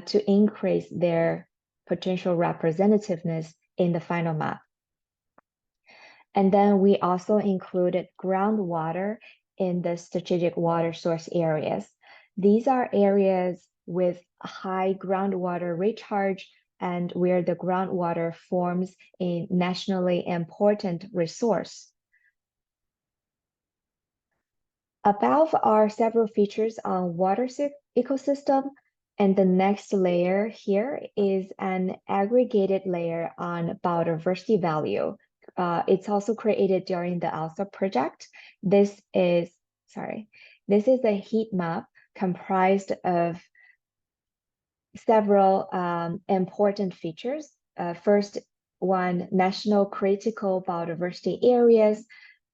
to increase their potential representativeness in the final map. And then we also included groundwater in the strategic water source areas. These are areas with high groundwater recharge and where the groundwater forms a nationally important resource. Above are several features on water ecosystem, and the next layer here is an aggregated layer on biodiversity value. It's also created during the ALSA project. This is a heat map comprised of several important features. First one, national critical biodiversity areas,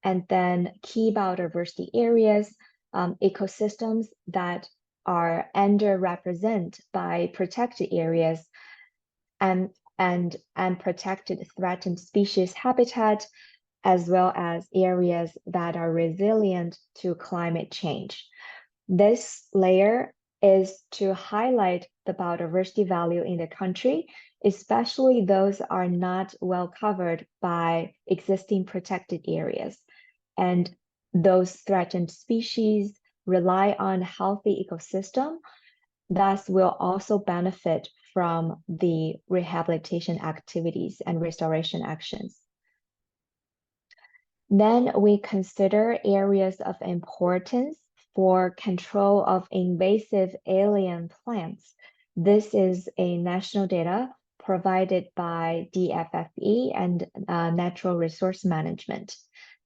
and then key biodiversity areas, ecosystems that are underrepresented by protected areas and protected threatened species habitat, as well as areas that are resilient to climate change. This layer is to highlight the biodiversity value in the country, especially those are not well covered by existing protected areas. And those threatened species rely on healthy ecosystem, thus will also benefit from the rehabilitation activities and restoration actions. Then we consider areas of importance for control of invasive alien plants. This is a national data provided by DFFE and Natural Resource Management.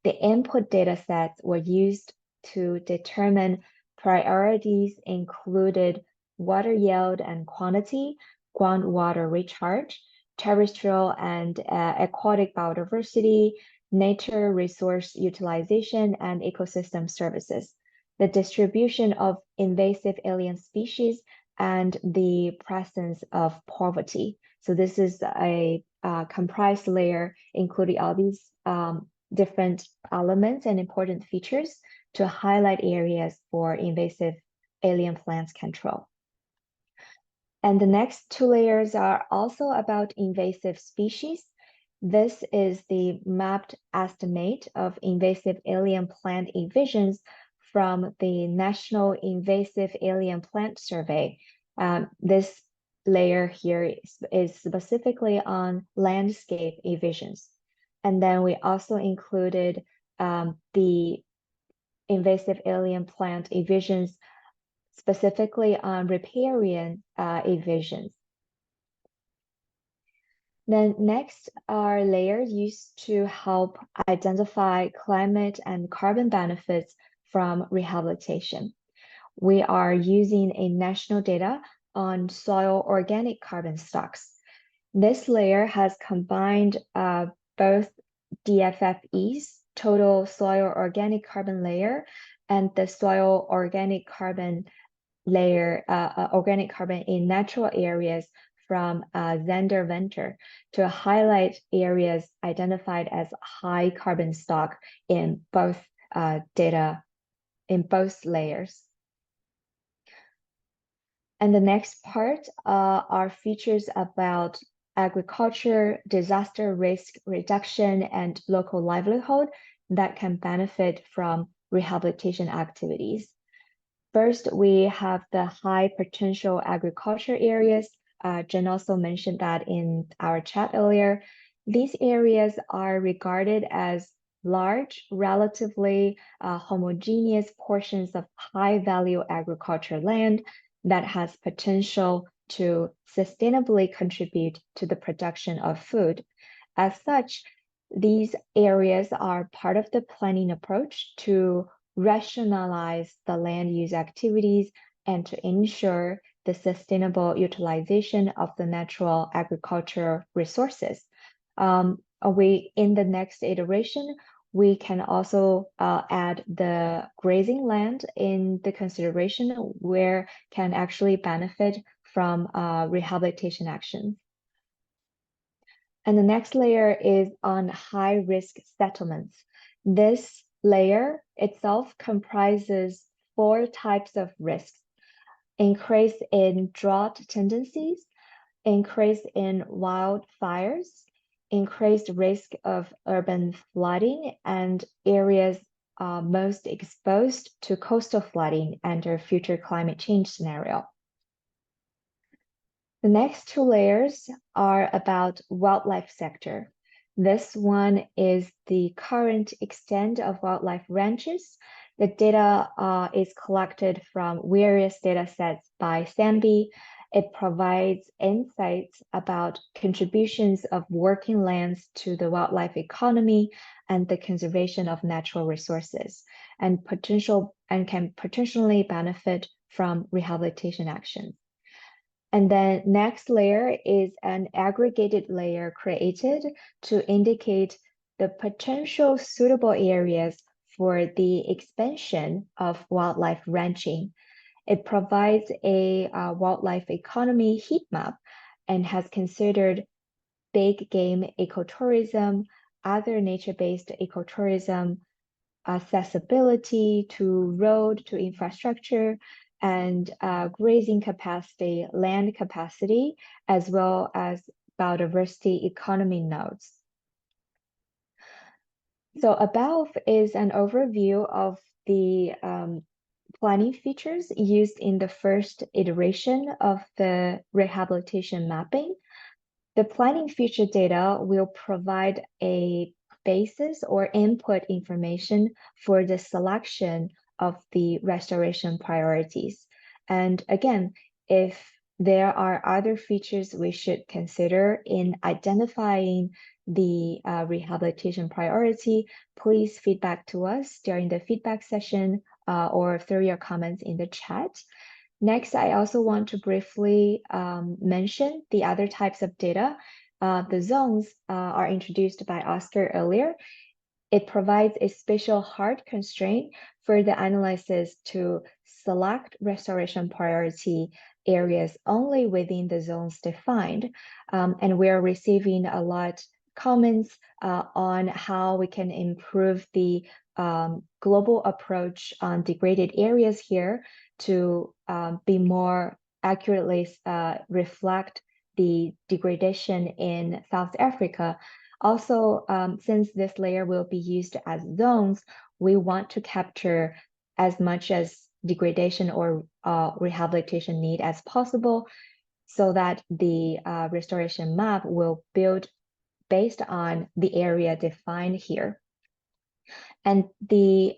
The input data sets were used to determine priorities included water yield and quantity, groundwater recharge, terrestrial and aquatic biodiversity, nature resource utilization, and ecosystem services, the distribution of invasive alien species, and the presence of poverty. So this is a comprised layer including all these different elements and important features to highlight areas for invasive alien plants control. And the next two layers are also about invasive species. This is the mapped estimate of invasive alien plant evasions from the National Invasive Alien Plant Survey. This layer here is specifically on landscape evasions. And then we also included the invasive alien plant evasions specifically on riparian evasions. Then next are layers used to help identify climate and carbon benefits from rehabilitation. We are using a national data on soil organic carbon stocks. This layer has combined both DFFE's total soil organic carbon layer and the soil organic carbon layer, organic carbon in natural areas from Zander Venter to highlight areas identified as high carbon stock in both data, in both layers. And the next part are features about agriculture, disaster risk reduction, and local livelihood that can benefit from rehabilitation activities. First, we have the high potential agriculture areas. Jen also mentioned that in our chat earlier. These areas are regarded as large, relatively homogeneous portions of high value agriculture land that has potential to sustainably contribute to the production of food. As such, these areas are part of the planning approach to rationalize the land use activities and to ensure the sustainable utilization of the natural agriculture resources. In the next iteration, we can also add the grazing land in the consideration where can actually benefit from rehabilitation actions. And the next layer is on high risk settlements. This layer itself comprises 4 types of risks: increase in drought tendencies, increase in wildfires, increased risk of urban flooding, and areas most exposed to coastal flooding under future climate change scenario. The next 2 layers are about wildlife sector. This one is the current extent of wildlife ranches. The data is collected from various data sets by SAMBI. It provides insights about contributions of working lands to the wildlife economy and the conservation of natural resources, and can potentially benefit from rehabilitation actions. And then next layer is an aggregated layer created to indicate the potential suitable areas for the expansion of wildlife ranching. It provides a wildlife economy heat map and has considered big game ecotourism, other nature-based ecotourism, accessibility to road, to infrastructure, and grazing capacity, land capacity, as well as biodiversity economy nodes. So above is an overview of the planning features used in the first iteration of the rehabilitation mapping. The planning feature data will provide a basis or input information for the selection of the restoration priorities. And again, if there are other features we should consider in identifying the rehabilitation priority, please feedback to us during the feedback session or through your comments in the chat. Next, I also want to briefly mention the other types of data. The zones are introduced by Oscar earlier. It provides a special hard constraint for the analysis to select restoration priority areas only within the zones defined. And we are receiving a lot comments on how we can improve the global approach on degraded areas here to be more accurately reflect the degradation in South Africa. Also, since this layer will be used as zones, we want to capture as much as degradation or rehabilitation need as possible so that the restoration map will build based on the area defined here. And the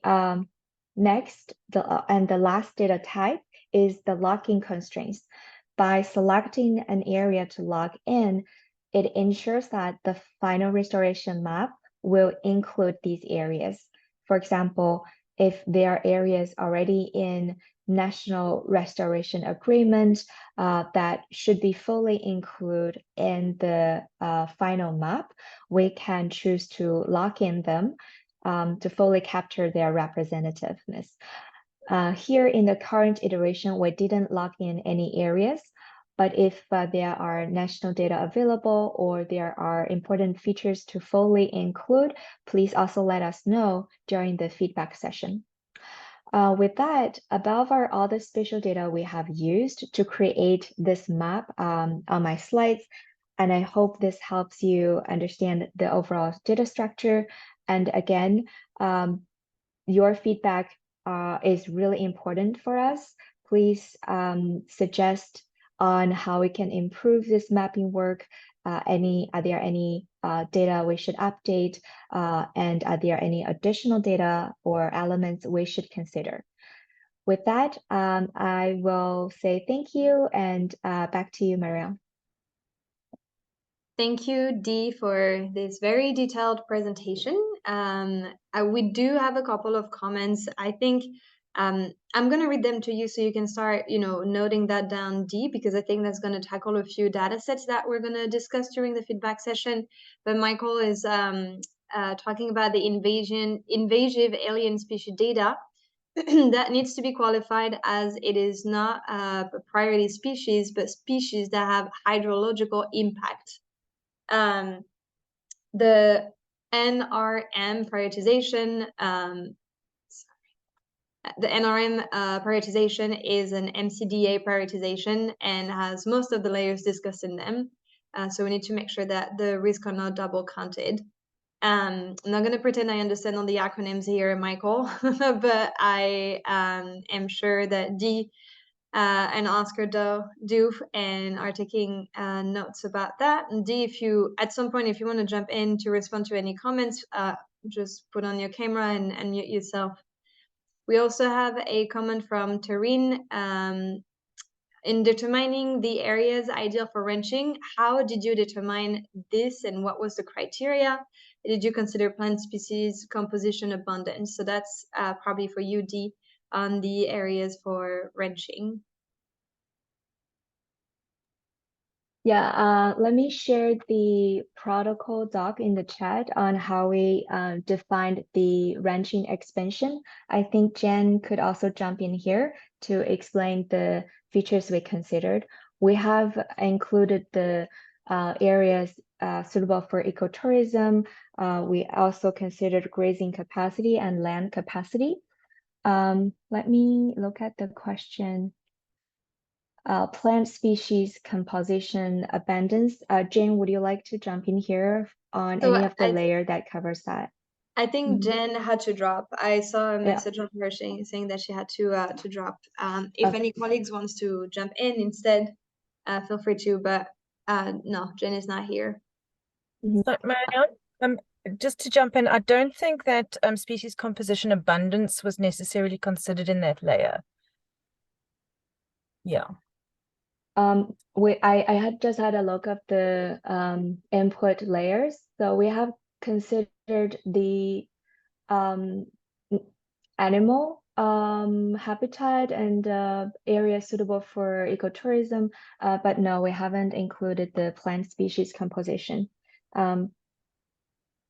the last data type is the locking constraints. By selecting an area to lock in, it ensures that the final restoration map will include these areas. For example, if there are areas already in National Restoration Agreement that should be fully included in the final map, we can choose to lock in them to fully capture their representativeness. Here in the current iteration, we didn't lock in any areas, but if there are national data available or there are important features to fully include, please also let us know during the feedback session. With that, above are all the spatial data we have used to create this map on my slides, and I hope this helps you understand the overall data structure. And again, your feedback is really important for us. Please suggest on how we can improve this mapping work. Are there any data we should update? And are there any additional data or elements we should consider? With that, I will say thank you and back to you, Marianne. Thank you, Dee, for this very detailed presentation. We do have a couple of comments. I think I'm going to read them to you so you can start, noting that down, Dee, because I think that's going to tackle a few data sets that we're going to discuss during the feedback session. But Michael is talking about the invasive alien species data that needs to be qualified as it is not a priority species, but species that have hydrological impact. The NRM prioritization, the NRM prioritization is an MCDA prioritization and has most of the layers discussed in them. So we need to make sure that the risks are not double counted. I'm not going to pretend I understand all the acronyms here, Michael, but I am sure that Dee and Oscar do and are taking notes about that. And Dee, if you, at some point, if you want to jump in to respond to any comments, just put on your camera and mute yourself. We also have a comment from Tareen. In determining the areas ideal for ranching, how did you determine this and what was the criteria? Did you consider plant species, composition, abundance? So that's probably for you, Dee, on the areas for ranching. Yeah, let me share the protocol doc in the chat on how we defined the ranching expansion. I think Jen could also jump in here to explain the features we considered. We have included the areas suitable for ecotourism. We also considered grazing capacity and land capacity. Let me look at the question. Plant species composition abundance. Jane, would you like to jump in here on So any of the layer that covers that? I think Jen had to drop. I saw a Yeah. message on her saying that she had to drop. If any colleagues wants to jump in instead, feel free to. But no, Jen is not here. So, Marianne, just to jump in, I don't think that species composition abundance was necessarily considered in that layer. Yeah. I had just had a look at the input layers. So we have considered the animal habitat and area suitable for ecotourism, but no, we haven't included the plant species composition.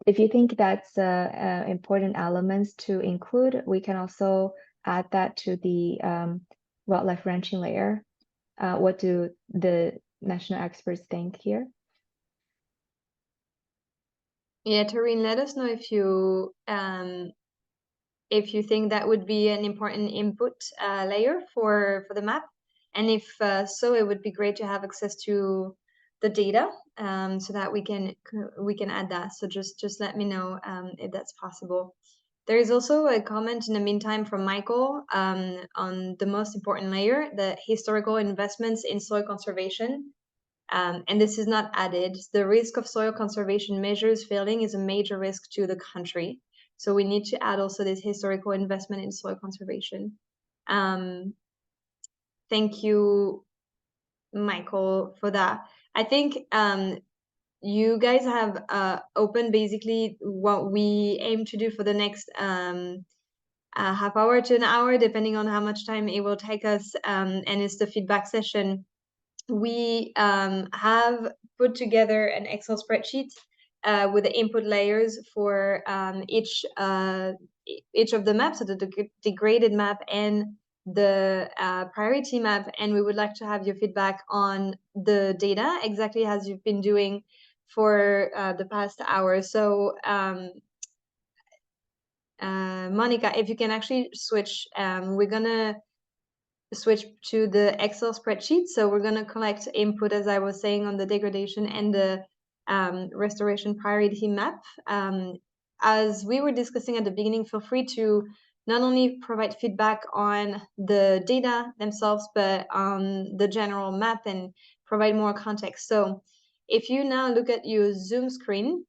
If you think that's important elements to include, we can also add that to the wildlife ranching layer. What do the national experts think here? Yeah, Tareen, let us know if you think that would be an important input layer for the map, and if so, it would be great to have access to the data so that we can add that. So just let me know if that's possible. There is also a comment in the meantime from Michael on the most important layer, the historical investments in soil conservation. And this is not added. The risk of soil conservation measures failing is a major risk to the country. So we need to add also this historical investment in soil conservation. Thank you, Michael, for that. I think you guys have opened basically what we aim to do for the next half hour to an hour, depending on how much time it will take us, and it's the feedback session. We have put together an Excel spreadsheet with the input layers for each of the maps, so the degraded map and the priority map, and we would like to have your feedback on the data, exactly as you've been doing for the past hour. So Monica, if you can actually switch, we're gonna switch to the Excel spreadsheet. So we're gonna collect input, as I was saying, on the degradation and the restoration priority map. As we were discussing at the beginning, feel free to not only provide feedback on the data themselves, but on the general map and provide more context. So if you now look at your Zoom screen,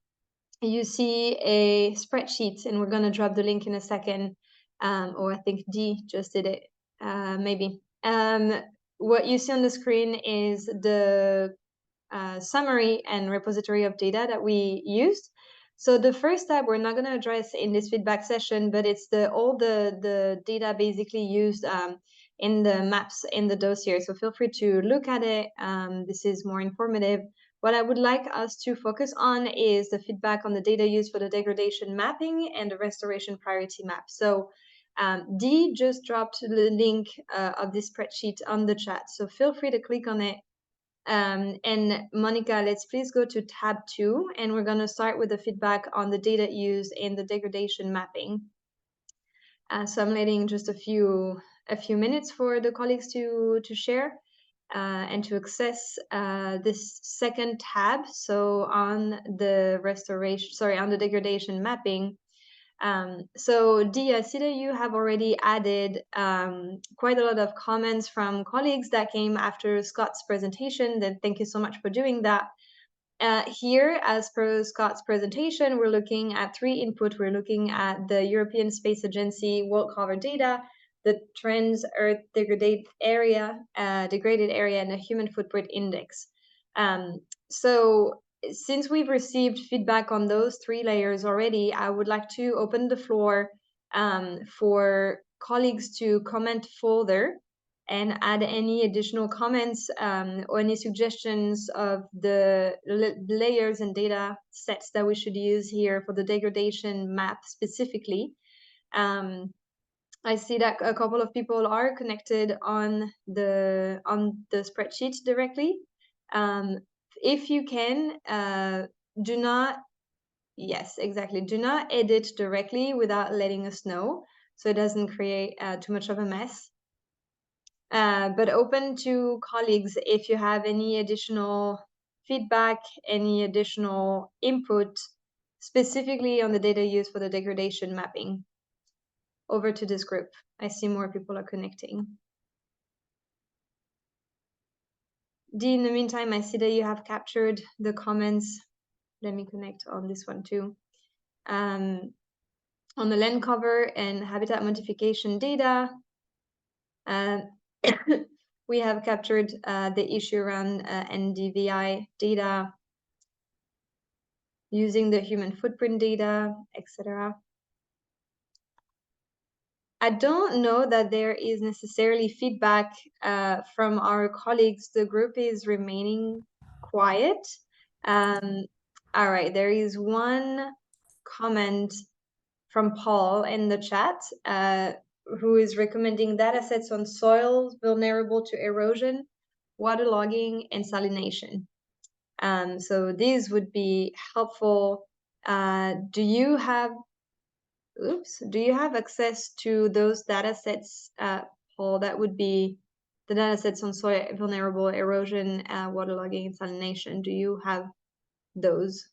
you see a spreadsheet, and we're going to drop the link in a second, or I think Dee just did it, maybe. What you see on the screen is the summary and repository of data that we used. So the first tab we're not going to address in this feedback session, but it's all the data basically used in the maps in the dossier. So feel free to look at it. This is more informative. What I would like us to focus on is the feedback on the data used for the degradation mapping and the restoration priority map. So Dee just dropped the link of this spreadsheet on the chat. So feel free to click on it. And Monica, let's please go to tab 2, and we're going to start with the feedback on the data used in the degradation mapping. So I'm letting just a few minutes for the colleagues to share and to access this second tab. So on the on the degradation mapping. So Dee, I see that you have already added quite a lot of comments from colleagues that came after Scott's presentation. Then thank you so much for doing that. Here, as per Scott's presentation, we're looking at 3 input. We're looking at the European Space Agency world cover data, the Trans Earth degraded area, and the human footprint index. So since we've received feedback on those 3 layers already, I would like to open the floor for colleagues to comment further and add any additional comments or any suggestions of the layers and data sets that we should use here for the degradation map specifically. I see that a couple of people are connected on the spreadsheet directly. If you can, do not, yes, exactly, do not edit directly without letting us know, so it doesn't create too much of a mess. But open to colleagues if you have any additional feedback, any additional input, specifically on the data used for the degradation mapping. Over to this group. I see more people are connecting. Dee, in the meantime, I see that you have captured the comments. Let me connect on this one too. On the land cover and habitat modification data, we have captured the issue around NDVI data, using the human footprint data, etc. I don't know that there is necessarily feedback from our colleagues. The group is remaining quiet. All right, there is one comment from Paul in the chat who is recommending data sets on soils vulnerable to erosion, waterlogging, and salination. So these would be helpful. Do you have access to those data sets, Paul? That would be the data sets on soil vulnerable erosion, waterlogging, and salination. Do you have those?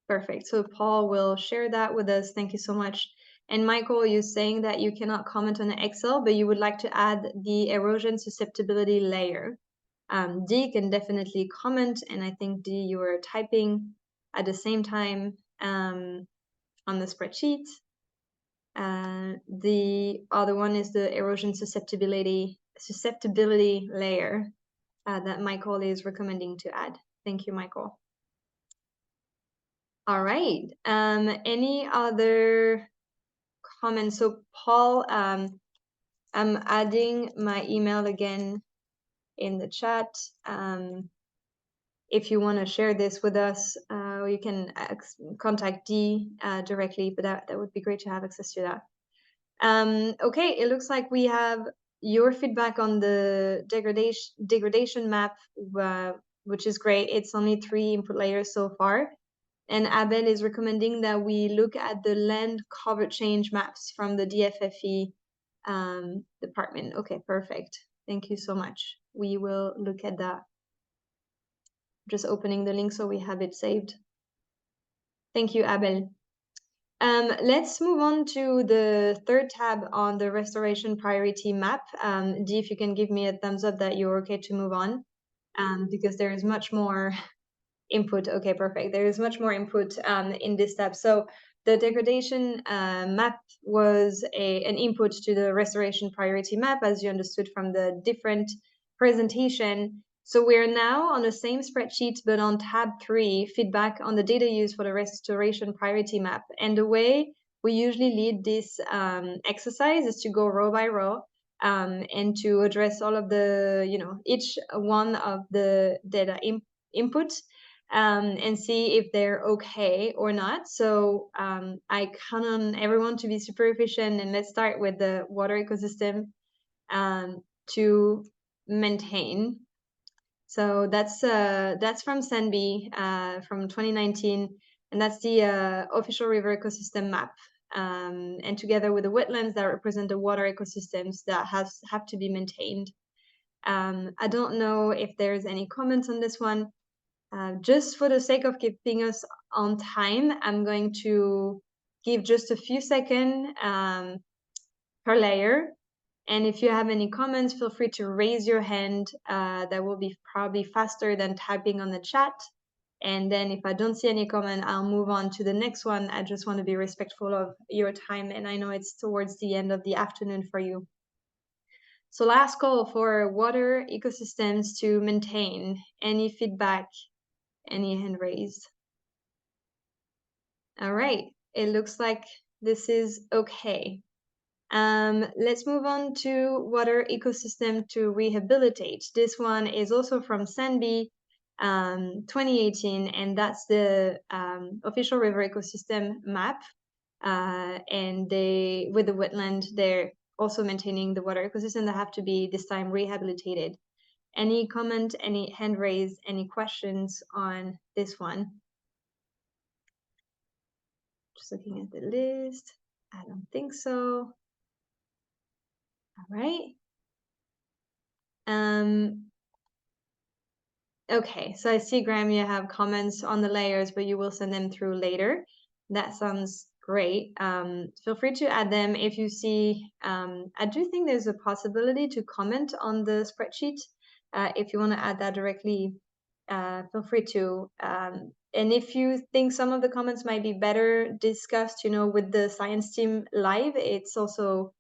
Perfect. So Paul will share that with us. Thank you so much. And Michael, you're saying that you cannot comment on the Excel, but you would like to add the erosion susceptibility layer. Dee can definitely comment, and I think Dee, you were typing at the same time on the spreadsheet. The other one is the erosion susceptibility layer that Michael is recommending to add. Thank you, Michael. All right. Any other comments? So Paul, I'm adding my email again in the chat. If you want to share this with us, you can contact Dee directly, but that would be great to have access to that. Okay, it looks like we have your feedback on the degradation map, which is great. It's only 3 input layers so far. And Abel is recommending that we look at the land cover change maps from the DFFE department. Okay, perfect. Thank you so much. We will look at that. Just opening the link so we have it saved. Thank you, Abel. Let's move on to the 3rd tab on the restoration priority map. Dee, if you can give me a thumbs up that you're okay to move on, because there is much more input. Okay, perfect. There is much more input in this tab. So the degradation map was an input to the restoration priority map, as you understood from the different presentation. So we're now on the same spreadsheet, but on tab 3, feedback on the data used for the restoration priority map. And the way we usually lead this exercise is to go row by row and to address all of the, each one of the data inputs and see if they're okay or not. So I count on everyone to be super efficient, and let's start with the water ecosystem to maintain. So that's from Senby from 2019, and that's the official river ecosystem map. And together with the wetlands that represent the water ecosystems that have to be maintained. I don't know if there's any comments on this one. Just for the sake of keeping us on time, I'm going to give just a few seconds per layer. And if you have any comments, feel free to raise your hand. That will be probably faster than typing on the chat. And then if I don't see any comment, I'll move on to the next one. I just want to be respectful of your time. And I know it's towards the end of the afternoon for you. So last call for water ecosystems to maintain. Any feedback? Any hand raised? All right. It looks like This is okay. Let's move on to water ecosystem to rehabilitate. This one is also from SANBI 2018, and that's the official river ecosystem map. And they, with the wetland, they're also maintaining the water ecosystem that have to be this time rehabilitated. Any comment, any hand raised, any questions on this one? Just looking at the list. I don't think so. All right. Okay, so I see, Graham, you have comments on the layers, but you will send them through later. That sounds great. Feel free to add them if you see. I do think there's a possibility to comment on the spreadsheet. If you want to add that directly, feel free to. And if you think some of the comments might be better discussed, you know, with the science team live, it's also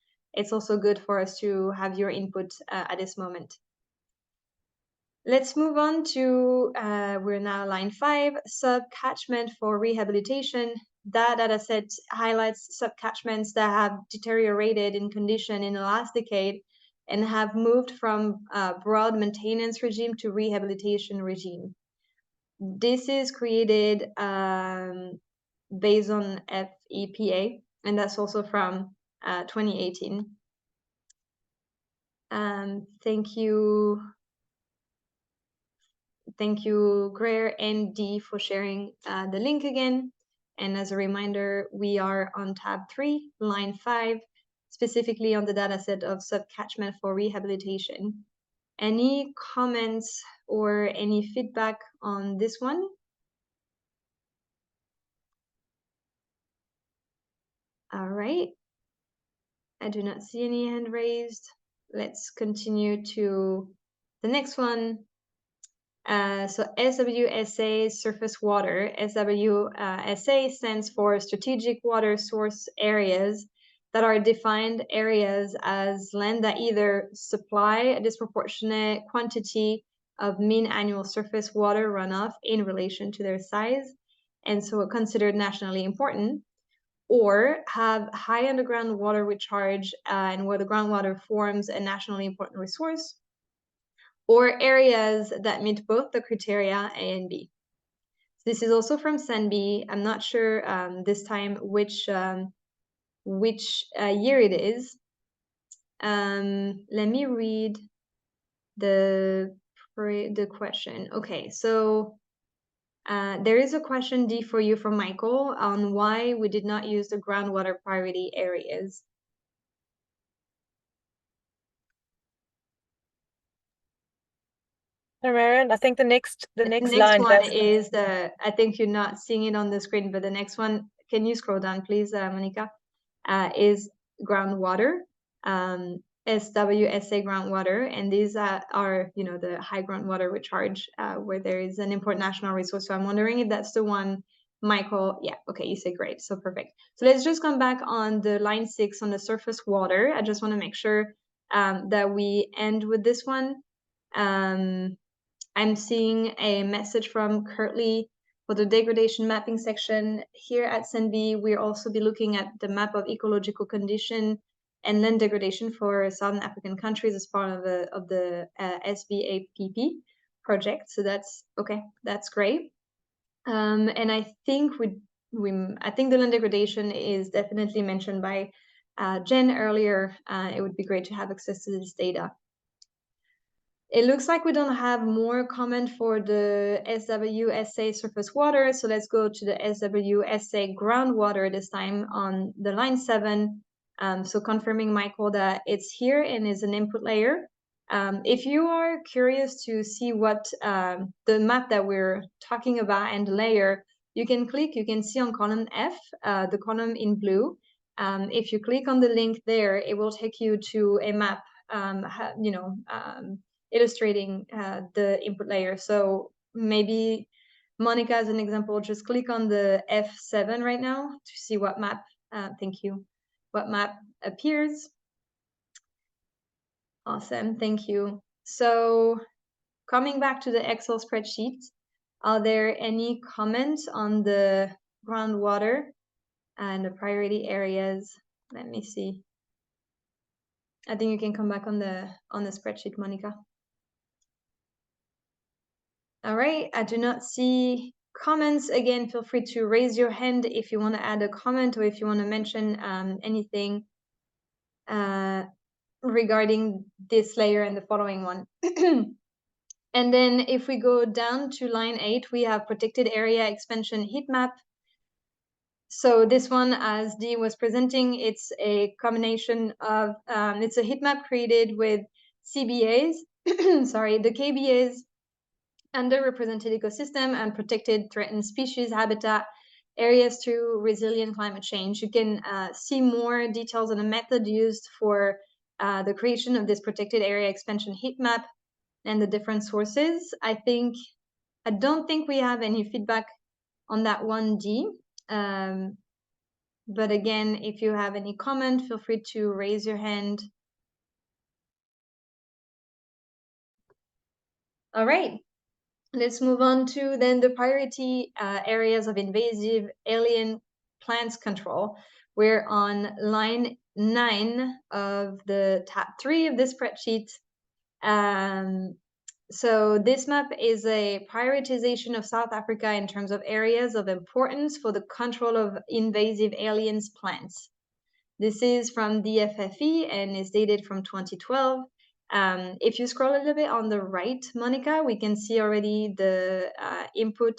good for us to have your input at this moment. Let's move on to, we're now line 5, sub-catchment for rehabilitation. That data set highlights sub-catchments that have deteriorated in condition in the last decade and have moved from broad maintenance regime to rehabilitation regime. This is created based on FEPA, and that's also from 2018. Thank you. Thank you, Greer and Dee, for sharing the link again. And as a reminder, we are on tab 3, line 5, specifically on the dataset of sub-catchment for rehabilitation. Any comments or any feedback on this one? All right. I do not see any hand raised. Let's continue to the next one. So SWSA surface water. SWSA stands for Strategic Water Source Areas, that are defined areas as land that either supply a disproportionate quantity of mean annual surface water runoff in relation to their size, and so are considered nationally important, or have high underground water recharge and where the groundwater forms a nationally important resource, or areas that meet both the criteria A and B. This is also from SANBI. I'm not sure this time which year it is. Let me read the question. Okay, so there is a question, D, for you from Michael on why we did not use the groundwater priority areas. Marion, I think the next line one is the, I think you're not seeing it on the screen, but the next one, can you scroll down, please, Monica? Is groundwater, SWSA groundwater, and these are, you know, the high groundwater recharge where there is an important national resource. So I'm wondering if that's the one, Michael. Yeah, okay, you say great, so perfect. So let's just come back on the line 6 on the surface water. I just want to make sure that we end with this one. I'm seeing a message from Curtly for the degradation mapping section. Here at SANBI, we'll also be looking at the map of ecological condition and land degradation for Southern African countries as part of the SBAPP project. So that's okay, that's great. And I think I think the land degradation is definitely mentioned by Jen earlier. It would be great to have access to this data. It looks like we don't have more comment for the SWSA surface water, so let's go to the SWSA groundwater this time on the line 7. So confirming, Michael, that it's here and is an input layer. If you are curious to see what the map that we're talking about and the layer, you can click, you can see on column F, the column in blue. If you click on the link there, it will take you to a map, you know, illustrating the input layer. So maybe Monica, as an example, just click on the F7 right now to see what map, thank you, what map appears. Awesome, thank you. So coming back to the Excel spreadsheet, are there any comments on the groundwater and the priority areas. Let me see. I think you can come back on the spreadsheet, Monica. All right, I do not see comments. Again, feel free to raise your hand if you want to add a comment or if you want to mention anything regarding this layer and the following one. And then if we go down to line 8, we have protected area expansion heat map. So this one, as Dee was presenting, it's a combination of, it's a heat map created with CBAs, sorry, the KBAs, underrepresented ecosystem and protected threatened species habitat areas to resilient climate change. You can see more details on the method used for the creation of this protected area expansion heat map and the different sources. I don't think we have any feedback on that 1D. But again, if you have any comment, feel free to raise your hand. All right, let's move on to then the priority areas of invasive alien plants control. We're on line 9 of the tab 3 of this spreadsheet. So this map is a prioritization of South Africa in terms of areas of importance for the control of invasive aliens plants. This is from the FFE and is dated from 2012. If you scroll a little bit on the right, Monica, we can see already the input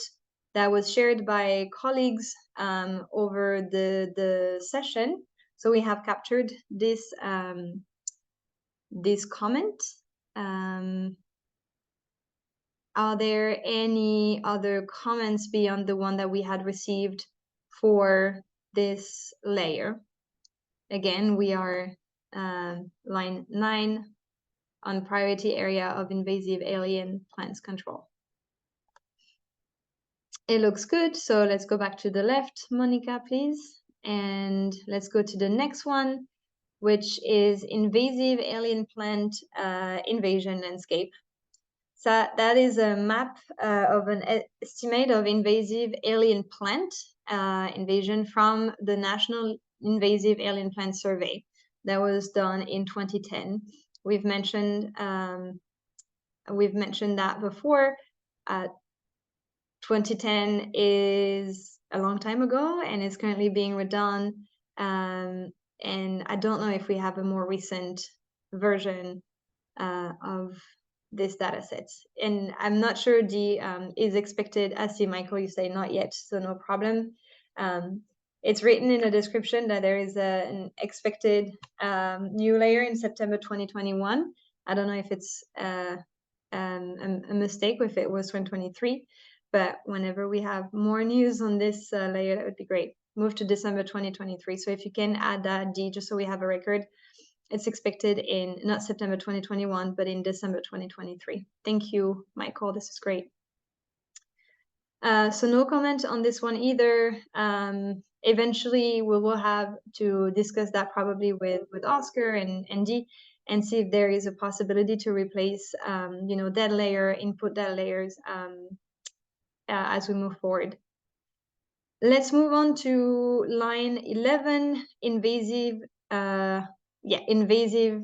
that was shared by colleagues over the session. So we have captured this, this comment. Are there any other comments beyond the one that we had received for this layer? Again, we are line 9 on priority area of invasive alien plants control. It looks good, so let's go back to the left, Monica, please. And let's go to the next one, which is invasive alien plant invasion landscape. So that is a map of an estimate of invasive alien plant invasion from the National Invasive Alien Plant Survey that was done in 2010. We've mentioned that before. 2010 is a long time ago and is currently being redone. And I don't know if we have a more recent version of this data set. And I'm not sure the is expected. I see, Michael, you say not yet, so no problem. It's written in the description that there is an expected new layer in September 2021. I don't know if it's a mistake or if it was 2023, but whenever we have more news on this layer, that would be great. Move to December 2023. So if you can add that D, just so we have a record. It's expected in not September 2021, but in December 2023. Thank you, Michael. This is great. So no comment on this one either. Eventually, we will have to discuss that probably with Oscar and Dee and see if there is a possibility to replace, you know, that layer, input data layers as we move forward. Let's move on to line 11, invasive. Invasive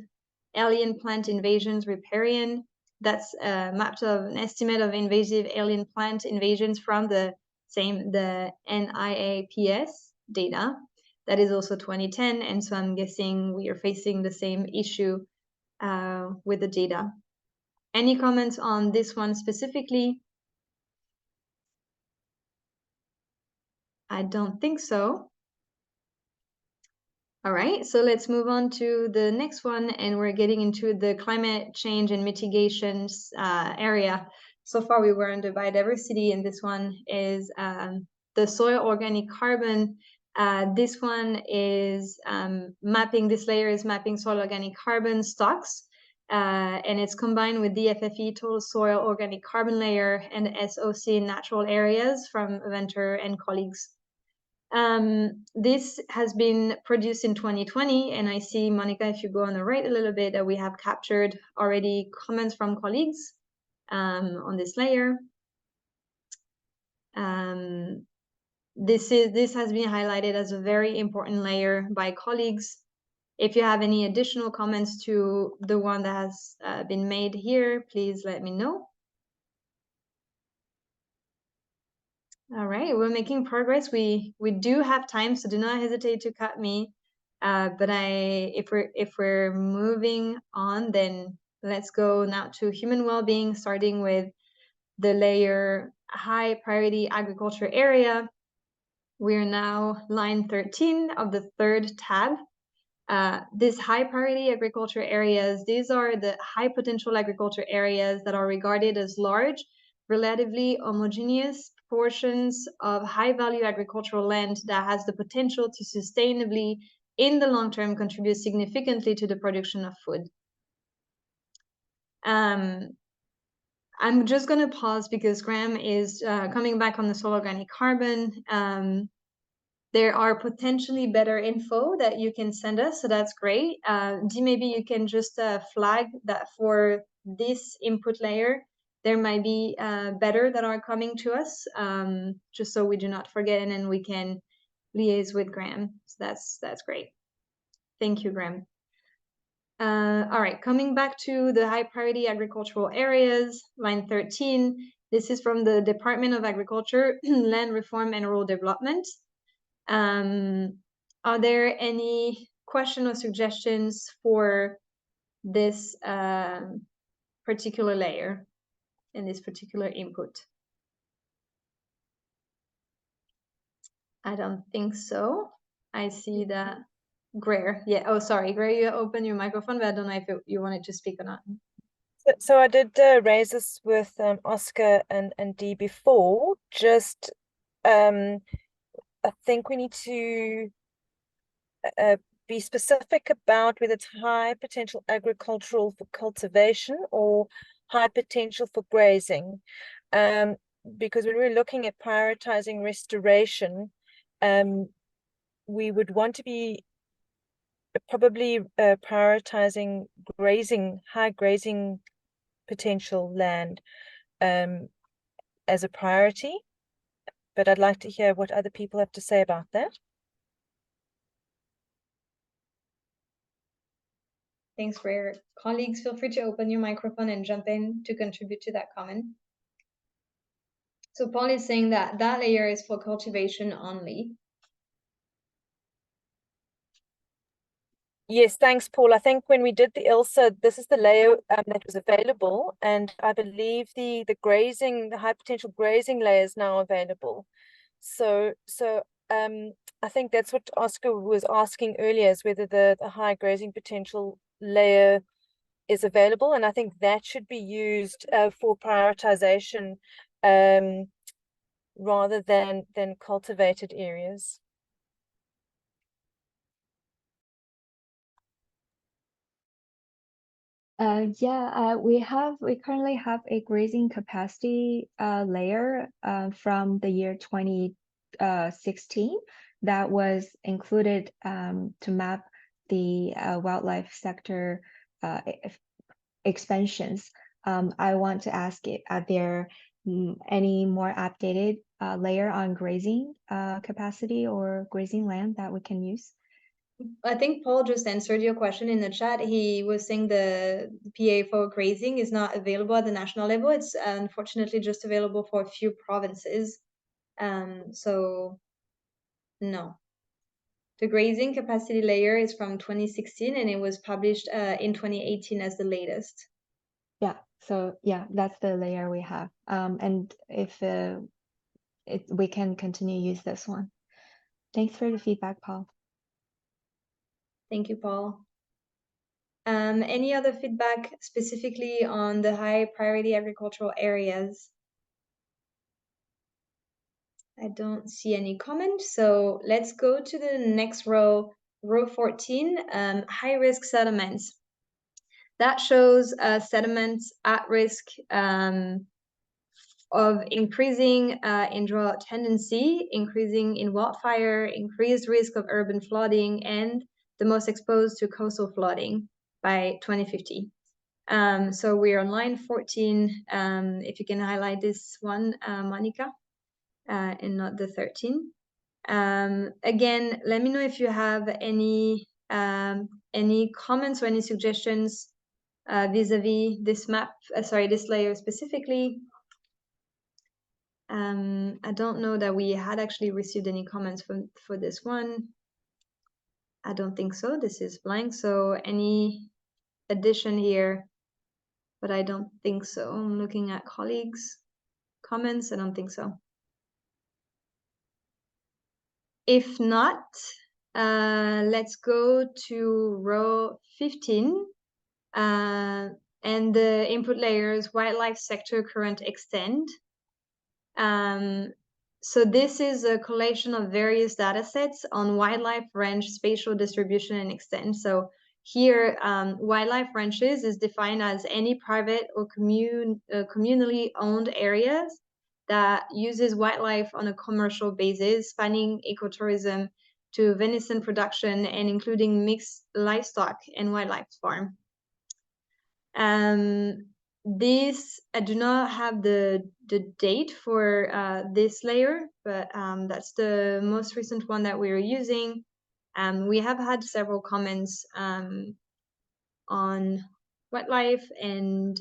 alien plant invasions riparian. That's mapped of an estimate of invasive alien plant invasions from the NIAPS data. That is also 2010, and so I'm guessing we are facing the same issue with the data. Any comments on this one specifically? I don't think so. All right, so let's move on to the next one, and we're getting into the climate change and mitigations area. So far, we were under biodiversity, and this one is the soil organic carbon. This one is mapping, this layer is mapping soil organic carbon stocks, and it's combined with the FFE total soil organic carbon layer and SOC natural areas from Venter and colleagues. This has been produced in 2020, and I see, Monica, if you go on the right a little bit, that we have captured already comments from colleagues on this layer. this has been highlighted as a very important layer by colleagues. If you have any additional comments to the one that has been made here, please let me know. All right, we're making progress. We do have time, so do not hesitate to cut me. But if we're moving on, then let's go now to human well-being, starting with the layer high priority agriculture area. We're now line 13 of the third tab. These high priority agriculture areas, these are the high potential agriculture areas that are regarded as large, relatively homogeneous portions of high value agricultural land that has the potential to sustainably, in the long term, contribute significantly to the production of food. I'm just going to pause because Graham is coming back on the soil organic carbon. There are potentially better info that you can send us, so that's great. Dee, maybe you can just flag that for this input layer, there might be better that are coming to us, just so we do not forget, and then we can liaise with Graham. So that's great. Thank you, Graham. All right, coming back to the high priority agricultural areas, line 13. This is from the Department of Agriculture, Land Reform and Rural Development. Are there any questions or suggestions for this particular layer and this particular input? I don't think so. I see that Greer. Yeah. Oh, sorry, Greer, you open your microphone, but I don't know if you wanted to speak or not. So I did raise this with Oscar and Dee before. Just I think we need to be specific about whether it's high potential agricultural for cultivation or high potential for grazing. Because when we're looking at prioritizing restoration, we would want to be probably prioritizing grazing, high grazing potential land as a priority. But I'd like to hear what other people have to say about that. Thanks, Greer. Colleagues, feel free to open your microphone and jump in to contribute to that comment. So Paul is saying that that layer is for cultivation only. Yes, thanks, Paul. I think when we did the ILSA, this is the layer that was available, and I believe the grazing, the high potential grazing layer is now available. So I think that's what Oscar was asking earlier, is whether the high grazing potential layer is available, and I think that should be used for prioritization rather than cultivated areas. We currently have a grazing capacity layer from the year 2016 that was included to map the wildlife sector expansions. I want to ask, are there any more updated layer on grazing capacity or grazing land that we can use? I think Paul just answered your question in the chat. He was saying the PA for grazing is not available at the national level. It's unfortunately just available for a few provinces. So no. The grazing capacity layer is from 2016 and it was published in 2018 as the latest. Yeah, so yeah, that's the layer we have. And if we can continue use this one. Thanks for the feedback, Paul. Thank you, Paul. Any other feedback specifically on the high priority agricultural areas? I don't see any comment, so let's go to the next row, row 14, high risk settlements. That shows settlements at risk of increasing in drought tendency, increasing in wildfire, increased risk of urban flooding, and the most exposed to coastal flooding by 2050. So we're on line 14. If you can highlight this one, Monica, and not the 13. Again, let me know if you have any comments or any suggestions vis-a-vis this map, this layer specifically. I don't know that we had actually received any comments for this one. I don't think so. This is blank. So any addition here, but I don't think so. I'm looking at colleagues' comments. I don't think so. If not, let's go to row 15 and the input layers, wildlife sector, current, extend. So this is a collation of various data sets on wildlife range, spatial distribution, and extent. So here, wildlife ranges is defined as any private or communally owned areas that uses wildlife on a commercial basis, spanning ecotourism to venison production and including mixed livestock and wildlife farm. This, I do not have the date for this layer, but that's the most recent one that we're using. We have had several comments on wildlife and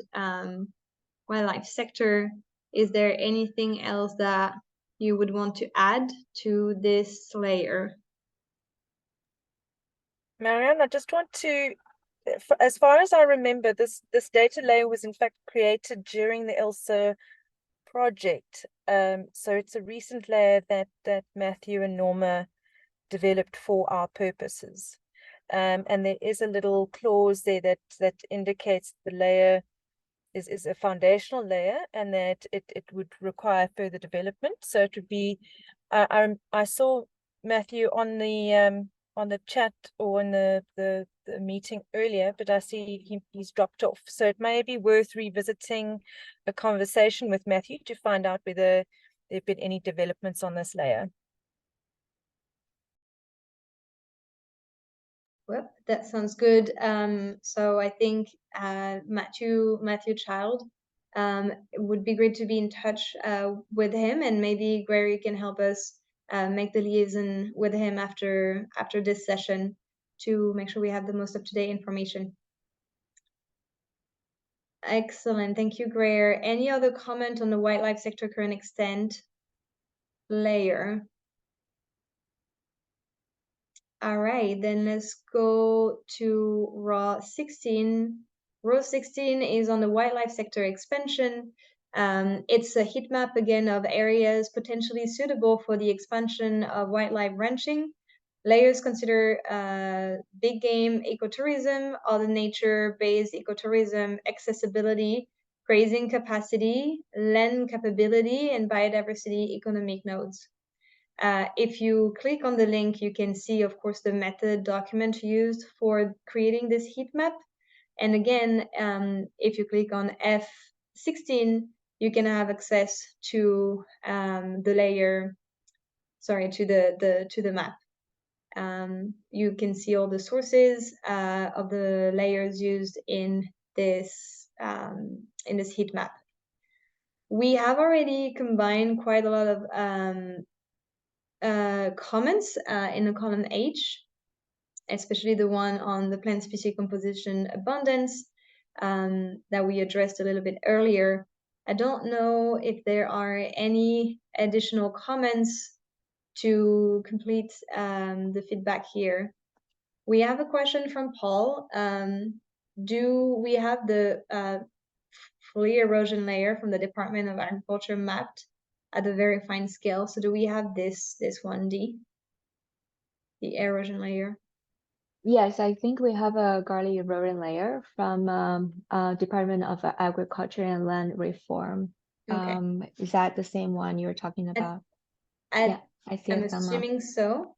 wildlife sector. Is there anything else that you would want to add to this layer? Marianne, I just want to, as far as I remember, this data layer was in fact created during the ELSA project. So it's a recent layer that Matthew and Norma developed for our purposes. And there is a little clause there that indicates the layer is a foundational layer and that it would require further development. So it would be, I saw Matthew on the chat or in the meeting earlier, but I see he's dropped off. So it may be worth revisiting a conversation with Matthew to find out whether there have been any developments on this layer. Well, that sounds good. So I think Matthew Child, it would be great to be in touch with him, and maybe Gregory can help us make the liaison with him after this session to make sure we have the most up-to-date information. Excellent, thank you, Greer. Any other comment on the wildlife sector current extent layer? All right, then let's go to row 16. Row 16 is on the wildlife sector expansion. It's a heat map again of areas potentially suitable for the expansion of wildlife ranching. Layers consider big game ecotourism, other nature-based ecotourism, accessibility, grazing capacity, land capability, and biodiversity economic nodes. If you click on the link, you can see, of course, the method document used for creating this heat map. And again, if you click on F16, you can have access to the layer, sorry, to the map. You can see all the sources of the layers used in this heat map. We have already combined quite a lot of comments in the column H, especially the one on the plant species composition abundance that we addressed a little bit earlier. I don't know if there are any additional comments to complete the feedback here. We have a question from Paul. Do we have the foliar erosion layer from the Department of Agriculture mapped at a very fine scale? So do we have this one, D, the erosion layer? Yes, I think we have a garlic erosion layer from Department of Agriculture and Land Reform. Okay. Is that the same one you were talking about? Yeah, I see. I'm assuming so.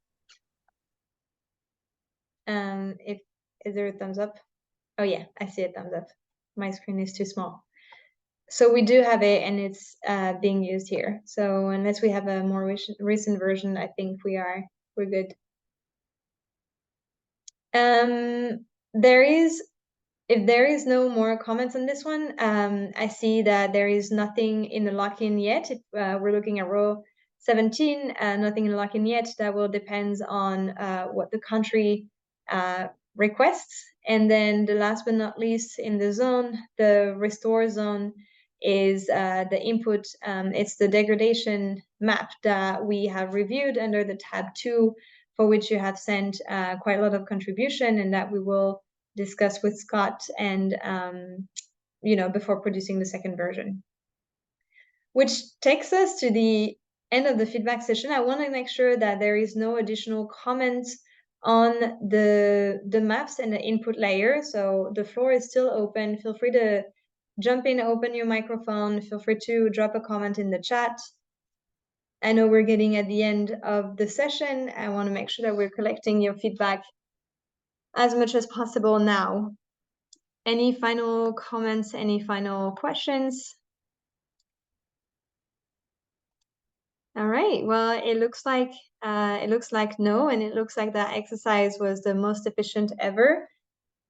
Is there a thumbs up? Oh yeah, I see a thumbs up. My screen is too small. So we do have it, and it's being used here. So unless we have a more recent version, I think we're good. If there is no more comments on this one, I see that there is nothing in the lock-in yet. If we're looking at row 17, nothing locking yet. That will depend on what the country requests. And then the last but not least in the zone, the restore zone is the input. It's the degradation map that we have reviewed under the tab 2, for which you have sent quite a lot of contribution, and that we will discuss with Scott and before producing the second version. Which takes us to the end of the feedback session. I want to make sure that there is no additional comments on the maps and the input layer. So the floor is still open. Feel free to jump in, open your microphone. Feel free to drop a comment in the chat. I know we're getting at the end of the session. I want to make sure that we're collecting your feedback as much as possible now. Any final comments, any final questions? All right, well, it looks like no, and it looks like that exercise was the most efficient ever,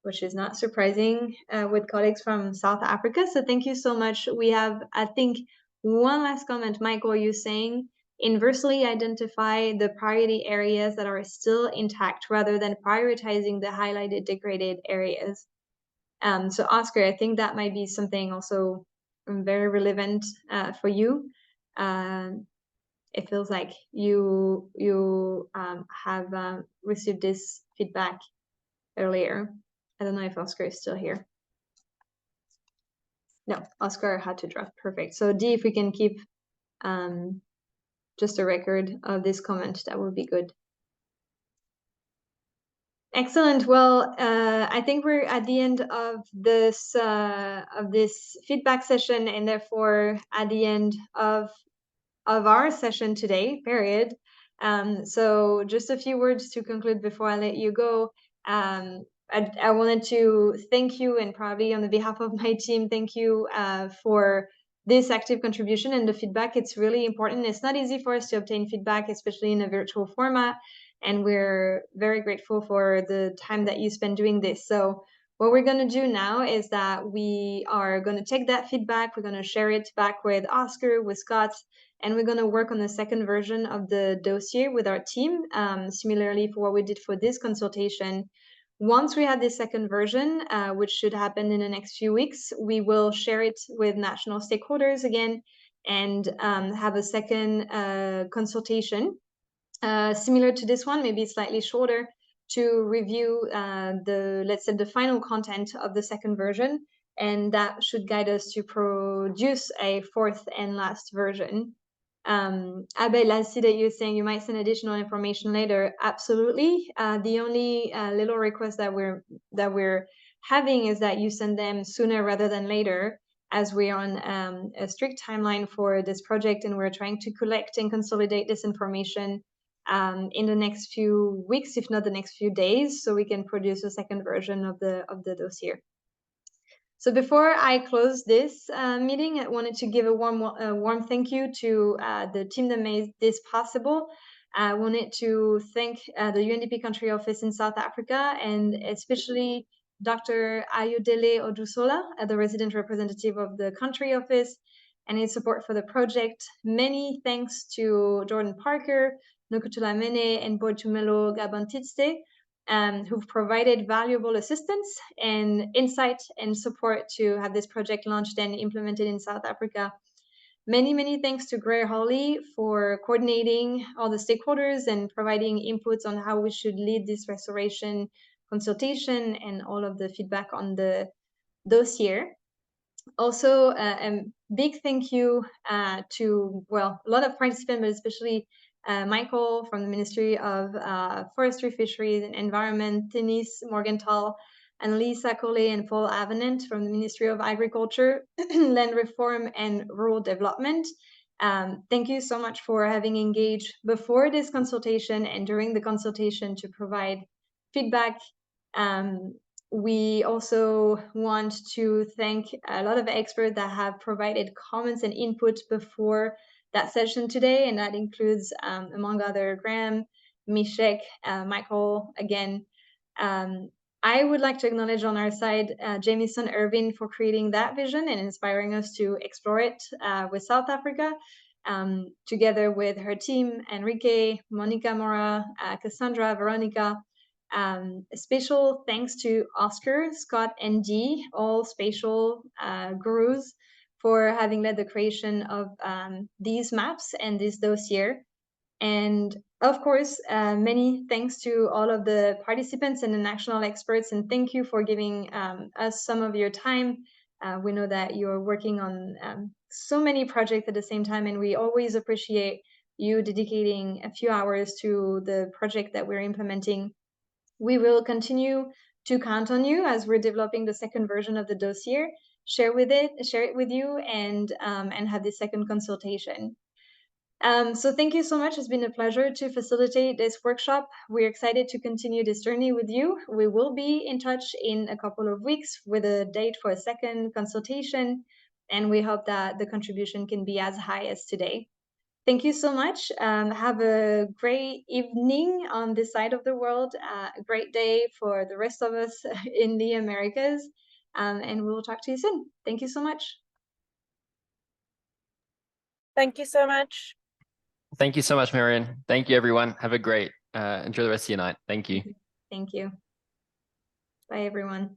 which is not surprising with colleagues from South Africa. So thank you so much. We have, I think, one last comment, Michael, you saying inversely identify the priority areas that are still intact rather than prioritizing the highlighted degraded areas. So Oscar, I think that might be something also very relevant for you. It feels like you have received this feedback earlier. I don't know if Oscar is still here. No, Oscar had to drop. Perfect. So Dee, if we can keep just a record of this comment, that would be good. Excellent. Well, I think we're at the end of this feedback session, and therefore at the end of our session today, period. So just a few words to conclude before I let you go. I wanted to thank you, and probably on the behalf of my team, thank you for this active contribution and the feedback. It's really important. It's not easy for us to obtain feedback, especially in a virtual format, and we're very grateful for the time that you spend doing this. So what we're going to do now is that we are going to take that feedback, we're going to share it back with Oscar, with Scott, and we're going to work on the second version of the dossier with our team, similarly for what we did for this consultation. Once we have the second version, which should happen in the next few weeks, we will share it with national stakeholders again and have a second consultation similar to this one, maybe slightly shorter, to review let's say the final content of the second version, and that should guide us to produce a fourth and last version. Abel, I see that you're saying you might send additional information later. Absolutely. The only little request that we're having is that you send them sooner rather than later, as we're on a strict timeline for this project, and we're trying to collect and consolidate this information in the next few weeks, if not the next few days, so we can produce a second version of the dossier. So before I close this meeting, I wanted to give a warm thank you to the team that made this possible. I wanted to thank the UNDP country office in South Africa, and especially Dr. Ayodele Odusola, the resident representative of the country office, and his support for the project. Many thanks to Jordan Parker, Nokutula Mene, and Boitumelo Gabantitste, who've provided valuable assistance and insight and support to have this project launched and implemented in South Africa. Many, many thanks to Greer Hawley for coordinating all the stakeholders and providing inputs on how we should lead this restoration consultation and all of the feedback on the dossier. Also, a big thank you to, well, a lot of participants, but especially Michael from the Ministry of Forestry, Fisheries and Environment, Denise Morgenthal, and Lisa Collet and Paul Avenant from the Ministry of Agriculture, Land Reform and Rural Development. Thank you so much for having engaged before this consultation and during the consultation to provide feedback. We also want to thank a lot of experts that have provided comments and input before that session today, and that includes, among other, Graham, Mishek, Michael, again. I would like to acknowledge on our side Jamison Irvin for creating that vision and inspiring us to explore it with South Africa. together with her team, Enrique, Monica Mora, Cassandra, Veronica. A special thanks to Oscar, Scott, and Dee, all spatial gurus, for having led the creation of these maps and this dossier. And of course, many thanks to all of the participants and the national experts, and thank you for giving us some of your time. We know that you're working on so many projects at the same time, and we always appreciate you dedicating a few hours to the project that we're implementing. We will continue to count on you as we're developing the second version of the dossier. Share it with you, and have the second consultation. So thank you so much. It's been a pleasure to facilitate this workshop. We're excited to continue this journey with you. We will be in touch in a couple of weeks with a date for a second consultation, and we hope that the contribution can be as high as today. Thank you so much. Have a great evening on this side of the world, a great day for the rest of us in the Americas, and we'll talk to you soon. Thank you so much. Thank you so much. Thank you so much, Marion. Thank you, everyone. Have a great, enjoy the rest of your night. Thank you. Thank you. Bye, everyone.